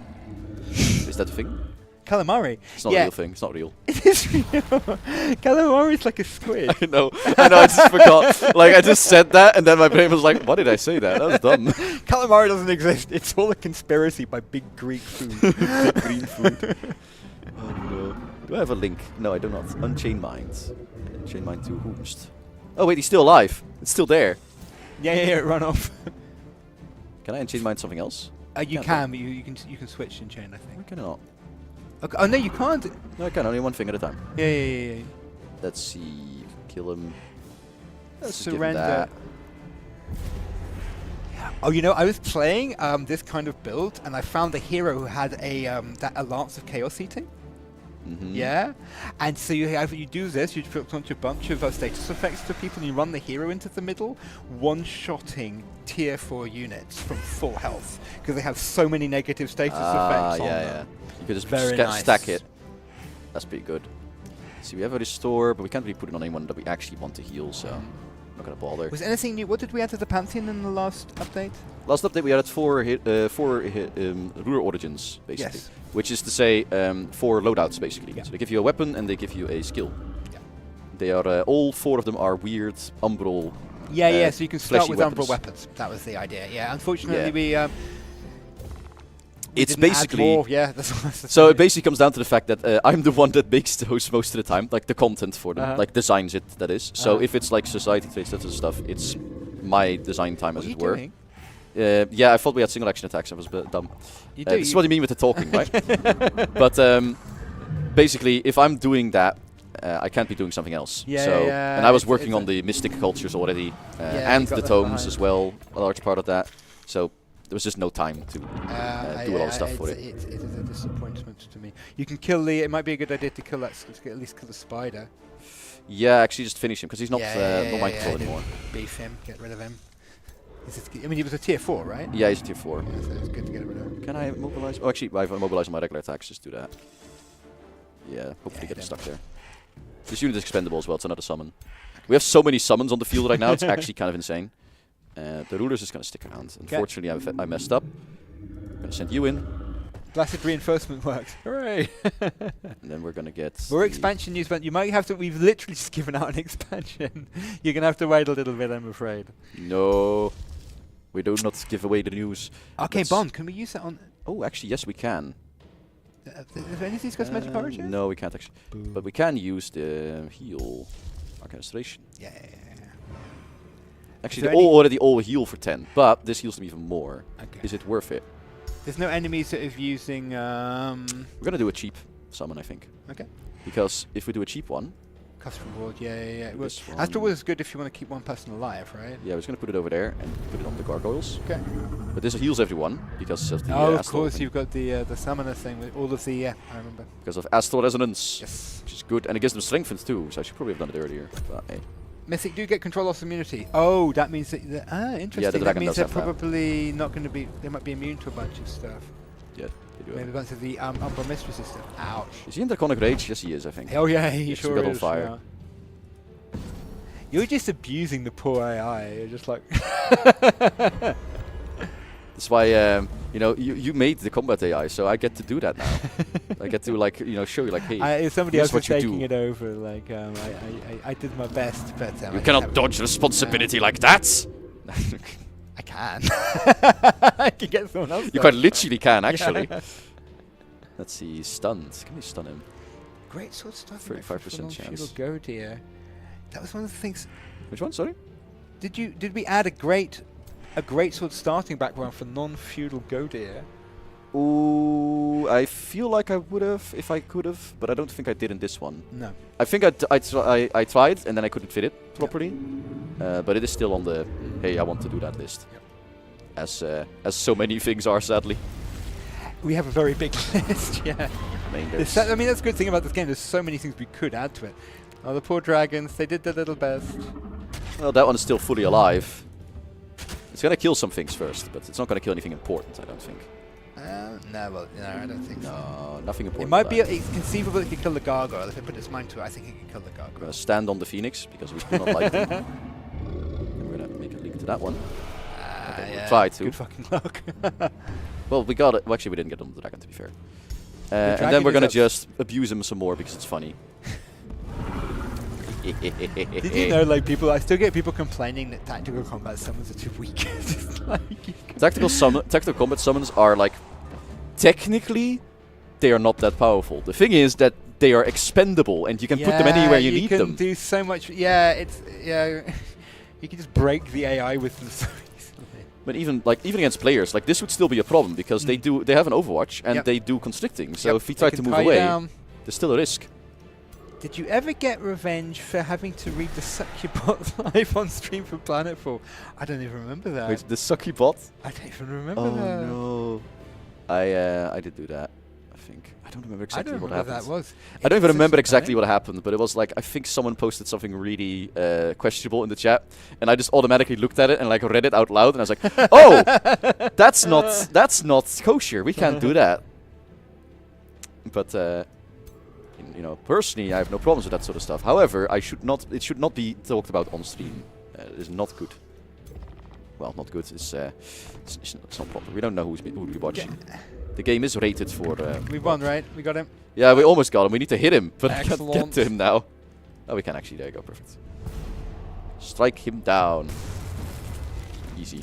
Speaker 1: Is that a thing?
Speaker 2: Calamari?
Speaker 1: It's not a real thing. It's not real.
Speaker 2: It is real. Calamari is like a squid.
Speaker 1: I know, I just forgot. Like, I just said that, and then my brain was like, why did I say that? That was dumb.
Speaker 2: Calamari doesn't exist. It's all a conspiracy by big Greek food.
Speaker 1: Big green food. Oh, no. Do I have a link? No, I do not. Unchained Mind. Unchained Mind to Hoomst. Oh, wait, he's still alive. It's still there.
Speaker 2: Yeah, run off.
Speaker 1: Can I Unchained Mind something else?
Speaker 2: You can, but you can switch in chain, I think.
Speaker 1: Why can I not?
Speaker 2: Okay. Oh, no, you can't.
Speaker 1: No, I can. Only one thing at a time.
Speaker 2: Yeah.
Speaker 1: Let's see. Kill him. Let's
Speaker 2: Surrender. Oh, you know, I was playing this kind of build, and I found a hero who had a Lance of Chaos Eating.
Speaker 1: Mm-hmm.
Speaker 2: Yeah, and so you do this, you put onto a bunch of status effects to people, and you run the hero into the middle, one-shotting tier 4 units from full health, because they have so many negative status effects on them.
Speaker 1: You could just
Speaker 2: Nice.
Speaker 1: stack it. That's pretty good. See, we have a restore, but we can't really put it on anyone that we actually want to heal, so I'm not going to bother.
Speaker 2: Was anything new? What did we add to the Pantheon in the last update?
Speaker 1: Last update we added 4 Ruhr Origins, basically.
Speaker 2: Yes.
Speaker 1: Which is to say 4 loadouts, basically.
Speaker 2: Yeah.
Speaker 1: So they give you a weapon and they give you a skill.
Speaker 2: Yeah.
Speaker 1: They are all 4 of them are weird Umbral.
Speaker 2: Yeah, so you can start with
Speaker 1: weapons.
Speaker 2: Umbral weapons. That was the idea. Yeah, unfortunately we
Speaker 1: it's
Speaker 2: didn't add
Speaker 1: basically
Speaker 2: more. Yeah, that's
Speaker 1: so it basically comes down to the fact that I'm the one that makes those most of the time, like the content for them, like designs it. That is. So if it's like society traits, that sort of stuff, it's my design time, as it were.
Speaker 2: Doing?
Speaker 1: Yeah, I thought we had single action attacks. I was a bit dumb.
Speaker 2: You do.
Speaker 1: This is what you mean with the talking, right? But basically, if I'm doing that, I can't be doing something else.
Speaker 2: Yeah,
Speaker 1: so,
Speaker 2: yeah,
Speaker 1: and I was
Speaker 2: it's-
Speaker 1: working
Speaker 2: it's
Speaker 1: on the mystic cultures already,
Speaker 2: Yeah,
Speaker 1: and
Speaker 2: you got
Speaker 1: the
Speaker 2: that
Speaker 1: tomes
Speaker 2: behind.
Speaker 1: as well, a large part of that. So there was just no time to do a lot of stuff for it.
Speaker 2: It is a disappointment to me. You can kill the. It might be a good idea to kill that. At least kill the spider.
Speaker 1: Yeah, actually just finish him, because he's not not my control
Speaker 2: yeah,
Speaker 1: anymore.
Speaker 2: Beef him. Get rid of him. I mean, he was a tier 4, right?
Speaker 1: Yeah, he's tier 4.
Speaker 2: Yeah, so it's good to get rid of him.
Speaker 1: Can I mobilize? Oh, actually, I've mobilized on my regular attacks. Just do that. Yeah, hopefully
Speaker 2: Yeah,
Speaker 1: get him
Speaker 2: then.
Speaker 1: stuck there. This unit is expendable as well. It's another summon. We have so many summons on the field right now. It's actually kind of insane. The ruler's just gonna stick around. Unfortunately, I messed up. I'm gonna send you in,
Speaker 2: Blasted reinforcement works. Hooray!
Speaker 1: and then we're gonna get.
Speaker 2: We're
Speaker 1: the-
Speaker 2: expansion news, but you might have to. We've literally just given out an expansion. You're gonna have to wait a little bit, I'm afraid.
Speaker 1: No, we do not give away the news.
Speaker 2: Okay,
Speaker 1: Let's-
Speaker 2: Bond. Can we use that on?
Speaker 1: Oh, actually, yes, we can.
Speaker 2: Have any of these got magic power?
Speaker 1: No, we can't actually. But we can use the heal, Arcane Restoration.
Speaker 2: Yeah.
Speaker 1: Actually,
Speaker 2: there
Speaker 1: they
Speaker 2: any-
Speaker 1: already all heal for 10, but this heals them even more.
Speaker 2: Okay.
Speaker 1: Is it worth it?
Speaker 2: There's no enemies that is using.
Speaker 1: We're gonna do a cheap summon, I think.
Speaker 2: Okay.
Speaker 1: Because if we do a cheap one,
Speaker 2: Cost reward. Yeah. Well,
Speaker 1: This
Speaker 2: Astral
Speaker 1: one-
Speaker 2: was good if you want to keep one person alive, right?
Speaker 1: yeah, we're just gonna put it over there and put it on the gargoyles.
Speaker 2: Okay.
Speaker 1: But this heals everyone because of the
Speaker 2: Oh, of
Speaker 1: astral
Speaker 2: course,
Speaker 1: thing.
Speaker 2: you've got the summoner thing with all of the. Yeah, I remember.
Speaker 1: Because of astral resonance,
Speaker 2: Yes.
Speaker 1: which is good, and it gives them strengthened too. So I should probably have done it earlier. But hey,
Speaker 2: Mythic do get control loss immunity. Oh, that means that. Interesting. That
Speaker 1: dragon
Speaker 2: means
Speaker 1: does
Speaker 2: they're
Speaker 1: have that.
Speaker 2: probably not going to be. They might be immune to a bunch of stuff.
Speaker 1: yeah, they do.
Speaker 2: Maybe a bunch of the Umbral Mistresses stuff. Ouch.
Speaker 1: Is he in Draconic Rage? Yes, he is. I think.
Speaker 2: Oh yeah, he
Speaker 1: Yes, we
Speaker 2: sure
Speaker 1: got on
Speaker 2: is.
Speaker 1: fire.
Speaker 2: yeah. You're just abusing the poor AI. You're just like.
Speaker 1: That's why you made the combat AI, so I get to do that now. I get to show you hey.
Speaker 2: Somebody
Speaker 1: here's
Speaker 2: else
Speaker 1: what
Speaker 2: was
Speaker 1: you
Speaker 2: taking
Speaker 1: do.
Speaker 2: it over. Like I did my best, but
Speaker 1: You
Speaker 2: I
Speaker 1: cannot
Speaker 2: haven't-
Speaker 1: dodge responsibility like that.
Speaker 2: I can. I can get someone else.
Speaker 1: You
Speaker 2: done.
Speaker 1: quite literally can, actually. Let's see, stunned. Can we stun him?
Speaker 2: Great sword stuff.
Speaker 1: 35% chance.
Speaker 2: Go dear. That was one of the things.
Speaker 1: Which one? Sorry.
Speaker 2: Did we add a great sword starting background for non-feudal Godir?
Speaker 1: Ooh, I feel like I would have if I could have, but I don't think I did in this one.
Speaker 2: No.
Speaker 1: I think I tried and then I couldn't fit it properly, but it is still on the hey, I want to do that list.
Speaker 2: Yep.
Speaker 1: As so many things are, sadly.
Speaker 2: We have a very big list. Yeah.
Speaker 1: I mean,
Speaker 2: There's I mean, that's a good thing about this game. There's so many things we could add to it. Oh, the poor dragons. They did their little best.
Speaker 1: well, that one is still fully alive. It's gonna kill some things first, but it's not gonna kill anything important, I don't think.
Speaker 2: No, I don't think so.
Speaker 1: No, nothing important.
Speaker 2: It might be.
Speaker 1: about it.
Speaker 2: It's conceivable it could kill the gargoyle. If I put its mind to it, I think it could kill the
Speaker 1: We're
Speaker 2: gargoyle.
Speaker 1: gonna stand on the phoenix because we do not like them. And we're gonna make a link to that one. Okay, we'll try to.
Speaker 2: Good fucking luck.
Speaker 1: Well, we got it. Well, actually, we didn't get on the dragon, to be fair. And
Speaker 2: dragon
Speaker 1: then we're
Speaker 2: is
Speaker 1: gonna
Speaker 2: up.
Speaker 1: just abuse him some more because it's funny.
Speaker 2: Did you know, like, I still get people complaining that tactical combat summons are too weak. It's just like,
Speaker 1: Tactical combat summons are like, technically, they are not that powerful. The thing is that they are expendable and you can put them anywhere you need
Speaker 2: can
Speaker 1: them.
Speaker 2: do so much. Yeah, you can just break the AI with them so easily.
Speaker 1: But even against players, like this would still be a problem because they have an Overwatch and
Speaker 2: Yep.
Speaker 1: they do constricting. So
Speaker 2: Yep,
Speaker 1: if he
Speaker 2: they
Speaker 1: tried to
Speaker 2: can
Speaker 1: move
Speaker 2: tie you
Speaker 1: away,
Speaker 2: down.
Speaker 1: there's still a risk.
Speaker 2: Did you ever get revenge for having to read the Succubot live on stream for Planetfall? I don't even remember that.
Speaker 1: Wait, the sucky bot?
Speaker 2: I don't even remember
Speaker 1: Oh
Speaker 2: that.
Speaker 1: no. I did do that, I think. I don't remember
Speaker 2: I
Speaker 1: exactly
Speaker 2: don't
Speaker 1: what
Speaker 2: remember
Speaker 1: happened.
Speaker 2: that was.
Speaker 1: I don't even
Speaker 2: It's
Speaker 1: remember
Speaker 2: such a
Speaker 1: exactly
Speaker 2: pain.
Speaker 1: what happened, but it was like I think someone posted something really questionable in the chat, and I just automatically looked at it and like read it out loud, and I was like, "Oh, that's not kosher. We can't do that." But personally, I have no problems with that sort of stuff. However, it should not be talked about on stream. It is not good. Well, not good. It's not proper. We don't know who we're watching. The game is rated for.
Speaker 2: We won, right? We got him.
Speaker 1: Yeah, we almost got him. We need to hit him, but I can't get
Speaker 2: Excellent.
Speaker 1: to him now. Oh, we can actually. There you go. Perfect. Strike him down. Easy.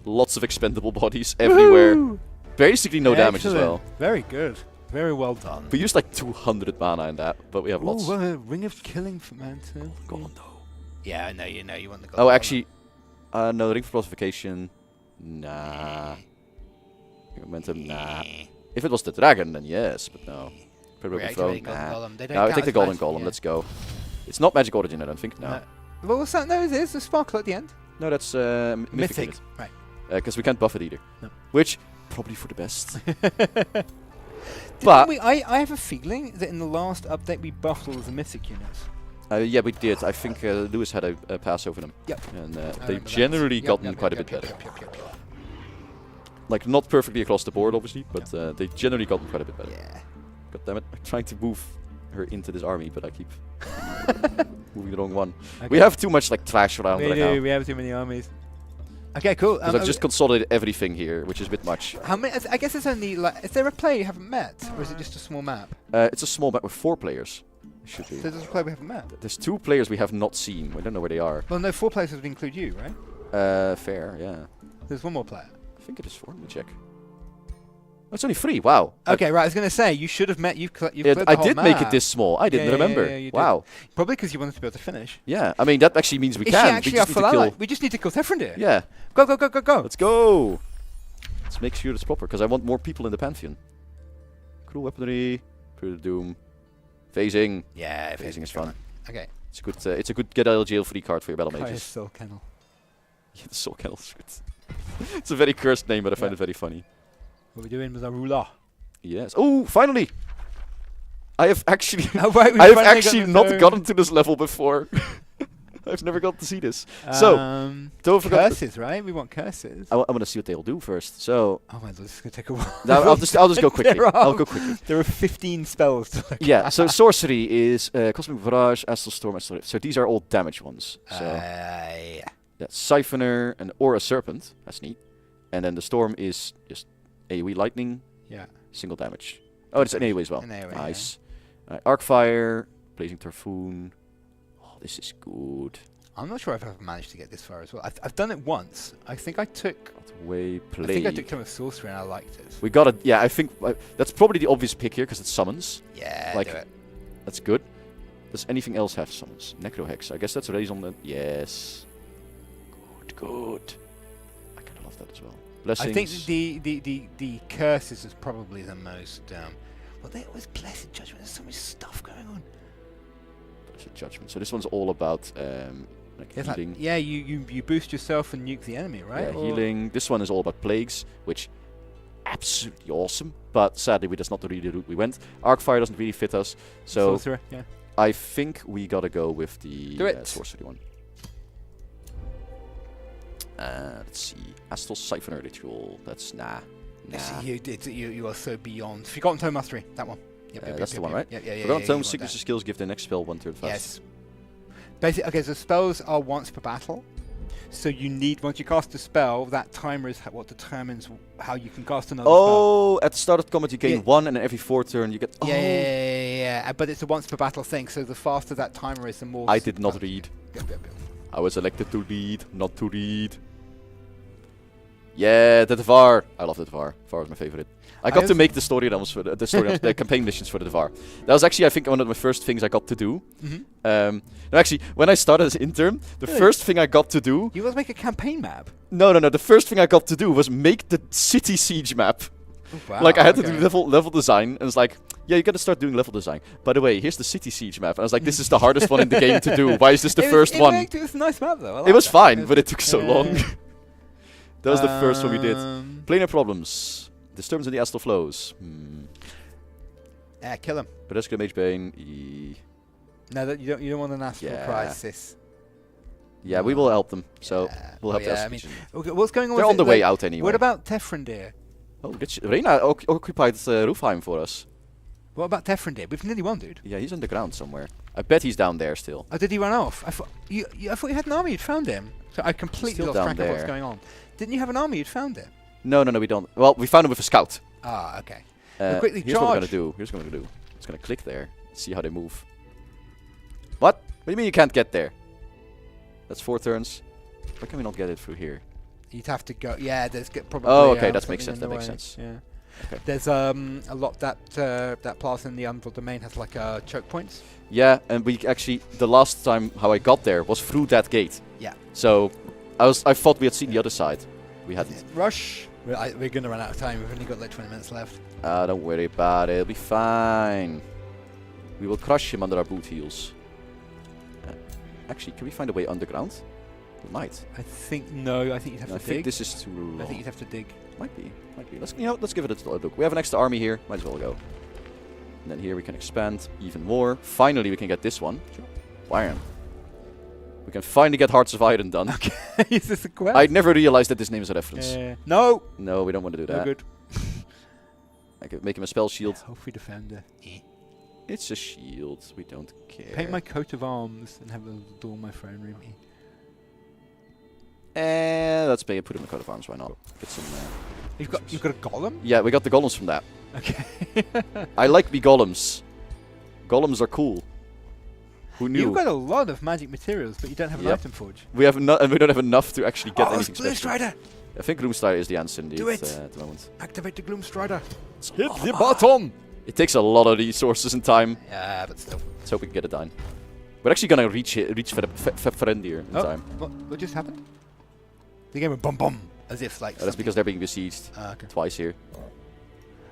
Speaker 1: Lots of expendable bodies everywhere.
Speaker 2: Woohoo!
Speaker 1: Basically no damage as
Speaker 2: Excellent.
Speaker 1: well.
Speaker 2: Very good. Very well done.
Speaker 1: We used like 200 mana in that, but we have lots.
Speaker 2: Oh, Ring of Killing for man too.
Speaker 1: God, no.
Speaker 2: Yeah, I know you want the gold.
Speaker 1: Oh, actually, no, Ring for Purification. Nah. Momentum, nah. If it was the dragon, then yes, but no. Probably throne, nah. No, I take the golden golem. Let's go. It's not magic origin, I don't think. No.
Speaker 2: Well, what's that? No, it is a sparkle at the end.
Speaker 1: No, that's mythic.
Speaker 2: Right.
Speaker 1: Because we can't buff it either.
Speaker 2: No.
Speaker 1: Which probably for the best.
Speaker 2: But I have a feeling that in the last update we buffed all of the mythic units.
Speaker 1: Yeah, we did. I think Lewis had a pass over them.
Speaker 2: Yep.
Speaker 1: And they generally gotten quite a bit better. Like, not perfectly across the board, obviously, but they generally gotten quite a bit better.
Speaker 2: Yeah.
Speaker 1: God damn it. I'm trying to move her into this army, but I keep moving the wrong one.
Speaker 2: Okay.
Speaker 1: We have too much, like, trash around right now.
Speaker 2: We have too many armies. Okay, cool.
Speaker 1: Because I've just consolidated everything here, which is a bit much.
Speaker 2: How many? I guess it's only, like, is there a player you haven't met? Or is it just a small map?
Speaker 1: It's a small map with 4 players. It should be.
Speaker 2: So there's a player we haven't met?
Speaker 1: There's 2 players we have not seen. We don't know where they are.
Speaker 2: Well, no, 4 players would include you, right?
Speaker 1: Fair, yeah.
Speaker 2: There's one more player.
Speaker 1: I think it is 4. Let me check. Oh, it's only 3. Wow.
Speaker 2: Okay, right. I was going to say, you should have met... You've cleared the
Speaker 1: I
Speaker 2: whole
Speaker 1: did
Speaker 2: map.
Speaker 1: make it this small. I didn't remember.
Speaker 2: Yeah, you did.
Speaker 1: Wow.
Speaker 2: Probably because you wanted to be able to finish.
Speaker 1: Yeah, I mean, that actually means we
Speaker 2: Is
Speaker 1: can.
Speaker 2: she actually
Speaker 1: We
Speaker 2: our
Speaker 1: just
Speaker 2: full
Speaker 1: need to
Speaker 2: ally?
Speaker 1: kill.
Speaker 2: We just need to kill Tefrendir.
Speaker 1: Yeah.
Speaker 2: Go, go, go, go, go.
Speaker 1: Let's go. Let's make sure it's proper, because I want more people in the Pantheon. Cruel weaponry. Cruel Doom. Phasing.
Speaker 2: Yeah,
Speaker 1: Phasing is fun.
Speaker 2: Okay.
Speaker 1: It's a good get out of jail free card for your battle
Speaker 2: Kaya's
Speaker 1: mages.
Speaker 2: Soul Kennel.
Speaker 1: Yeah, the Soul Kennel's good. It's a very cursed name, but I find it very funny.
Speaker 2: What are we doing with our ruler?
Speaker 1: Yes. Oh, finally! I have actually,
Speaker 2: Oh, right,
Speaker 1: I have actually not gotten to this level before. I've never got to see this. So, don't forget.
Speaker 2: Curses, right? We want curses.
Speaker 1: I want to see what they'll do first. So,
Speaker 2: Oh my lord, this is going to take a while.
Speaker 1: no, I'll just go quickly. I'll go quickly.
Speaker 2: There are 15 spells to look
Speaker 1: Yeah.
Speaker 2: at.
Speaker 1: So sorcery is Cosmic Barrage, Astral Storm, Astral. So these are all damage ones. So
Speaker 2: Yeah.
Speaker 1: that's Siphoner and Aura Serpent. That's neat. And then the Storm is just AoE Lightning,
Speaker 2: Yeah.
Speaker 1: single damage. Oh, it's an AoE as well.
Speaker 2: An AoE,
Speaker 1: Nice. Arcfire, Blazing Typhoon. Oh, this is good.
Speaker 2: I'm not sure if I've ever managed to get this far as well. I've done it once. I think I took...
Speaker 1: Way
Speaker 2: I think I
Speaker 1: Plague.
Speaker 2: took Tome of Sorcery and I liked it.
Speaker 1: We got it. Yeah, I think that's probably the obvious pick here because it summons.
Speaker 2: Yeah,
Speaker 1: Like-
Speaker 2: do it.
Speaker 1: That's good. Does anything else have summons? Necrohex. I guess that's raised on the... Yes. Good. I kind of love that as well. Blessings.
Speaker 2: I think the curses is probably the most... well, there was Blessed Judgment. There's so much stuff going on.
Speaker 1: Blessed Judgment. So this one's all about like
Speaker 2: It's like,
Speaker 1: healing.
Speaker 2: yeah, you boost yourself and nuke the enemy, right?
Speaker 1: Yeah,
Speaker 2: Or-
Speaker 1: healing. This one is all about plagues, which absolutely awesome. But sadly, that's not really the route we went. Arcfire doesn't really fit us. So
Speaker 2: Sorcerer, yeah.
Speaker 1: I think we gotta go with the
Speaker 2: Do it.
Speaker 1: sorcery one. Let's see. Astral Siphoner Ritual. That's nah.
Speaker 2: You are so beyond. Forgotten Tome Mastery, that one. Yep,
Speaker 1: That's the one, right?
Speaker 2: Yeah.
Speaker 1: Forgotten
Speaker 2: you
Speaker 1: Tome
Speaker 2: want
Speaker 1: signature
Speaker 2: that.
Speaker 1: skills give the next spell 1/3 fast.
Speaker 2: Yes. Basically, okay, so spells are once per battle. So you need, once you cast a spell, that timer is what determines how you can cast another
Speaker 1: Oh, at the start of combat you gain
Speaker 2: Yeah.
Speaker 1: 1, and then every 4 turn you get.
Speaker 2: spell. Yeah. But it's a once per battle thing, so the faster that timer is, the more...
Speaker 1: I did not read.
Speaker 2: Yep.
Speaker 1: I was elected to read, not to read. Yeah, the Devar. I love the Devar. Devar is my favorite. I got to make the story realms for the campaign missions for the Devar. That was actually, I think, one of the first things I got to do.
Speaker 2: Mm-hmm.
Speaker 1: No, actually, when I started as intern, the first thing I got to do.
Speaker 2: You guys make a campaign map?
Speaker 1: No. The first thing I got to do was make the city siege map.
Speaker 2: Oh, wow,
Speaker 1: Like I had to
Speaker 2: okay.
Speaker 1: do level design, and it's like, yeah, you got to start doing level design. By the way, here's the city siege map. And I was like, this is the hardest one in the game to do. Why is this the first one?
Speaker 2: It was a nice map though. I
Speaker 1: It
Speaker 2: like
Speaker 1: was
Speaker 2: that.
Speaker 1: fine, but it took so
Speaker 2: Yeah.
Speaker 1: long. That was the first one we did.
Speaker 2: Um,
Speaker 1: Planar problems. Disturbance in the astral flows.
Speaker 2: Yeah, kill him.
Speaker 1: Pedestrian Mage Bane.
Speaker 2: No, you don't want an astral
Speaker 1: Yeah.
Speaker 2: crisis.
Speaker 1: Yeah, we will help them. So
Speaker 2: Yeah.
Speaker 1: we'll help
Speaker 2: yeah,
Speaker 1: the
Speaker 2: I mean,
Speaker 1: Astral Legion.
Speaker 2: okay, what's going on?
Speaker 1: They're
Speaker 2: with
Speaker 1: on the
Speaker 2: it,
Speaker 1: way
Speaker 2: like,
Speaker 1: out anyway.
Speaker 2: What about Tefrendir?
Speaker 1: Oh, Reina occupied Roofheim for us.
Speaker 2: What about Tefrendir? We've nearly won, dude.
Speaker 1: Yeah, he's underground somewhere. I bet he's down there still.
Speaker 2: Oh, did he run off? I thought you had an army. You'd found him. So I completely
Speaker 1: Still
Speaker 2: lost
Speaker 1: down
Speaker 2: track of what's
Speaker 1: there.
Speaker 2: going on. Didn't you have an army? You'd found him.
Speaker 1: No, we don't. Well, we found him with a scout.
Speaker 2: Ah, okay. We'll quickly
Speaker 1: Here's what we're gonna
Speaker 2: charge.
Speaker 1: do. Here's what we're gonna do. It's gonna click there. See how they move. What? What do you mean you can't get there? That's 4 turns. Why can we not get it through here?
Speaker 2: You'd have to go. Yeah, there's probably.
Speaker 1: Oh, okay, that
Speaker 2: something
Speaker 1: makes sense.
Speaker 2: in
Speaker 1: That
Speaker 2: the
Speaker 1: makes
Speaker 2: way.
Speaker 1: sense.
Speaker 2: Yeah.
Speaker 1: Okay.
Speaker 2: There's a lot that plaza in the Umbral domain has like choke points.
Speaker 1: Yeah, and we actually the last time how I got there was through that gate.
Speaker 2: Yeah.
Speaker 1: So I thought we had seen the other side. We hadn't.
Speaker 2: Rush. We're going to run out of time. We've only got like 20 minutes left.
Speaker 1: Don't worry about it. It'll be fine. We will crush him under our boot heels. Actually, can we find a way underground? We might.
Speaker 2: I think no. I think you'd have to
Speaker 1: I
Speaker 2: dig.
Speaker 1: think this is too long.
Speaker 2: I think you'd have to dig.
Speaker 1: Might be. Let's give it a look. We have an extra army here. Might as well go. And then here we can expand even more. Finally, we can get this one. Wham. We can finally get Hearts of Iron done.
Speaker 2: Okay. Is this a quest?
Speaker 1: I never realized that this name is a reference.
Speaker 2: No.
Speaker 1: No, we don't want to do that.
Speaker 2: No good.
Speaker 1: I could make him a spell shield.
Speaker 2: Hopefully defender.
Speaker 1: It's a shield. We don't care.
Speaker 2: Paint my coat of arms and have a little door in my throne room.
Speaker 1: Let's put him in the coat of arms. Why not? Get some.
Speaker 2: You've got a golem?
Speaker 1: Yeah, we got the golems from that.
Speaker 2: Okay.
Speaker 1: I like me golems. Golems are cool. Who knew?
Speaker 2: You've got a lot of magic materials, but you don't have an item forge.
Speaker 1: We have and we don't have enough to actually get anything
Speaker 2: Gloom
Speaker 1: special.
Speaker 2: Strider!
Speaker 1: I think Gloom Strider is the answer indeed.
Speaker 2: Do it.
Speaker 1: At the moment.
Speaker 2: Activate the Gloom Strider.
Speaker 1: Hit the button. It takes a lot of resources and time.
Speaker 2: Yeah, but still.
Speaker 1: Let's hope we can get it done. We're actually gonna reach Frendir in time.
Speaker 2: What just happened? The game went bum bum, as if like.
Speaker 1: That's because they're being besieged
Speaker 2: Okay.
Speaker 1: twice here.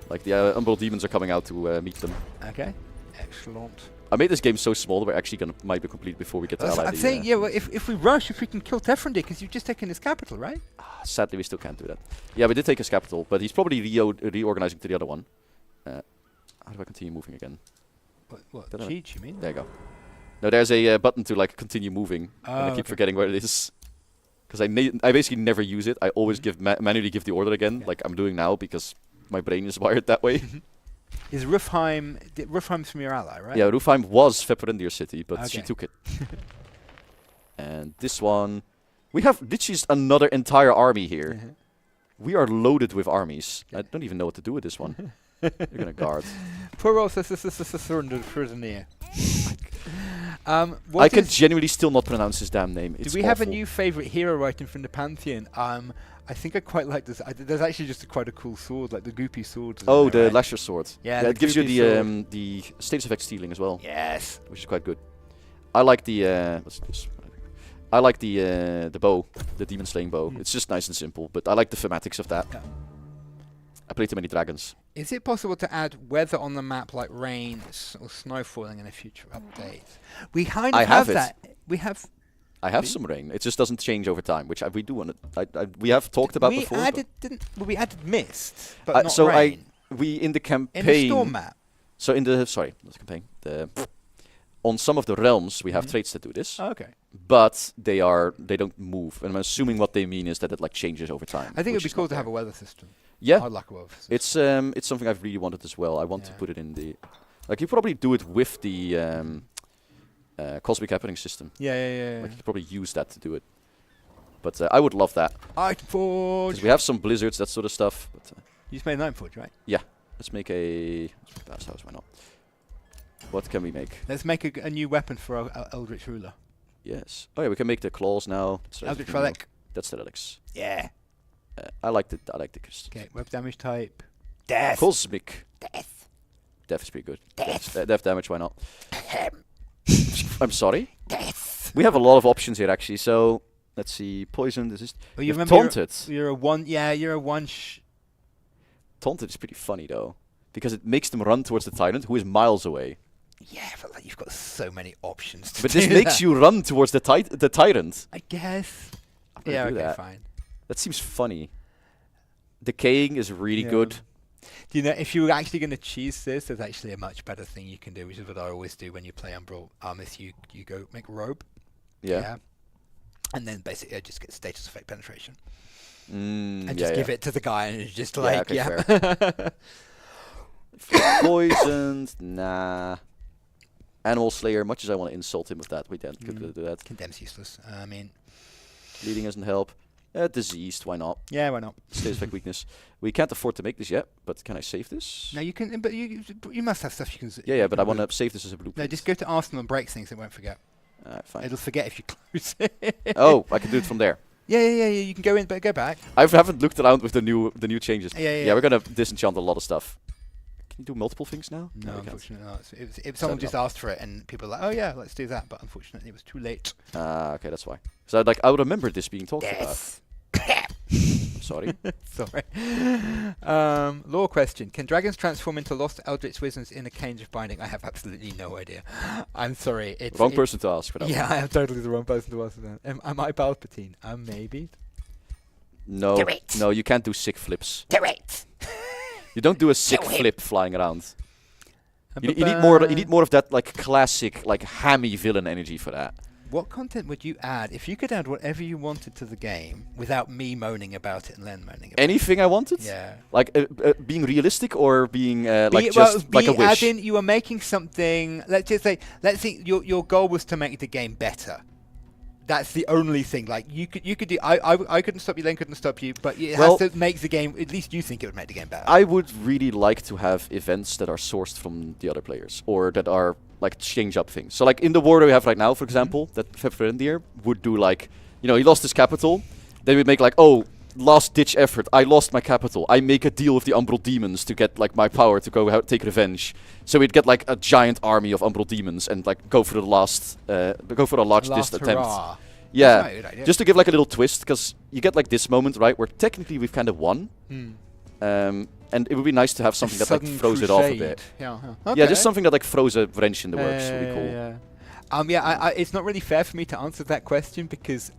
Speaker 1: Like the Umbral demons are coming out to meet them.
Speaker 2: Okay. Excellent.
Speaker 1: I made this game so small that we're actually might be complete before we get to Ally.
Speaker 2: I'm saying, yeah. Well, if we rush, if we can kill Tefrendir, because you've just taken his capital, right?
Speaker 1: Sadly, we still can't do that. Yeah, we did take his capital, but he's probably reorganizing to the other one. How do I continue moving again?
Speaker 2: What?
Speaker 1: Don't know.
Speaker 2: Cheat, you mean?
Speaker 1: There you go. No, there's a button to like continue moving, and I keep forgetting where it is. Because I basically never use it. I always manually give the order again, like I'm doing now, because my brain is wired that way.
Speaker 2: Is Rufheim's from your ally, right?
Speaker 1: Yeah, Rufheim was Feperindir city, but she took it. And this one, we have literally another entire army here. We are loaded with armies. I don't even know what to do with this one. You're gonna guard.
Speaker 2: Poor old prisoner.
Speaker 1: I can genuinely still not pronounce his damn name.
Speaker 2: Do we have a new favorite hero item from the Pantheon? I think I quite like this. There's actually just quite a cool sword, like the goopy sword.
Speaker 1: Oh, the Lasher sword.
Speaker 2: Yeah,
Speaker 1: it gives you the status effect stealing as well.
Speaker 2: Yes,
Speaker 1: which is quite good. I like the what's this? I like the bow, the demon slaying bow. It's just nice and simple, but I like the thematics of that.
Speaker 2: Yeah.
Speaker 1: I play too many dragons.
Speaker 2: Is it possible to add weather on the map like rain or snow falling in a future update? We kind of have that.
Speaker 1: I have some rain. It just doesn't change over time, which we do want to. We have talked about before.
Speaker 2: We added mist, but not
Speaker 1: so
Speaker 2: rain.
Speaker 1: We in the campaign.
Speaker 2: In the storm map.
Speaker 1: So in the not the campaign. On some of the realms, we have traits that do this.
Speaker 2: Oh, okay.
Speaker 1: But they don't move, and I'm assuming what they mean is that it like changes over time.
Speaker 2: I think it'd be cool to have a weather system.
Speaker 1: Yeah,
Speaker 2: I'd like a weather system.
Speaker 1: It's something I've really wanted as well. I want to put it in the you probably do it with the cosmic happening system.
Speaker 2: Yeah.
Speaker 1: Like you could probably use that to do it. But I would love that.
Speaker 2: Item forge.
Speaker 1: Because we have some blizzards, that sort of stuff. But
Speaker 2: you just made an item forge, right?
Speaker 1: Yeah. Let's make a fast house. Why not? What can we make?
Speaker 2: Let's make a new weapon for our Eldritch ruler.
Speaker 1: Yes. Oh yeah, we can make the claws now.
Speaker 2: Eldritch relic.
Speaker 1: That's the relics.
Speaker 2: Yeah.
Speaker 1: I like the crystals.
Speaker 2: Okay, web damage type. Death.
Speaker 1: Cosmic.
Speaker 2: Death.
Speaker 1: Death is pretty good.
Speaker 2: Death.
Speaker 1: Death damage, why not? I'm sorry?
Speaker 2: Death.
Speaker 1: We have a lot of options here actually, so let's see. Poison, this is
Speaker 2: Well, you remember
Speaker 1: taunted.
Speaker 2: You're a one. Yeah, you're a one.
Speaker 1: Taunted is pretty funny though, because it makes them run towards the tyrant, who is miles away.
Speaker 2: Yeah, but like, you've got so many options.
Speaker 1: But this makes you run towards the tyrant.
Speaker 2: I guess.
Speaker 1: I'm gonna do that.
Speaker 2: Fine.
Speaker 1: That seems funny. Decaying is really good.
Speaker 2: Do you know, if you were actually going to choose this, there's actually a much better thing you can do, which is what I always do when you play Umbral Abyss. You go make robe.
Speaker 1: Yeah.
Speaker 2: And then basically I just get status effect penetration.
Speaker 1: And
Speaker 2: just give it to the guy, and it's just
Speaker 1: fair. Poisoned, nah. Animal Slayer, much as I want to insult him with that, we could do that.
Speaker 2: Condemn's useless. I mean,
Speaker 1: Bleeding doesn't help. Diseased, why not?
Speaker 2: Yeah, why not?
Speaker 1: Status effect weakness. We can't afford to make this yet, but can I save this?
Speaker 2: No, you can, but you must have stuff you can.
Speaker 1: Yeah, but I want to save this as a blueprint.
Speaker 2: No, just go to Arsenal and break things. It won't forget.
Speaker 1: Fine.
Speaker 2: It'll forget if you close it.
Speaker 1: Oh, I can do it from there.
Speaker 2: Yeah. You can go in, but go back.
Speaker 1: I haven't looked around with the new changes.
Speaker 2: Yeah.
Speaker 1: We're gonna disenchant a lot of stuff. Can you do multiple things now?
Speaker 2: No, unfortunately not. If someone just asked for it and people are like, oh yeah, let's do that, but unfortunately it was too late.
Speaker 1: Okay, that's why. So I remember this being talked about. Sorry.
Speaker 2: Sorry. Lore question. Can dragons transform into lost eldritch wizards in a cage of binding? I have absolutely no idea. I'm sorry. It's
Speaker 1: Wrong person to ask for that.
Speaker 2: Yeah, I am totally the wrong person to ask that. Am I Palpatine? Maybe.
Speaker 1: No,
Speaker 3: Do it.
Speaker 1: no, you can't do sick flips.
Speaker 3: Do it.
Speaker 1: You don't do a sick
Speaker 3: Do it.
Speaker 1: flip flying around. You need more of that like classic like hammy villain energy for that.
Speaker 2: What content would you add if you could add whatever you wanted to the game without me moaning about it and Len moaning about
Speaker 1: Anything I wanted?
Speaker 2: it? Yeah.
Speaker 1: Like being realistic or being like
Speaker 2: Well,
Speaker 1: just like a wish.
Speaker 2: as in you are making something. Let's just say, let's think your goal was to make the game better. That's the only thing. Like you could do. I couldn't stop you. Len couldn't stop you. But it
Speaker 1: Well,
Speaker 2: has to make the game. At least you think it would make the game better.
Speaker 1: I would really like to have events that are sourced from the other players or that are like change up things. So like in the war that we have right now, for example, that Fefrendir would do like, you know, he lost his capital. They would make like, oh, last ditch effort. I lost my capital. I make a deal with the Umbral demons to get like my power to go take revenge. So we'd get like a giant army of Umbral demons and like go for the last, go for a large
Speaker 2: Last
Speaker 1: attempt.
Speaker 2: hurrah.
Speaker 1: Yeah,
Speaker 2: That's not a good idea.
Speaker 1: just to give like a little twist, because you get like this moment, right, where technically we've kind of won. And it would be nice to have something that like
Speaker 2: Sudden
Speaker 1: throws it off a
Speaker 2: crusade.
Speaker 1: bit.
Speaker 2: Yeah.
Speaker 1: Yeah, just something that like throws a wrench in the works would be cool.
Speaker 2: Yeah. It's not really fair for me to answer that question because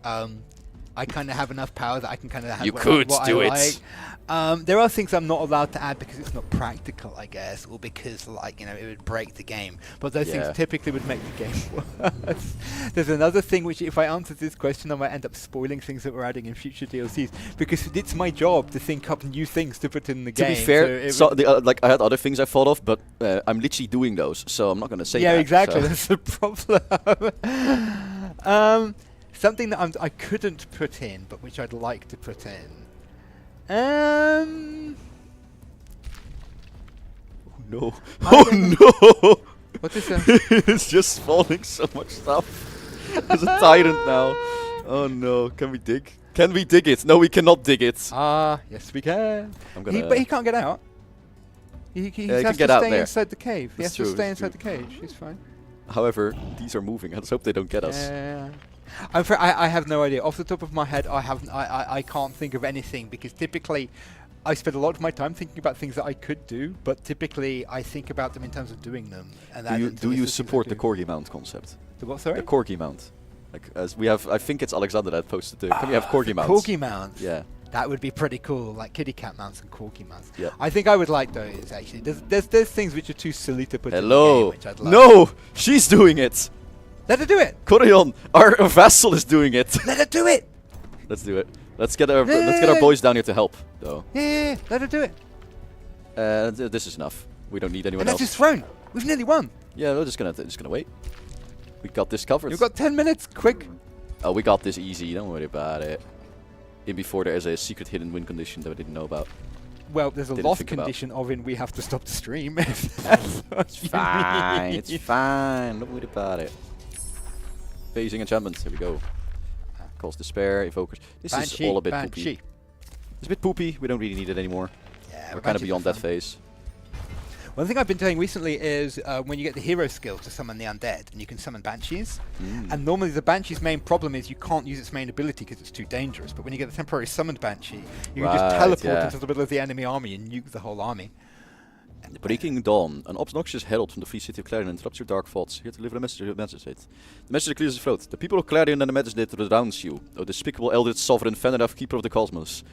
Speaker 2: I kind of have enough power that I can kind of have
Speaker 1: You
Speaker 2: what
Speaker 1: could
Speaker 2: I
Speaker 1: do it.
Speaker 2: like. There are things I'm not allowed to add because it's not practical, I guess, or because like it would break the game. But those
Speaker 1: Yeah.
Speaker 2: things typically would make the game worse. There's another thing which, if I answer this question, I might end up spoiling things that we're adding in future DLCs because it's my job to think up new things to put in the
Speaker 1: To
Speaker 2: game.
Speaker 1: be fair,
Speaker 2: so
Speaker 1: like I had other things I thought of, but I'm literally doing those, so I'm not gonna say
Speaker 2: yeah,
Speaker 1: that.
Speaker 2: exactly.
Speaker 1: so.
Speaker 2: That's the problem. Something that I couldn't put in, but which I'd like to put in.
Speaker 1: Oh no!
Speaker 2: I
Speaker 1: Oh
Speaker 2: don't
Speaker 1: no!
Speaker 2: What is that?
Speaker 1: It's just spawning so much stuff. There's a tyrant now. Oh no! Can we dig? Can we dig it? No, we cannot dig it.
Speaker 2: Yes, we can.
Speaker 1: I'm gonna.
Speaker 2: But he can't get out. He
Speaker 1: he
Speaker 2: has
Speaker 1: can
Speaker 2: to
Speaker 1: get out
Speaker 2: stay
Speaker 1: there.
Speaker 2: inside the cave. He
Speaker 1: That's
Speaker 2: has to
Speaker 1: true,
Speaker 2: stay
Speaker 1: that's
Speaker 2: inside the cage. He's fine.
Speaker 1: However, these are moving. Let's hope they don't get us.
Speaker 2: I have no idea. Off the top of my head, I can't think of anything because typically I spend a lot of my time thinking about things that I could do, but typically I think about them in terms of doing them. And
Speaker 1: Do you support the corgi mount concept?
Speaker 2: The what? Sorry.
Speaker 1: The corgi mount. Like as we have, I think it's Alexander that posted the. Can we have corgi mounts?
Speaker 2: Corgi mounts.
Speaker 1: Yeah.
Speaker 2: That would be pretty cool, like kitty cat mounts and corgi mounts.
Speaker 1: Yeah.
Speaker 2: I think I would like those actually. There's things which are too silly to put in the
Speaker 1: Hello.
Speaker 2: game, which I'd like.
Speaker 1: No, she's doing it.
Speaker 2: Let her do it.
Speaker 1: Corion, our vassal is doing it.
Speaker 2: Let her do it.
Speaker 1: Let's do it. Let's get our boys down here to help, though.
Speaker 2: Yeah. Let her do it.
Speaker 1: This is enough. We don't need anyone
Speaker 2: And that's
Speaker 1: else.
Speaker 2: his throne. We've nearly won.
Speaker 1: Yeah, we're just gonna wait. We got this covered.
Speaker 2: You've got 10 minutes. Quick.
Speaker 1: Oh, we got this easy. Don't worry about it. In before there is a secret hidden win condition that we didn't know about.
Speaker 2: Well, there's a
Speaker 1: Didn't
Speaker 2: lost
Speaker 1: think about.
Speaker 2: condition of in we have to stop the stream. If that's what
Speaker 1: It's
Speaker 2: you
Speaker 1: fine.
Speaker 2: mean.
Speaker 1: It's fine. Don't worry about it. Phasing enchantments. Here we go. Calls despair. Evokers. This is all a bit poopy. It's a bit poopy. We don't really need it anymore.
Speaker 2: Yeah,
Speaker 1: We're kind of
Speaker 2: Banshees
Speaker 1: beyond
Speaker 2: are
Speaker 1: that
Speaker 2: fun.
Speaker 1: phase.
Speaker 2: One thing I've been doing recently is when you get the hero skill to summon the undead, and you can summon banshees. And normally the banshee's main problem is you can't use its main ability because it's too dangerous. But when you get the temporary summoned banshee, you can just
Speaker 1: Right,
Speaker 2: teleport
Speaker 1: yeah.
Speaker 2: into the middle of the enemy army and nuke the whole army.
Speaker 1: The Breaking Dawn. An obnoxious herald from the free city of Clarion interrupts your dark thoughts. Here to deliver a message to your magistrate. The messenger clears his throat. The people of Clarion and the magistrate renounce you, O despicable Eldritch Sovereign, Fenrith, keeper of the cosmos.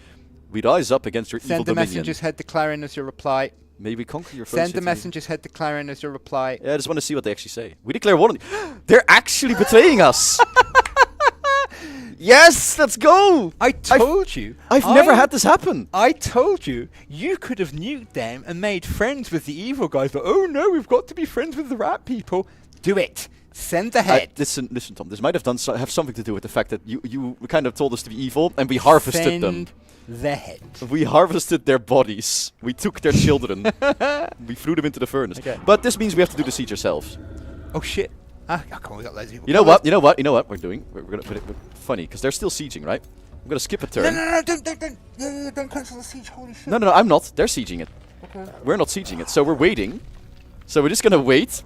Speaker 1: We rise up against your evil
Speaker 2: Send the
Speaker 1: dominion.
Speaker 2: messenger's head to Clarion as your reply.
Speaker 1: May we conquer your
Speaker 2: Send
Speaker 1: city.
Speaker 2: the messenger's head to Clarion as your reply.
Speaker 1: Yeah, I just want to see what they actually say. We declare war on They're actually betraying us! Yes, let's go!
Speaker 2: I told you.
Speaker 1: I've never had this happen!
Speaker 2: I told you. You could have nuked them and made friends with the evil guys, but oh no, we've got to be friends with the rat people. Do it. Send the head.
Speaker 1: Listen, Tom. This might have have something to do with the fact that you kind of told us to be evil, and we harvested them.
Speaker 2: Send the head.
Speaker 1: We harvested their bodies. We took their children. We threw them into the furnace.
Speaker 2: Okay.
Speaker 1: But this means we have to do the siege ourselves.
Speaker 2: Oh shit. Ah, come on, we got loads of people.
Speaker 1: You know what? You know what? You know what we're doing? We're gonna put it funny because they're still sieging, right? I'm gonna skip a turn.
Speaker 2: No, don't cancel the siege. Holy shit.
Speaker 1: No, I'm not. They're sieging it.
Speaker 2: Okay.
Speaker 1: We're not sieging it, so we're waiting. So we're just gonna wait.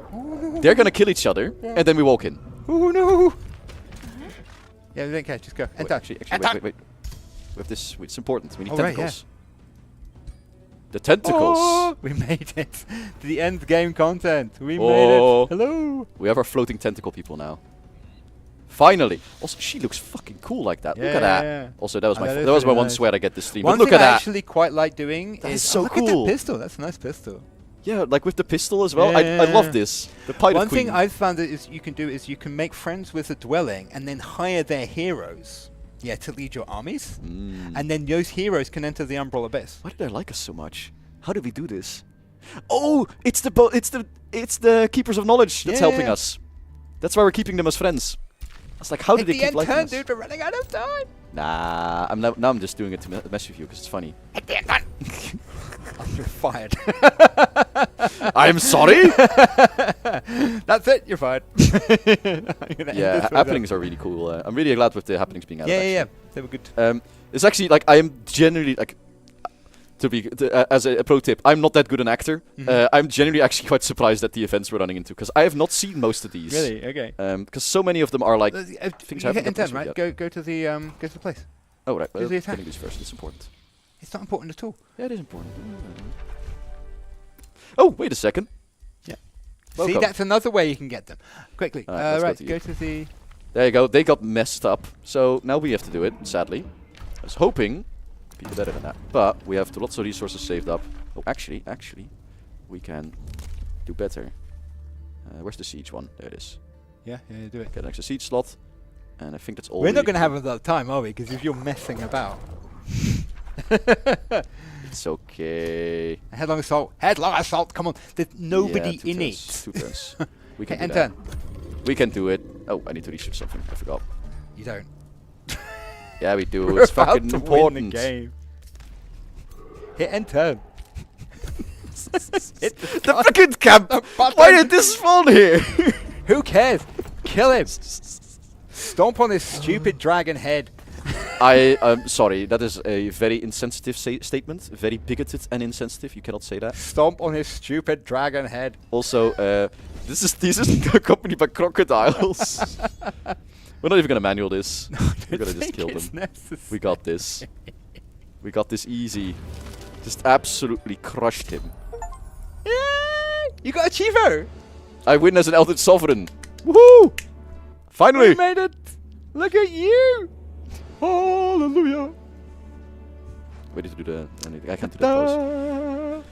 Speaker 1: They're gonna kill each other, and then we walk in.
Speaker 2: Oh no. Yeah, we don't care. Just go.
Speaker 1: Wait,
Speaker 2: Enter.
Speaker 1: actually,
Speaker 2: Enter.
Speaker 1: wait. with this. It's important. We need
Speaker 2: Oh, right,
Speaker 1: tentacles. The tentacles.
Speaker 2: Oh, we made it to the end game content. We
Speaker 1: Oh.
Speaker 2: made it. Hello.
Speaker 1: We have our floating tentacle people now. Finally. Also, she looks fucking cool like that. Look at that.
Speaker 2: Yeah.
Speaker 1: Also, that was my
Speaker 2: That is
Speaker 1: that was my
Speaker 2: really
Speaker 1: one
Speaker 2: nice.
Speaker 1: sweat I get this stream.
Speaker 2: One
Speaker 1: But look
Speaker 2: thing
Speaker 1: at
Speaker 2: I
Speaker 1: that.
Speaker 2: actually quite like doing
Speaker 1: That is
Speaker 2: is
Speaker 1: so
Speaker 2: look
Speaker 1: cool.
Speaker 2: at that pistol. That's a nice pistol.
Speaker 1: Yeah, like with the pistol as well.
Speaker 2: Yeah,
Speaker 1: I love
Speaker 2: yeah.
Speaker 1: this. The pilot
Speaker 2: One
Speaker 1: queen.
Speaker 2: thing I've found that is you can do is you can make friends with a dwelling and then hire their heroes. Yeah, to lead your armies, and then those heroes can enter the Umbral Abyss.
Speaker 1: Why did I like us so much? How did we do this? Oh, it's the keepers of knowledge that's
Speaker 2: Yeah,
Speaker 1: helping
Speaker 2: yeah.
Speaker 1: us. That's why we're keeping them as friends. I was like, how did they keep liking us?
Speaker 2: dude, we're running out of time.
Speaker 1: Nah, now I'm just doing it to mess with you because it's funny.
Speaker 2: At the end turn. You're fired.
Speaker 1: I'm sorry.
Speaker 2: That's it. You're fired.
Speaker 1: Yeah, happenings are really cool. I'm really glad with the happenings being added.
Speaker 2: Yeah.
Speaker 1: actually.
Speaker 2: They were good.
Speaker 1: It's actually like I am genuinely like as a pro tip, I'm not that good an actor. I'm genuinely actually quite surprised at the events we're running into because I have not seen most of these.
Speaker 2: Really? Okay.
Speaker 1: Because so many of them are like
Speaker 2: you
Speaker 1: things I haven't
Speaker 2: hit
Speaker 1: gotten
Speaker 2: intent,
Speaker 1: to
Speaker 2: right?
Speaker 1: yet.
Speaker 2: Go to the place.
Speaker 1: Oh right,
Speaker 2: do
Speaker 1: well,
Speaker 2: the attack.
Speaker 1: getting these first. It's important.
Speaker 2: It's not important at all.
Speaker 1: Yeah, it is important. Oh, wait a second.
Speaker 2: Yeah.
Speaker 1: Welcome.
Speaker 2: See, that's another way you can get them. Quickly.
Speaker 1: Let's
Speaker 2: Right,
Speaker 1: to
Speaker 2: go
Speaker 1: you.
Speaker 2: to the.
Speaker 1: There you go. They got messed up, so now we have to do it. Sadly, I was hoping to be better than that, but we have lots of resources saved up. Oh, actually, we can do better. Where's the siege one? There it is.
Speaker 2: Yeah, do it.
Speaker 1: Get an extra siege slot, and I think that's all.
Speaker 2: We're not
Speaker 1: we
Speaker 2: going to have a lot of time, are we? Because if you're messing about.
Speaker 1: It's okay.
Speaker 2: Headlong assault. Headlong assault. Come on. There's nobody
Speaker 1: Yeah,
Speaker 2: in
Speaker 1: turns,
Speaker 2: it.
Speaker 1: 2 turns. We can
Speaker 2: Hit
Speaker 1: do
Speaker 2: and
Speaker 1: that.
Speaker 2: turn.
Speaker 1: We can do it. Oh, I need to research something. I forgot.
Speaker 2: You don't.
Speaker 1: Yeah, we do.
Speaker 2: We're
Speaker 1: It's
Speaker 2: about
Speaker 1: fucking
Speaker 2: to
Speaker 1: important.
Speaker 2: win the game. Hit and turn. Hit
Speaker 1: The freaking camp! Why did this spawn here?
Speaker 2: Who cares? Kill him. Stomp on his stupid dragon head.
Speaker 1: I'm sorry. That is a very insensitive statement. Very bigoted and insensitive. You cannot say that.
Speaker 2: Stomp on his stupid dragon head.
Speaker 1: Also, this is accompanied by crocodiles. We're not even gonna manual this. We're gonna just kill them. We got this. We got this easy. Just absolutely crushed him.
Speaker 2: Yay! You got a Chivo!
Speaker 1: I win as an Eldritch Sovereign. Woohoo! Finally!
Speaker 2: We made it! Look at you! Hallelujah!
Speaker 1: We need to do the. I can't do that pose.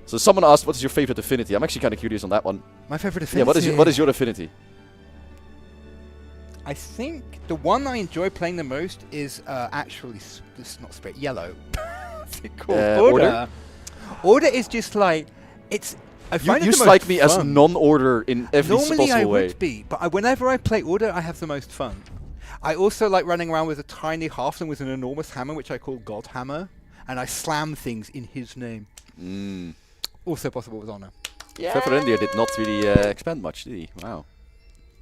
Speaker 1: So someone asked, "What is your favorite affinity?" I'm actually kind of curious on that one.
Speaker 2: My favorite affinity.
Speaker 1: Yeah, what is your affinity?
Speaker 2: I think the one I enjoy playing the most is actually it's not spirit yellow. What's it called?
Speaker 1: Order?
Speaker 2: Order is just like it's. I find it
Speaker 1: You
Speaker 2: the most
Speaker 1: strike me as
Speaker 2: fun.
Speaker 1: non-order in every
Speaker 2: Normally
Speaker 1: possible
Speaker 2: I
Speaker 1: way.
Speaker 2: would be, but whenever I play Order, I have the most fun. I also like running around with a tiny halfling with an enormous hammer, which I call God Hammer, and I slam things in his name. Also possible with honor. Yeah.
Speaker 1: Feverendir did not really expand much, did he? Wow.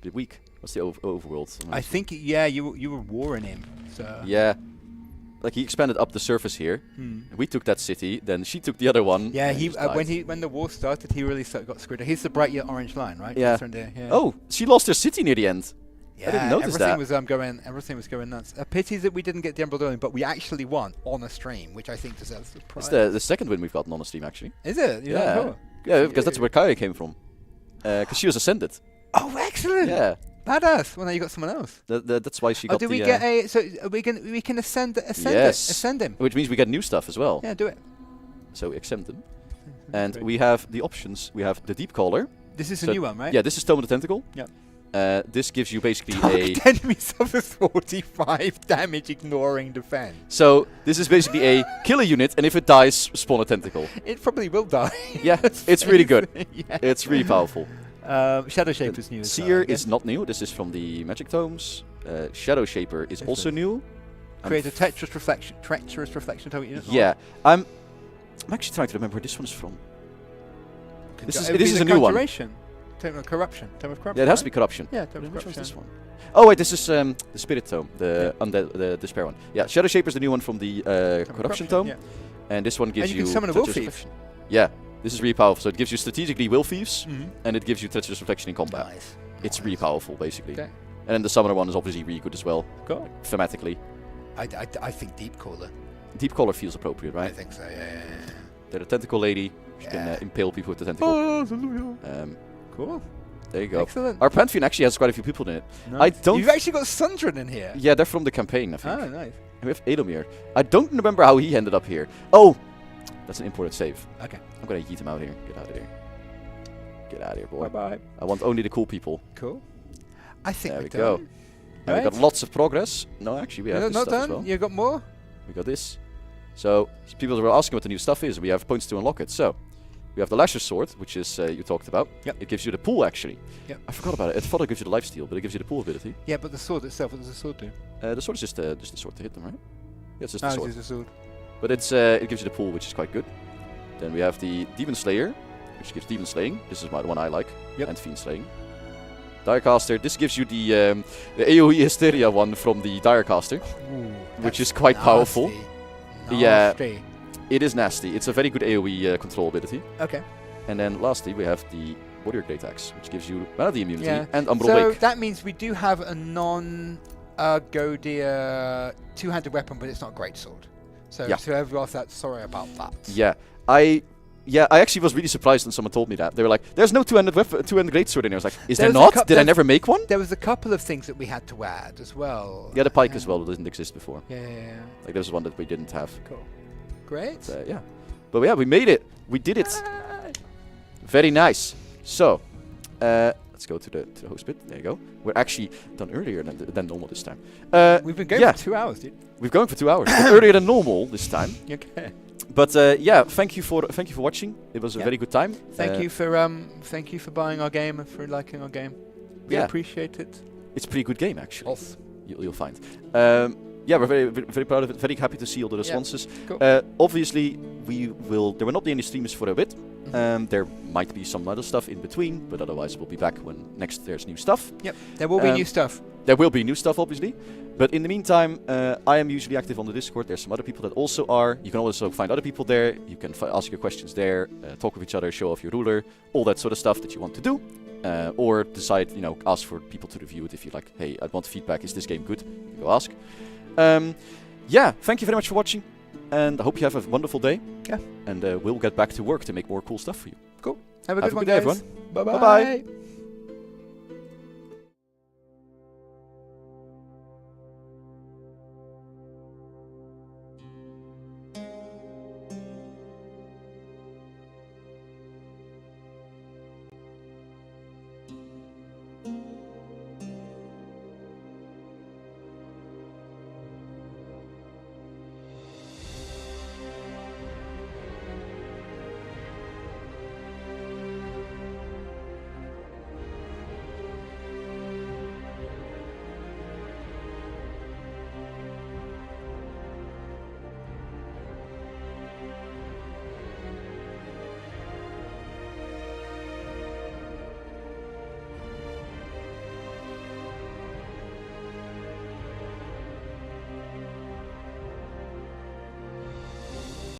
Speaker 1: Bit weak. What's the overworld?
Speaker 2: I think you were warring him. So
Speaker 1: Yeah. Like he expanded up the surface here. We took that city, then she took the other one.
Speaker 2: Yeah,
Speaker 1: and
Speaker 2: he
Speaker 1: just died.
Speaker 2: when the war started, he really got screwed. He's the bright orange line, right?
Speaker 1: Yeah.
Speaker 2: Yeah.
Speaker 1: Oh, she lost her city near the end.
Speaker 2: Yeah,
Speaker 1: I didn't notice
Speaker 2: everything
Speaker 1: that.
Speaker 2: everything was going nuts. A pity that we didn't get the Emerald Earring, but we actually won on a stream, which I think deserves the prize.
Speaker 1: It's the second win we've gotten on the stream, actually.
Speaker 2: Is it? You
Speaker 1: Yeah.
Speaker 2: don't know?
Speaker 1: Yeah, because that's where Kaya came from. Because she was ascended.
Speaker 2: Oh, excellent!
Speaker 1: Yeah.
Speaker 2: Badass. Well, now you got someone else.
Speaker 1: That's why she
Speaker 2: Oh,
Speaker 1: got
Speaker 2: did
Speaker 1: the...
Speaker 2: we get a? So we can ascend him.
Speaker 1: Which means we get new stuff as well.
Speaker 2: Yeah, do it.
Speaker 1: So we accept them. And we have the options. We have the Deep Caller.
Speaker 2: This is
Speaker 1: So
Speaker 2: a new one, right?
Speaker 1: Yeah, this is Tome of the Tentacle.
Speaker 2: Yeah.
Speaker 1: This gives you basically
Speaker 2: Target enemy suffers 45 damage, ignoring defense.
Speaker 1: So this is basically a killer unit, and if it dies, spawn a tentacle.
Speaker 2: It probably will die.
Speaker 1: Yeah, it's really good. It's really powerful.
Speaker 2: Shadow Shaper is new.
Speaker 1: Seer is not new. This is from the Magic Tomes. Shadow Shaper is also new.
Speaker 2: Create a treacherous reflection target unit.
Speaker 1: Yeah, I'm actually trying to remember where this one's from. This is a new one.
Speaker 2: Tome of Corruption.
Speaker 1: Yeah, it has to be Corruption.
Speaker 2: Yeah, Tome of
Speaker 1: Which one's
Speaker 2: Corruption.
Speaker 1: this one? Oh wait, this is the Spirit Tome, the Undead, the Despair one. Yeah, Shadow Shaper is the new one from the Corruption Tome,
Speaker 2: Yeah.
Speaker 1: and this one gives
Speaker 2: And you can summon a Wolf Thief.
Speaker 1: Yeah, this is really powerful. So it gives you strategically Will Thieves, and it gives you Treacherous Reflection in combat.
Speaker 2: Nice.
Speaker 1: It's really powerful, basically.
Speaker 2: Okay.
Speaker 1: And then the Summoner one is obviously really good as well,
Speaker 2: Cool.
Speaker 1: thematically.
Speaker 2: I think Deep Caller.
Speaker 1: Deep Collar feels appropriate,
Speaker 2: I
Speaker 1: right?
Speaker 2: think so. Yeah.
Speaker 1: They're the tentacle lady. She can impale people with the tentacle.
Speaker 2: Cool.
Speaker 1: There you go.
Speaker 2: Excellent.
Speaker 1: Our Pantheon actually has quite a few people in it.
Speaker 2: Nice.
Speaker 1: I don't.
Speaker 2: You've actually got Sundren in here.
Speaker 1: Yeah, they're from the campaign, I think.
Speaker 2: Oh, nice.
Speaker 1: And we have Edelmir. I don't remember how he ended up here. Oh, that's an imported save.
Speaker 2: Okay.
Speaker 1: I'm gonna yeet him out here. Get out of here. Get out of here, boy.
Speaker 2: Bye.
Speaker 1: I want only the cool people.
Speaker 2: Cool. I think
Speaker 1: There
Speaker 2: we're
Speaker 1: we go.
Speaker 2: done.
Speaker 1: And we got lots of progress. No, actually, we have
Speaker 2: You're
Speaker 1: this
Speaker 2: not
Speaker 1: stuff as
Speaker 2: done.
Speaker 1: well.
Speaker 2: You got more.
Speaker 1: We got this. So, people were asking what the new stuff is. We have points to unlock it. So, we have the Lasher Sword, which is you talked about.
Speaker 2: Yep.
Speaker 1: It gives you the pool, actually.
Speaker 2: Yep.
Speaker 1: I forgot about it. I thought it gives you the lifesteal, but it gives you the pool ability.
Speaker 2: Yeah, but the sword itself. What does the sword do?
Speaker 1: The sword is just the sword to hit them, right? Yeah, it's just the
Speaker 2: Oh,
Speaker 1: sword.
Speaker 2: it's just a sword.
Speaker 1: But it gives you the pool, which is quite good. Then we have the Demon Slayer, which gives Demon Slaying. This is the one I like.
Speaker 2: Yep.
Speaker 1: And Fiend Slaying. Direcaster. This gives you the AoE Hysteria one from the Direcaster, which is quite powerful. Yeah.
Speaker 2: Nasty.
Speaker 1: It is nasty. It's a very good AoE control ability.
Speaker 2: Okay.
Speaker 1: And then lastly, we have the Warrior Great Axe, which gives you Vanity immunity
Speaker 2: Yeah.
Speaker 1: and Umbral
Speaker 2: So
Speaker 1: Wake.
Speaker 2: that means we do have a non-Godia two-handed weapon, but it's not a great sword. So
Speaker 1: Yeah.
Speaker 2: to everyone else, that's sorry about that.
Speaker 1: Yeah, I actually was really surprised when someone told me that. They were like, "There's no two-handed greatsword in here." I was like, "Is there
Speaker 2: There's a
Speaker 1: not?
Speaker 2: cou-
Speaker 1: Did I
Speaker 2: there's-
Speaker 1: never make one?"
Speaker 2: There was a couple of things that we had to add as well.
Speaker 1: Yeah, the pike as well didn't exist before.
Speaker 2: Yeah.
Speaker 1: Like there was one that we didn't have.
Speaker 2: Cool. Great.
Speaker 1: Yeah, but yeah, we made it. We did it. Very nice. So, let's go to the host bit. There you go. We're actually done earlier than normal this time.
Speaker 2: We've been going
Speaker 1: yeah.
Speaker 2: for 2 hours, dude.
Speaker 1: We're going for 2 hours. But earlier than normal this time.
Speaker 2: Okay.
Speaker 1: But yeah, thank you for watching. It was a very good time.
Speaker 2: Thank you for buying our game and for liking our game. We appreciate it.
Speaker 1: It's a pretty good game actually.
Speaker 2: Off.
Speaker 1: You'll find. Yeah, we're very proud of it. Very happy to see all the responses.
Speaker 2: Cool.
Speaker 1: Obviously, there will not be any streams for a bit. There might be some other stuff in between, but otherwise we'll be back when next there's new stuff.
Speaker 2: Yep. There will be new stuff.
Speaker 1: There will be new stuff, obviously. But in the meantime, I am usually active on the Discord. There's some other people that also are. You can also find other people there. You can ask your questions there, talk with each other, show off your ruler, all that sort of stuff that you want to do. Or decide, ask for people to review it if you like, hey, I want feedback. Is this game good? You go ask. Yeah, thank you very much for watching. And I hope you have a wonderful day.
Speaker 2: Yeah.
Speaker 1: And we'll get back to work to make more cool stuff for you.
Speaker 2: Cool. Have a
Speaker 1: Have
Speaker 2: good one,
Speaker 1: day,
Speaker 2: guys.
Speaker 1: everyone.
Speaker 2: Bye-bye.
Speaker 1: Bye-bye.